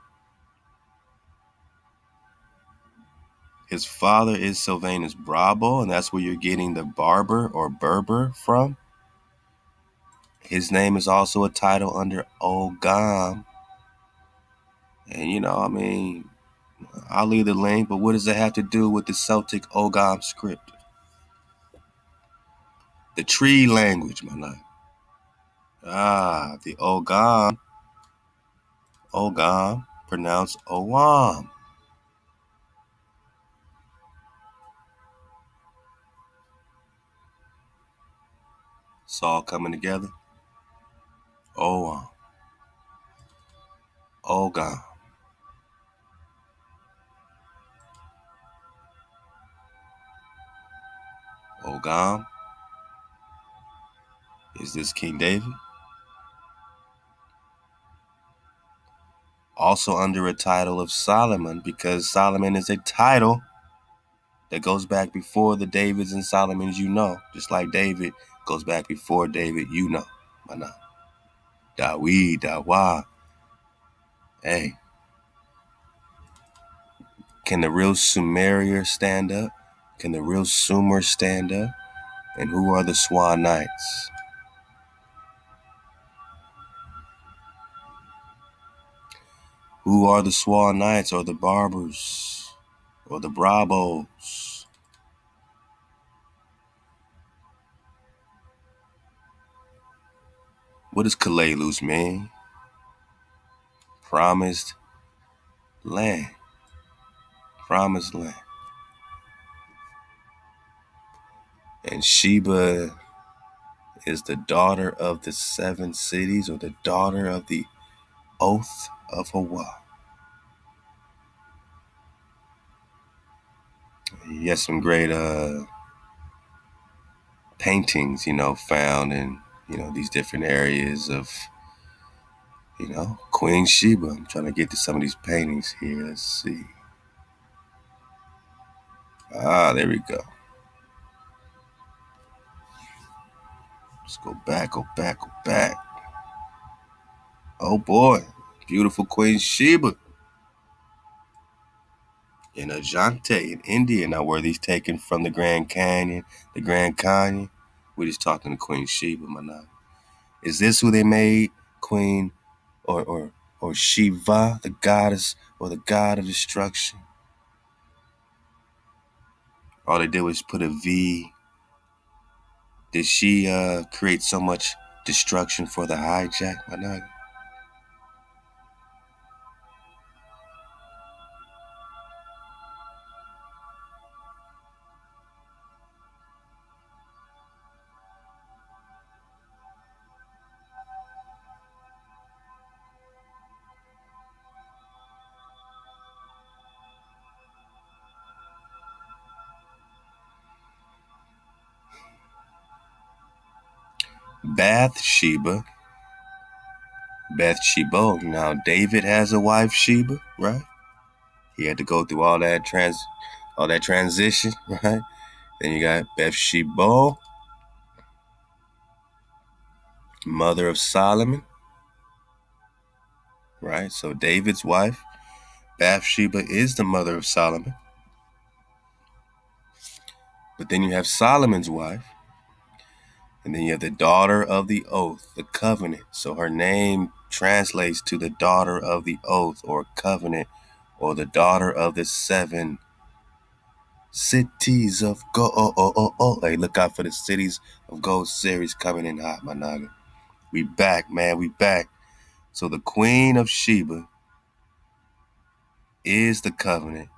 is Sylvanus Brabo, and that's where you're getting the Barber or Berber from. His name is also a title under Ogam. And I'll leave the link, but what does it have to do with the Celtic Ogam script? The tree language, my love. The Ogam, pronounced Owam. It's all coming together. Owam. Ogam. Ogam. Is this King David? Also under a title of Solomon, because Solomon is a title that goes back before the Davids and Solomons, just like David goes back before David, Mana. Dawi, Dawa. Hey, can the real Sumerian stand up? Can the real Sumer stand up? And who are the Swanites? Who are the Swanites or the Barbers or the Brabos? What does Kalelus mean? Promised land. Promised land. And Sheba is the daughter of the 7 cities or the daughter of the oath of HeBER. He has some great paintings, found in, these different areas of, Queen Sheba. I'm trying to get to some of these paintings here. Let's see. There we go. Let's go back. Oh boy. Beautiful Queen Sheba. In Ajante in India. Now, were these taken from the Grand Canyon? The Grand Canyon? We're just talking to Queen Sheba, my love. Is this who they made queen, or Shiva, the goddess or the god of destruction. All they did was put a V. Did she create so much destruction for the hijack? Why not? Bathsheba. Bathsheba. Now David has a wife, Sheba, right? He had to go through all that transition, right? Then you got Bathsheba, mother of Solomon, right? So David's wife, Bathsheba, is the mother of Solomon. But then you have Solomon's wife, and then you have the daughter of the oath, the covenant. So her name translates to the daughter of the oath or covenant, or the daughter of the 7 cities of gold. Hey, look out for the Cities of Gold series coming in hot, my Naga. We back, man. We back. So the Queen of Sheba is the covenant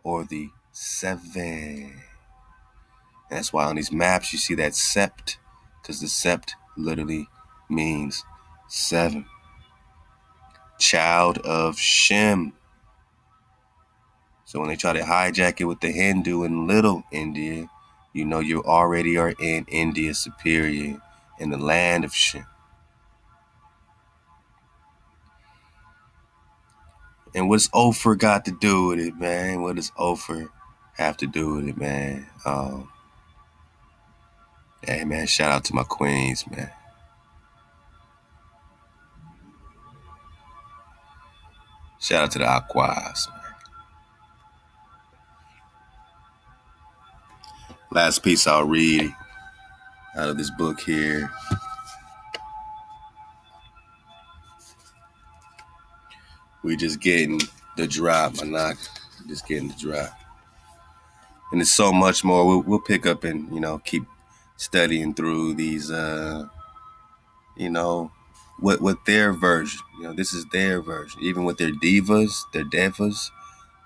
or the 7. And that's why on these maps you see that sept, because the sept literally means 7. Child of Shem. So when they try to hijack it with the Hindu and Little India, you know you already are in India Superior, in the land of Shem. And what's Ophir got to do with it, man? What does Ophir have to do with it, man? Hey, man, shout out to my queens, man. Shout out to the Aquas, man. Last piece I'll read out of this book here. We just getting the drop, my knock. Just getting the drop. And there's so much more. We'll pick up and, keep studying through these, what their version. This is their version. Even with their devas,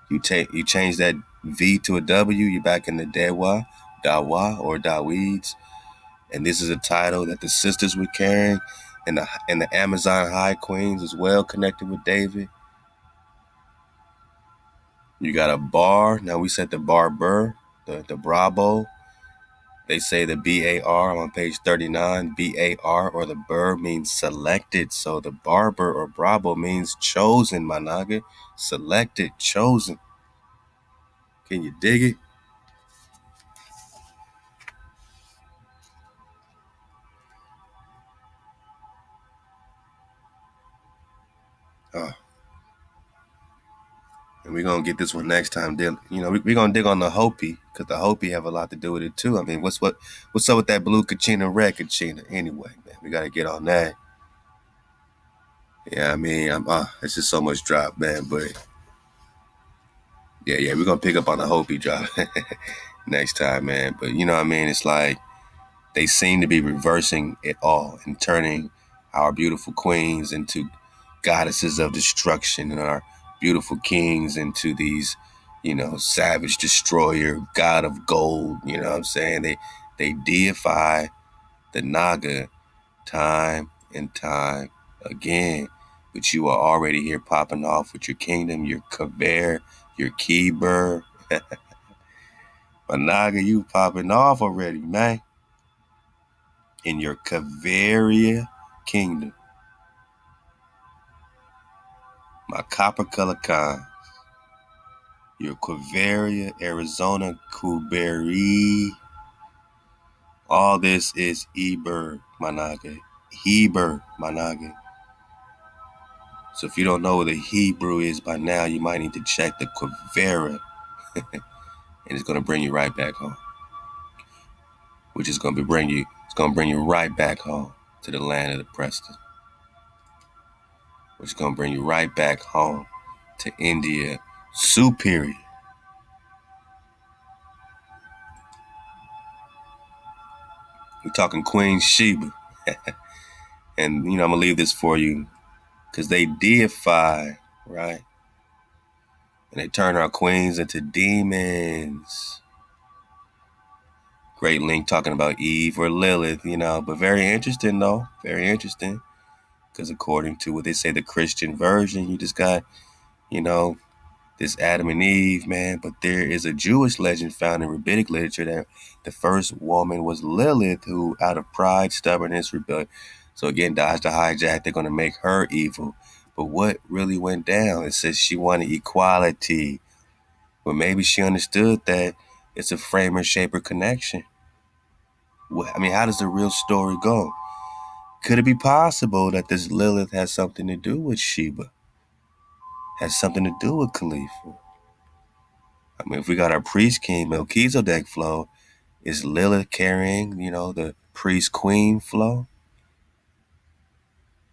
you change that V to a W, you're back in the Dawa, or Daweeds. And this is a title that the sisters were carrying, and the Amazon High Queens as well, connected with David. You got a bar. Now we said the barber, the Bravo. They say the BAR. I'm on page 39. BAR or the Burr means selected. So the barber or Bravo means chosen, my Naga. Selected, chosen. Can you dig it? And we're going to get this one next time. We're going to dig on the Hopi, because the Hopi have a lot to do with it too. I mean, what's up with that blue Kachina, red Kachina? Anyway, man, we got to get on that. Yeah, I mean, it's just so much drop, man. But yeah, we're going to pick up on the Hopi drop next time, man. But it's like they seem to be reversing it all and turning our beautiful queens into goddesses of destruction, and our beautiful kings into these, savage destroyer, god of gold. You know what I'm saying? They deify the Naga time and time again. But you are already here popping off with your kingdom, your Kuvera, your Kheeber. But Naga, you popping off already, man. In your Kuvera kingdom. My copper color con. Your Quivira, Arizona, Kuberi. All this is HEBER, my Naga. HEBER, my Naga. So if you don't know what the Hebrew is by now, you might need to check the Quivira. And it's going to bring you right back home. Which is going to bring you right back home to the land of the Prester. which is going to bring you right back home to India superior. We're talking Queen Sheba. And, I'm going to leave this for you because they deify, right? And they turn our queens into demons. Great link talking about Eve or Lilith, but very interesting, though. Very interesting. Because according to what they say, the Christian version, you just got, this Adam and Eve, man. But there is a Jewish legend found in rabbinic literature that the first woman was Lilith, who out of pride, stubbornness, rebellion. So again, dodge the hijack. They're going to make her evil. But what really went down? It says she wanted equality. But maybe she understood that it's a framer-shaper connection. How does the real story go? Could it be possible that this Lilith has something to do with Sheba? Has something to do with Khalifa? If we got our priest king Melchizedek flow, is Lilith carrying, the priest queen flow?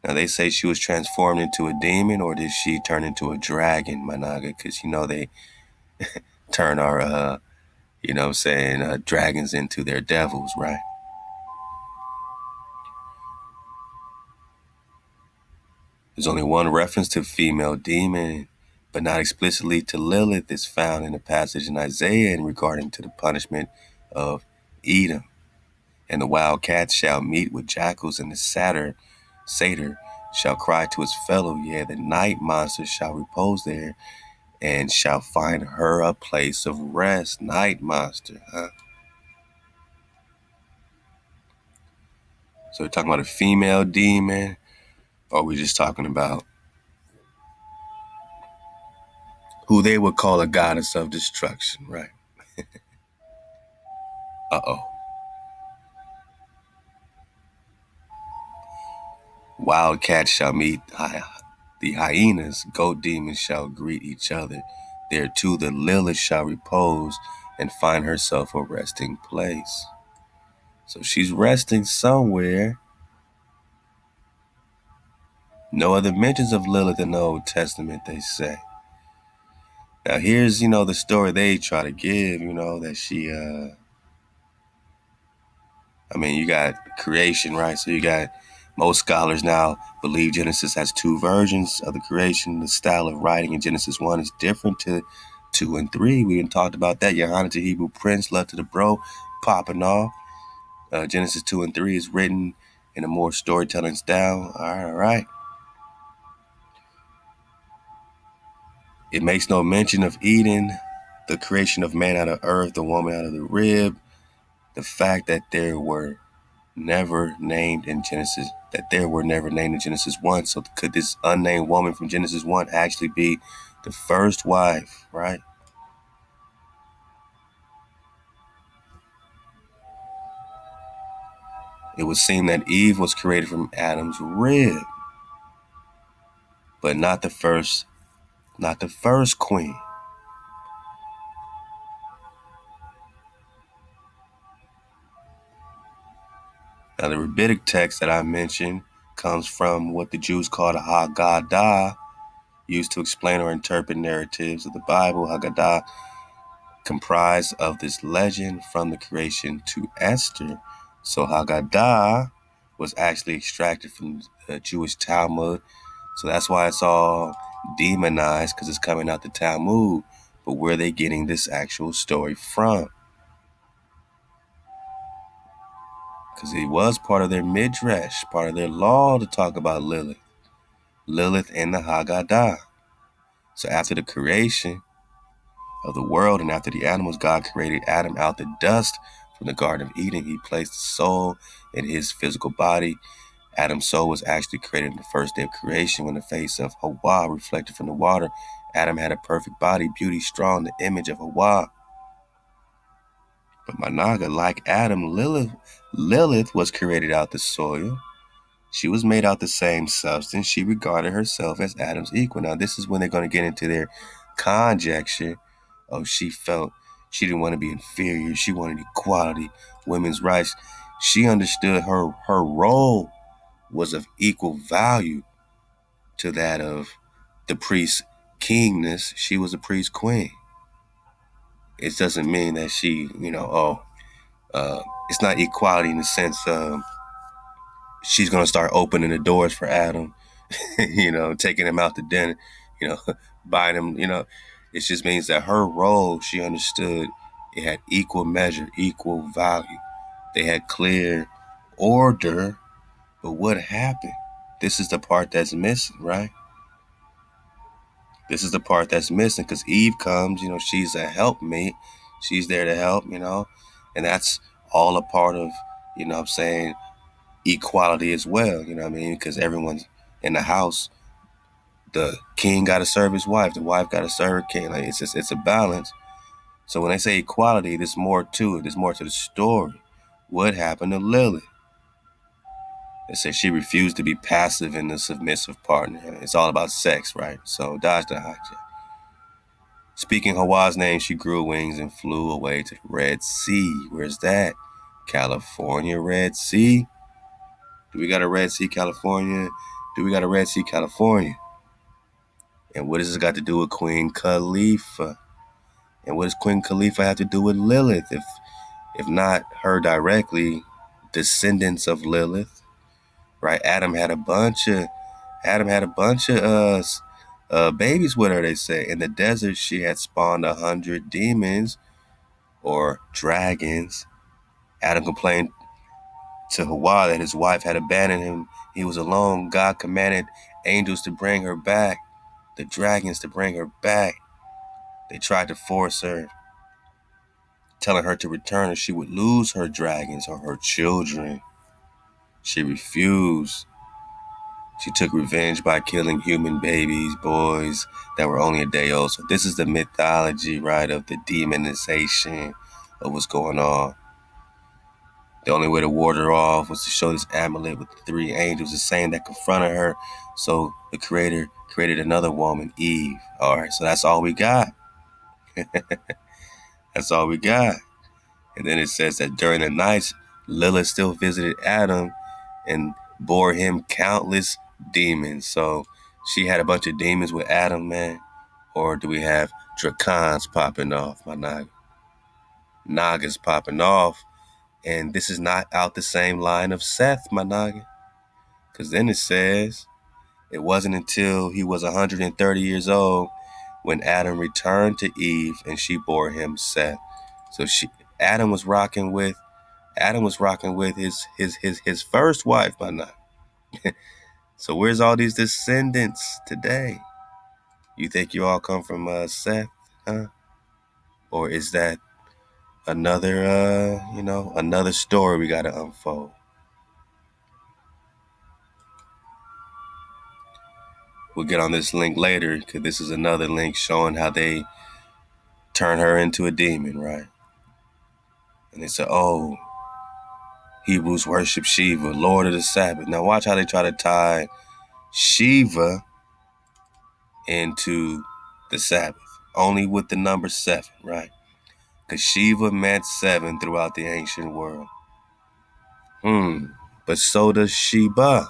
Now they say she was transformed into a demon, or did she turn into a dragon, my Naga? Because, they turn our, dragons into their devils, right? There's only one reference to female demon, but not explicitly to Lilith, is found in a passage in Isaiah in regarding to the punishment of Edom. And the wild cat shall meet with jackals, and the satyr shall cry to his fellow. Yeah, the night monster shall repose there, and shall find her a place of rest. Night monster, huh? So we're talking about a female demon, or are we just talking about who they would call a goddess of destruction, right? Uh-oh. Wild cats shall meet the hyenas, goat demons shall greet each other. There too the Lilith shall repose and find herself a resting place. So she's resting somewhere. No other mentions of Lilith in the Old Testament, they say. Now here's, the story they try to give, that she, you got creation, right? So you got most scholars now believe Genesis has two versions of the creation. The style of writing in Genesis 1 is different to 2 and 3. We even talked about that. Johanna to Hebrew Prince, love to the bro, popping off. Genesis 2 and 3 is written in a more storytelling style. All right. It makes no mention of Eden, the creation of man out of earth, the woman out of the rib, the fact that there were never named in Genesis 1. So could this unnamed woman from Genesis 1 actually be the first wife, right? It would seem that Eve was created from Adam's rib, but not the first queen. Now the rabbinic text that I mentioned comes from what the Jews call the Haggadah, used to explain or interpret narratives of the Bible. Haggadah comprised of this legend from the creation to Esther. So Haggadah was actually extracted from the Jewish Talmud. So that's why it's all demonized, because it's coming out the Talmud. But where are they getting this actual story from? Because it was part of their midrash, part of their law to talk about Lilith and the Haggadah. So after the creation of the world and after the animals, God created Adam out the dust from the Garden of Eden. He placed the soul in his physical body. Adam's soul was actually created in the first day of creation when the face of HEBER reflected from the water. Adam had a perfect body, beauty, strong, the image of HEBER. But my Naga, like Adam, Lilith was created out the soil. She was made out the same substance. She regarded herself as Adam's equal. Now, this is when they're going to get into their conjecture. Oh, she felt she didn't want to be inferior. She wanted equality, women's rights. She understood her role was of equal value to that of the priest kingness. She was a priest queen. It doesn't mean that she, it's not equality in the sense of she's going to start opening the doors for Adam, taking him out to dinner, you know, buying him, It just means that her role, she understood it had equal measure, equal value. They had clear order, but what happened? This is the part that's missing, right? This is the part that's missing because Eve comes, she's a helpmate. She's there to help, and that's all a part of, I'm saying, equality as well, because everyone's in the house. The king got to serve his wife. The wife got to serve her king. Like it's a balance. So when they say equality, there's more to it. There's more to the story. What happened to Lilith? They said she refused to be passive in the submissive partner. It's all about sex, right? So dodge the hijack. Speaking Hawah's name, she grew wings and flew away to the Red Sea. Where's that? California, Red Sea. Do we got a Red Sea, California? Do we got a Red Sea, California? And what does this got to do with Queen Khalifa? And what does Queen Khalifa have to do with Lilith? If not her directly, descendants of Lilith, right? Adam had a bunch of babies with her. They say in the desert she had spawned 100 demons or dragons. Adam complained to HeBER that his wife had abandoned him. He was alone. God commanded angels to bring her back, the dragons to bring her back. They tried to force her, telling her to return or she would lose her dragons or her children. She refused. She took revenge by killing human babies, boys that were only a day old. So this is the mythology, right, of the demonization of what's going on. The only way to ward her off was to show this amulet with the three angels, the same that confronted her. So the Creator created another woman, Eve. All right, so that's all we got. That's all we got. And then it says that during the nights, Lilith still visited Adam and bore him countless demons. So she had a bunch of demons with Adam, man. Or do we have dracons popping off, my Naga? Nagas popping off. And this is not out the same line of Seth, my Naga. Because then it says, it wasn't until he was 130 years old when Adam returned to Eve and she bore him Seth. So Adam was rocking with his first wife, my Naga. So where's all these descendants today? You think you all come from Seth, huh? Or is that another, another story we got to unfold? We'll get on this link later because this is another link showing how they turn her into a demon, right? And they say, oh, Hebrews worship Shiva, Lord of the Sabbath. Now watch how they try to tie Shiva into the Sabbath, only with the number 7, right? Because Shiva meant 7 throughout the ancient world. But so does Sheba.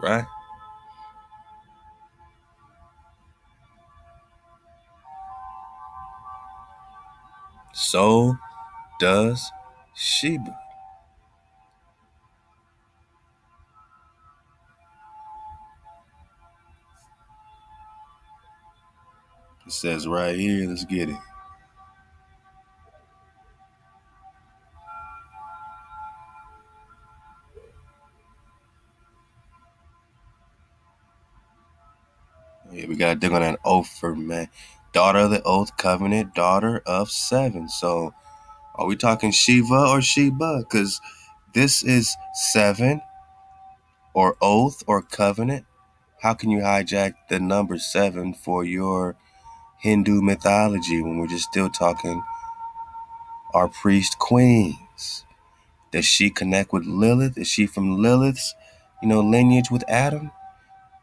Right? So does Sheba. It says right here, let's get it. Yeah, we got to dig on that oath for, man. Daughter of the oath covenant, daughter of 7. So are we talking Shiva or Sheba? Because this is 7 or oath or covenant. How can you hijack the number 7 for your Hindu mythology when we're just still talking our priest queens? Does she connect with Lilith? Is she from Lilith's, lineage with Adam?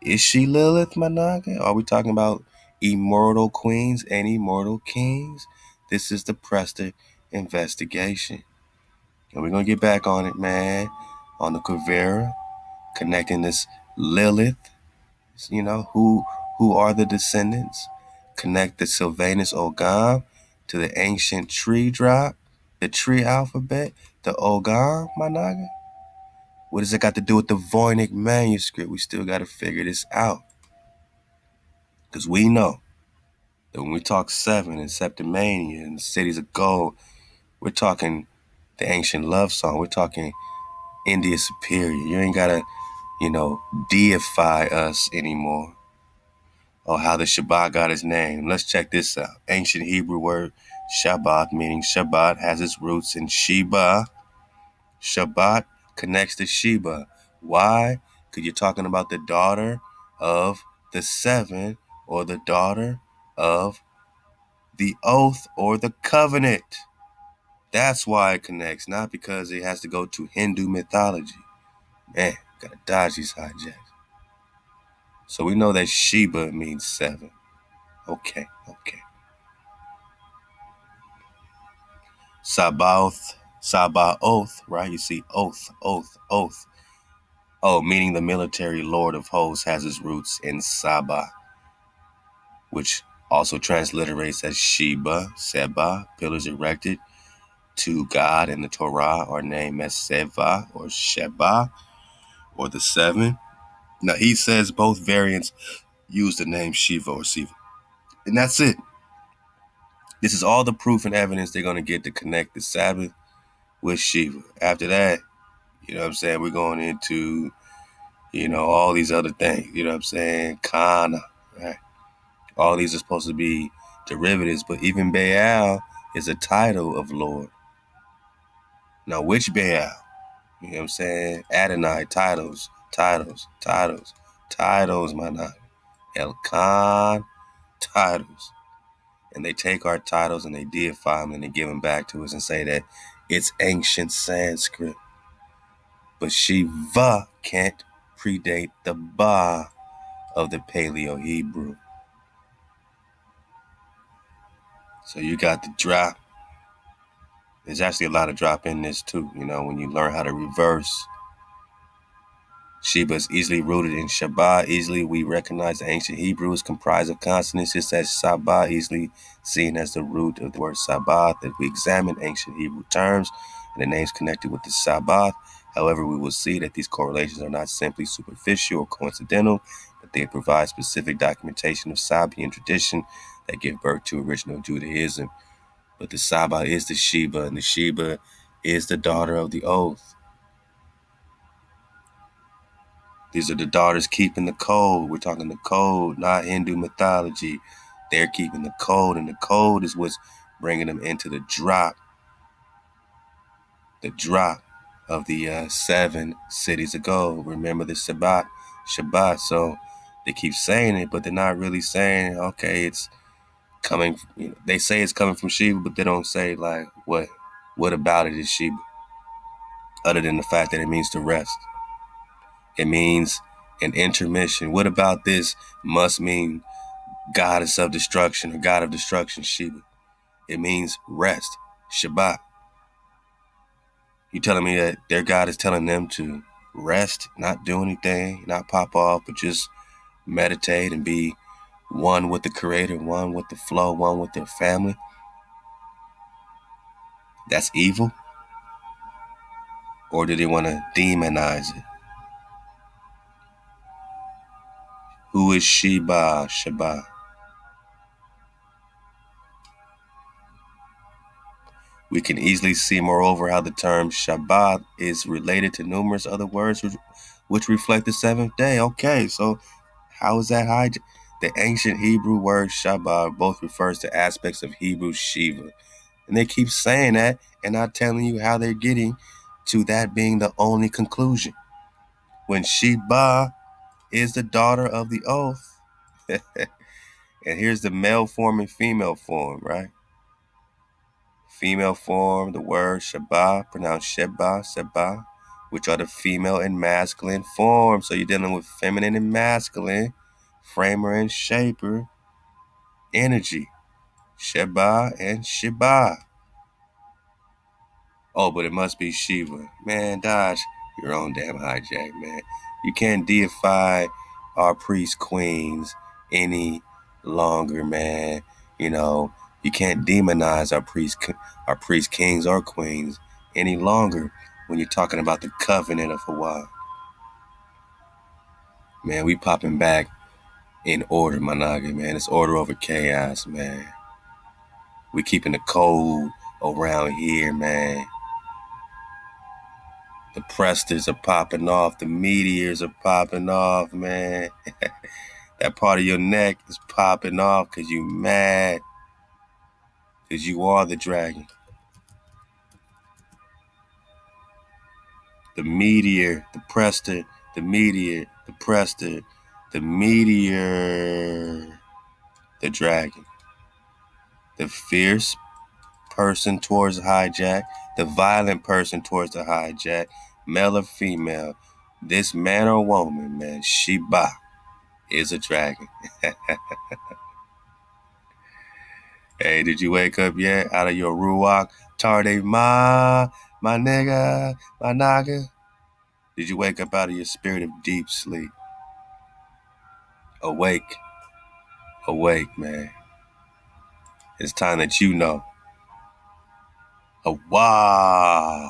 Is she Lilith, my Naga? Are we talking about immortal queens and immortal kings? This is the Prester investigation. And we're going to get back on it, man. on the Quivira, connecting this Lilith, who are the descendants. Connect the Sylvanus Ogam to the ancient tree drop, the tree alphabet, the Ogam, my Naga. What does it got to do with the Voynich manuscript? We still got to figure this out. Because we know that when we talk seven and Septimania and cities of gold, we're talking the ancient love song. We're talking India superior. You ain't got to, deify us anymore. Or how the Shabbat got its name. Let's check this out. Ancient Hebrew word Shabbat, meaning Shabbat, has its roots in Sheba. Shabbat connects to Sheba. Why? Because you're talking about the daughter of the seven, or the daughter of the oath or the covenant. That's why it connects, not because it has to go to Hindu mythology. Man, gotta dodge these hijacks. So we know that Sheba means seven. Okay. Sabaoth, right? You see oath. Oh, meaning the military lord of hosts has its roots in Saba, which also transliterates as Sheba, Seba, pillars erected to God in the Torah are named as Seva or Sheba, or the seven. Now, he says both variants use the name Shiva or Siva. And that's it. This is all the proof and evidence they're going to get to connect the Sabbath with Shiva. After that, we're going into, all these other things. Kana, right? All these are supposed to be derivatives, but even Baal is a title of Lord. Now, which Baal? Adonai, titles, my God. Elkan, titles. And they take our titles and they deify them and they give them back to us and say that it's ancient Sanskrit. But Shiva can't predate the Ba of the Paleo Hebrew. So you got the drop. There's actually a lot of drop in this too, when you learn how to reverse. Sheba is easily rooted in Shabbat. Easily we recognize the ancient Hebrew is comprised of consonants, just as Sabah, easily seen as the root of the word Sabbath. If we examine ancient Hebrew terms and the names connected with the Sabbath, however, we will see that these correlations are not simply superficial or coincidental, but they provide specific documentation of Sabian tradition that give birth to original Judaism. But the Sabah is the Sheba, and the Sheba is the daughter of the oath. These are the daughters keeping the code. We're talking the code, not Hindu mythology. They're keeping the code, and the code is what's bringing them into the drop of the 7 cities of gold. Remember the Shabbat. So they keep saying it, but they're not really saying, okay, it's coming. They say it's coming from Sheba, but they don't say like what about it is Sheba, other than the fact that it means to rest. It means an intermission. What about this must mean goddess of destruction or god of destruction, Sheba? It means rest, Shabbat. You telling me that their God is telling them to rest, not do anything, not pop off, but just meditate and be one with the Creator, one with the flow, one with their family? That's evil? Or do they want to demonize it? Who is Sheba, Shabbat? We can easily see, moreover, how the term Shabbat is related to numerous other words which reflect the seventh day. Okay, so how is that hijacked? The ancient Hebrew word Shabbat both refers to aspects of Hebrew Shiva. And they keep saying that and not telling you how they're getting to that being the only conclusion. When Sheba is the daughter of the oath. And here's the male form and female form, right? Female form, the word Shabbat, pronounced Sheba, Seba, which are the female and masculine forms. So you're dealing with feminine and masculine, framer and shaper, energy. Sheba and Sheba. Oh, but it must be Shiva. Man, dodge. Your own damn hijack, man. You can't deify our priest queens any longer, man. You know, you can't demonize our priest kings or queens any longer when you're talking about the covenant of HeBER. Man, we popping back in order, my Naga, man. It's order over chaos, man. We keeping the code around here, man. The Presters are popping off. The meteors are popping off, man. That part of your neck is popping off because you mad. Because you are the dragon. The meteor, the Prester, the meteor, the Prester, the meteor, the dragon. The fierce person towards the hijack, the violent person towards the hijack, male or female, this man or woman, man, Sheba is a dragon. Hey, did you wake up yet out of your ruach? Tarde my nigga, my naga? Did you wake up out of your spirit of deep sleep? Awake, awake, man. It's time that you know HeBER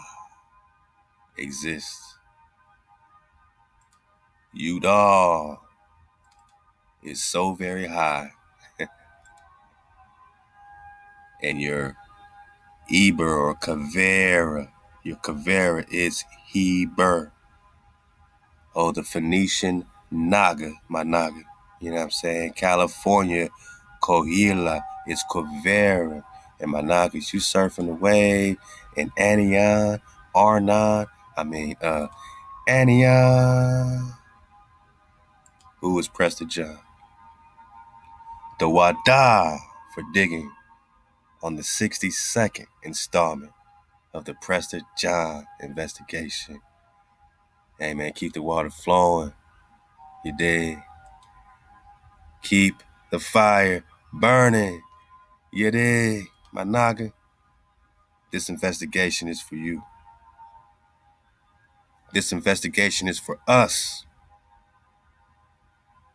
exists. Udall is so very high. And your HEBER or Kuvera, your Quivira is HEBER. Oh, the Phoenician Naga, my Naga. You know what I'm saying? California, Kohila is Quivira. And my Nagas, you surfing the wave in Anion, Anion. Who is Prester John? The Wada for digging on the 62nd installment of the Prester John investigation. Hey man, keep the water flowing. You dig? Keep the fire burning. You dig? My Naga, this investigation is for you. This investigation is for us.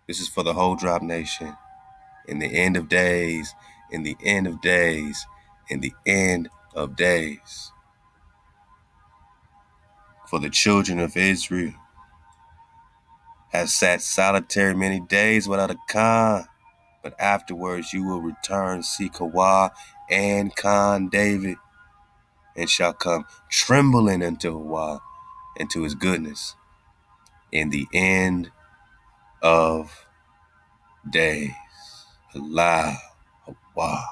This is for the whole Drop Nation. In the end of days, in the end of days, in the end of days. For the children of Israel have sat solitary many days without a Khan, but afterwards you will return, seek HeBER and Khan David, and shall come trembling into HeBER, into his goodness, in the end of days. Halal HaWah.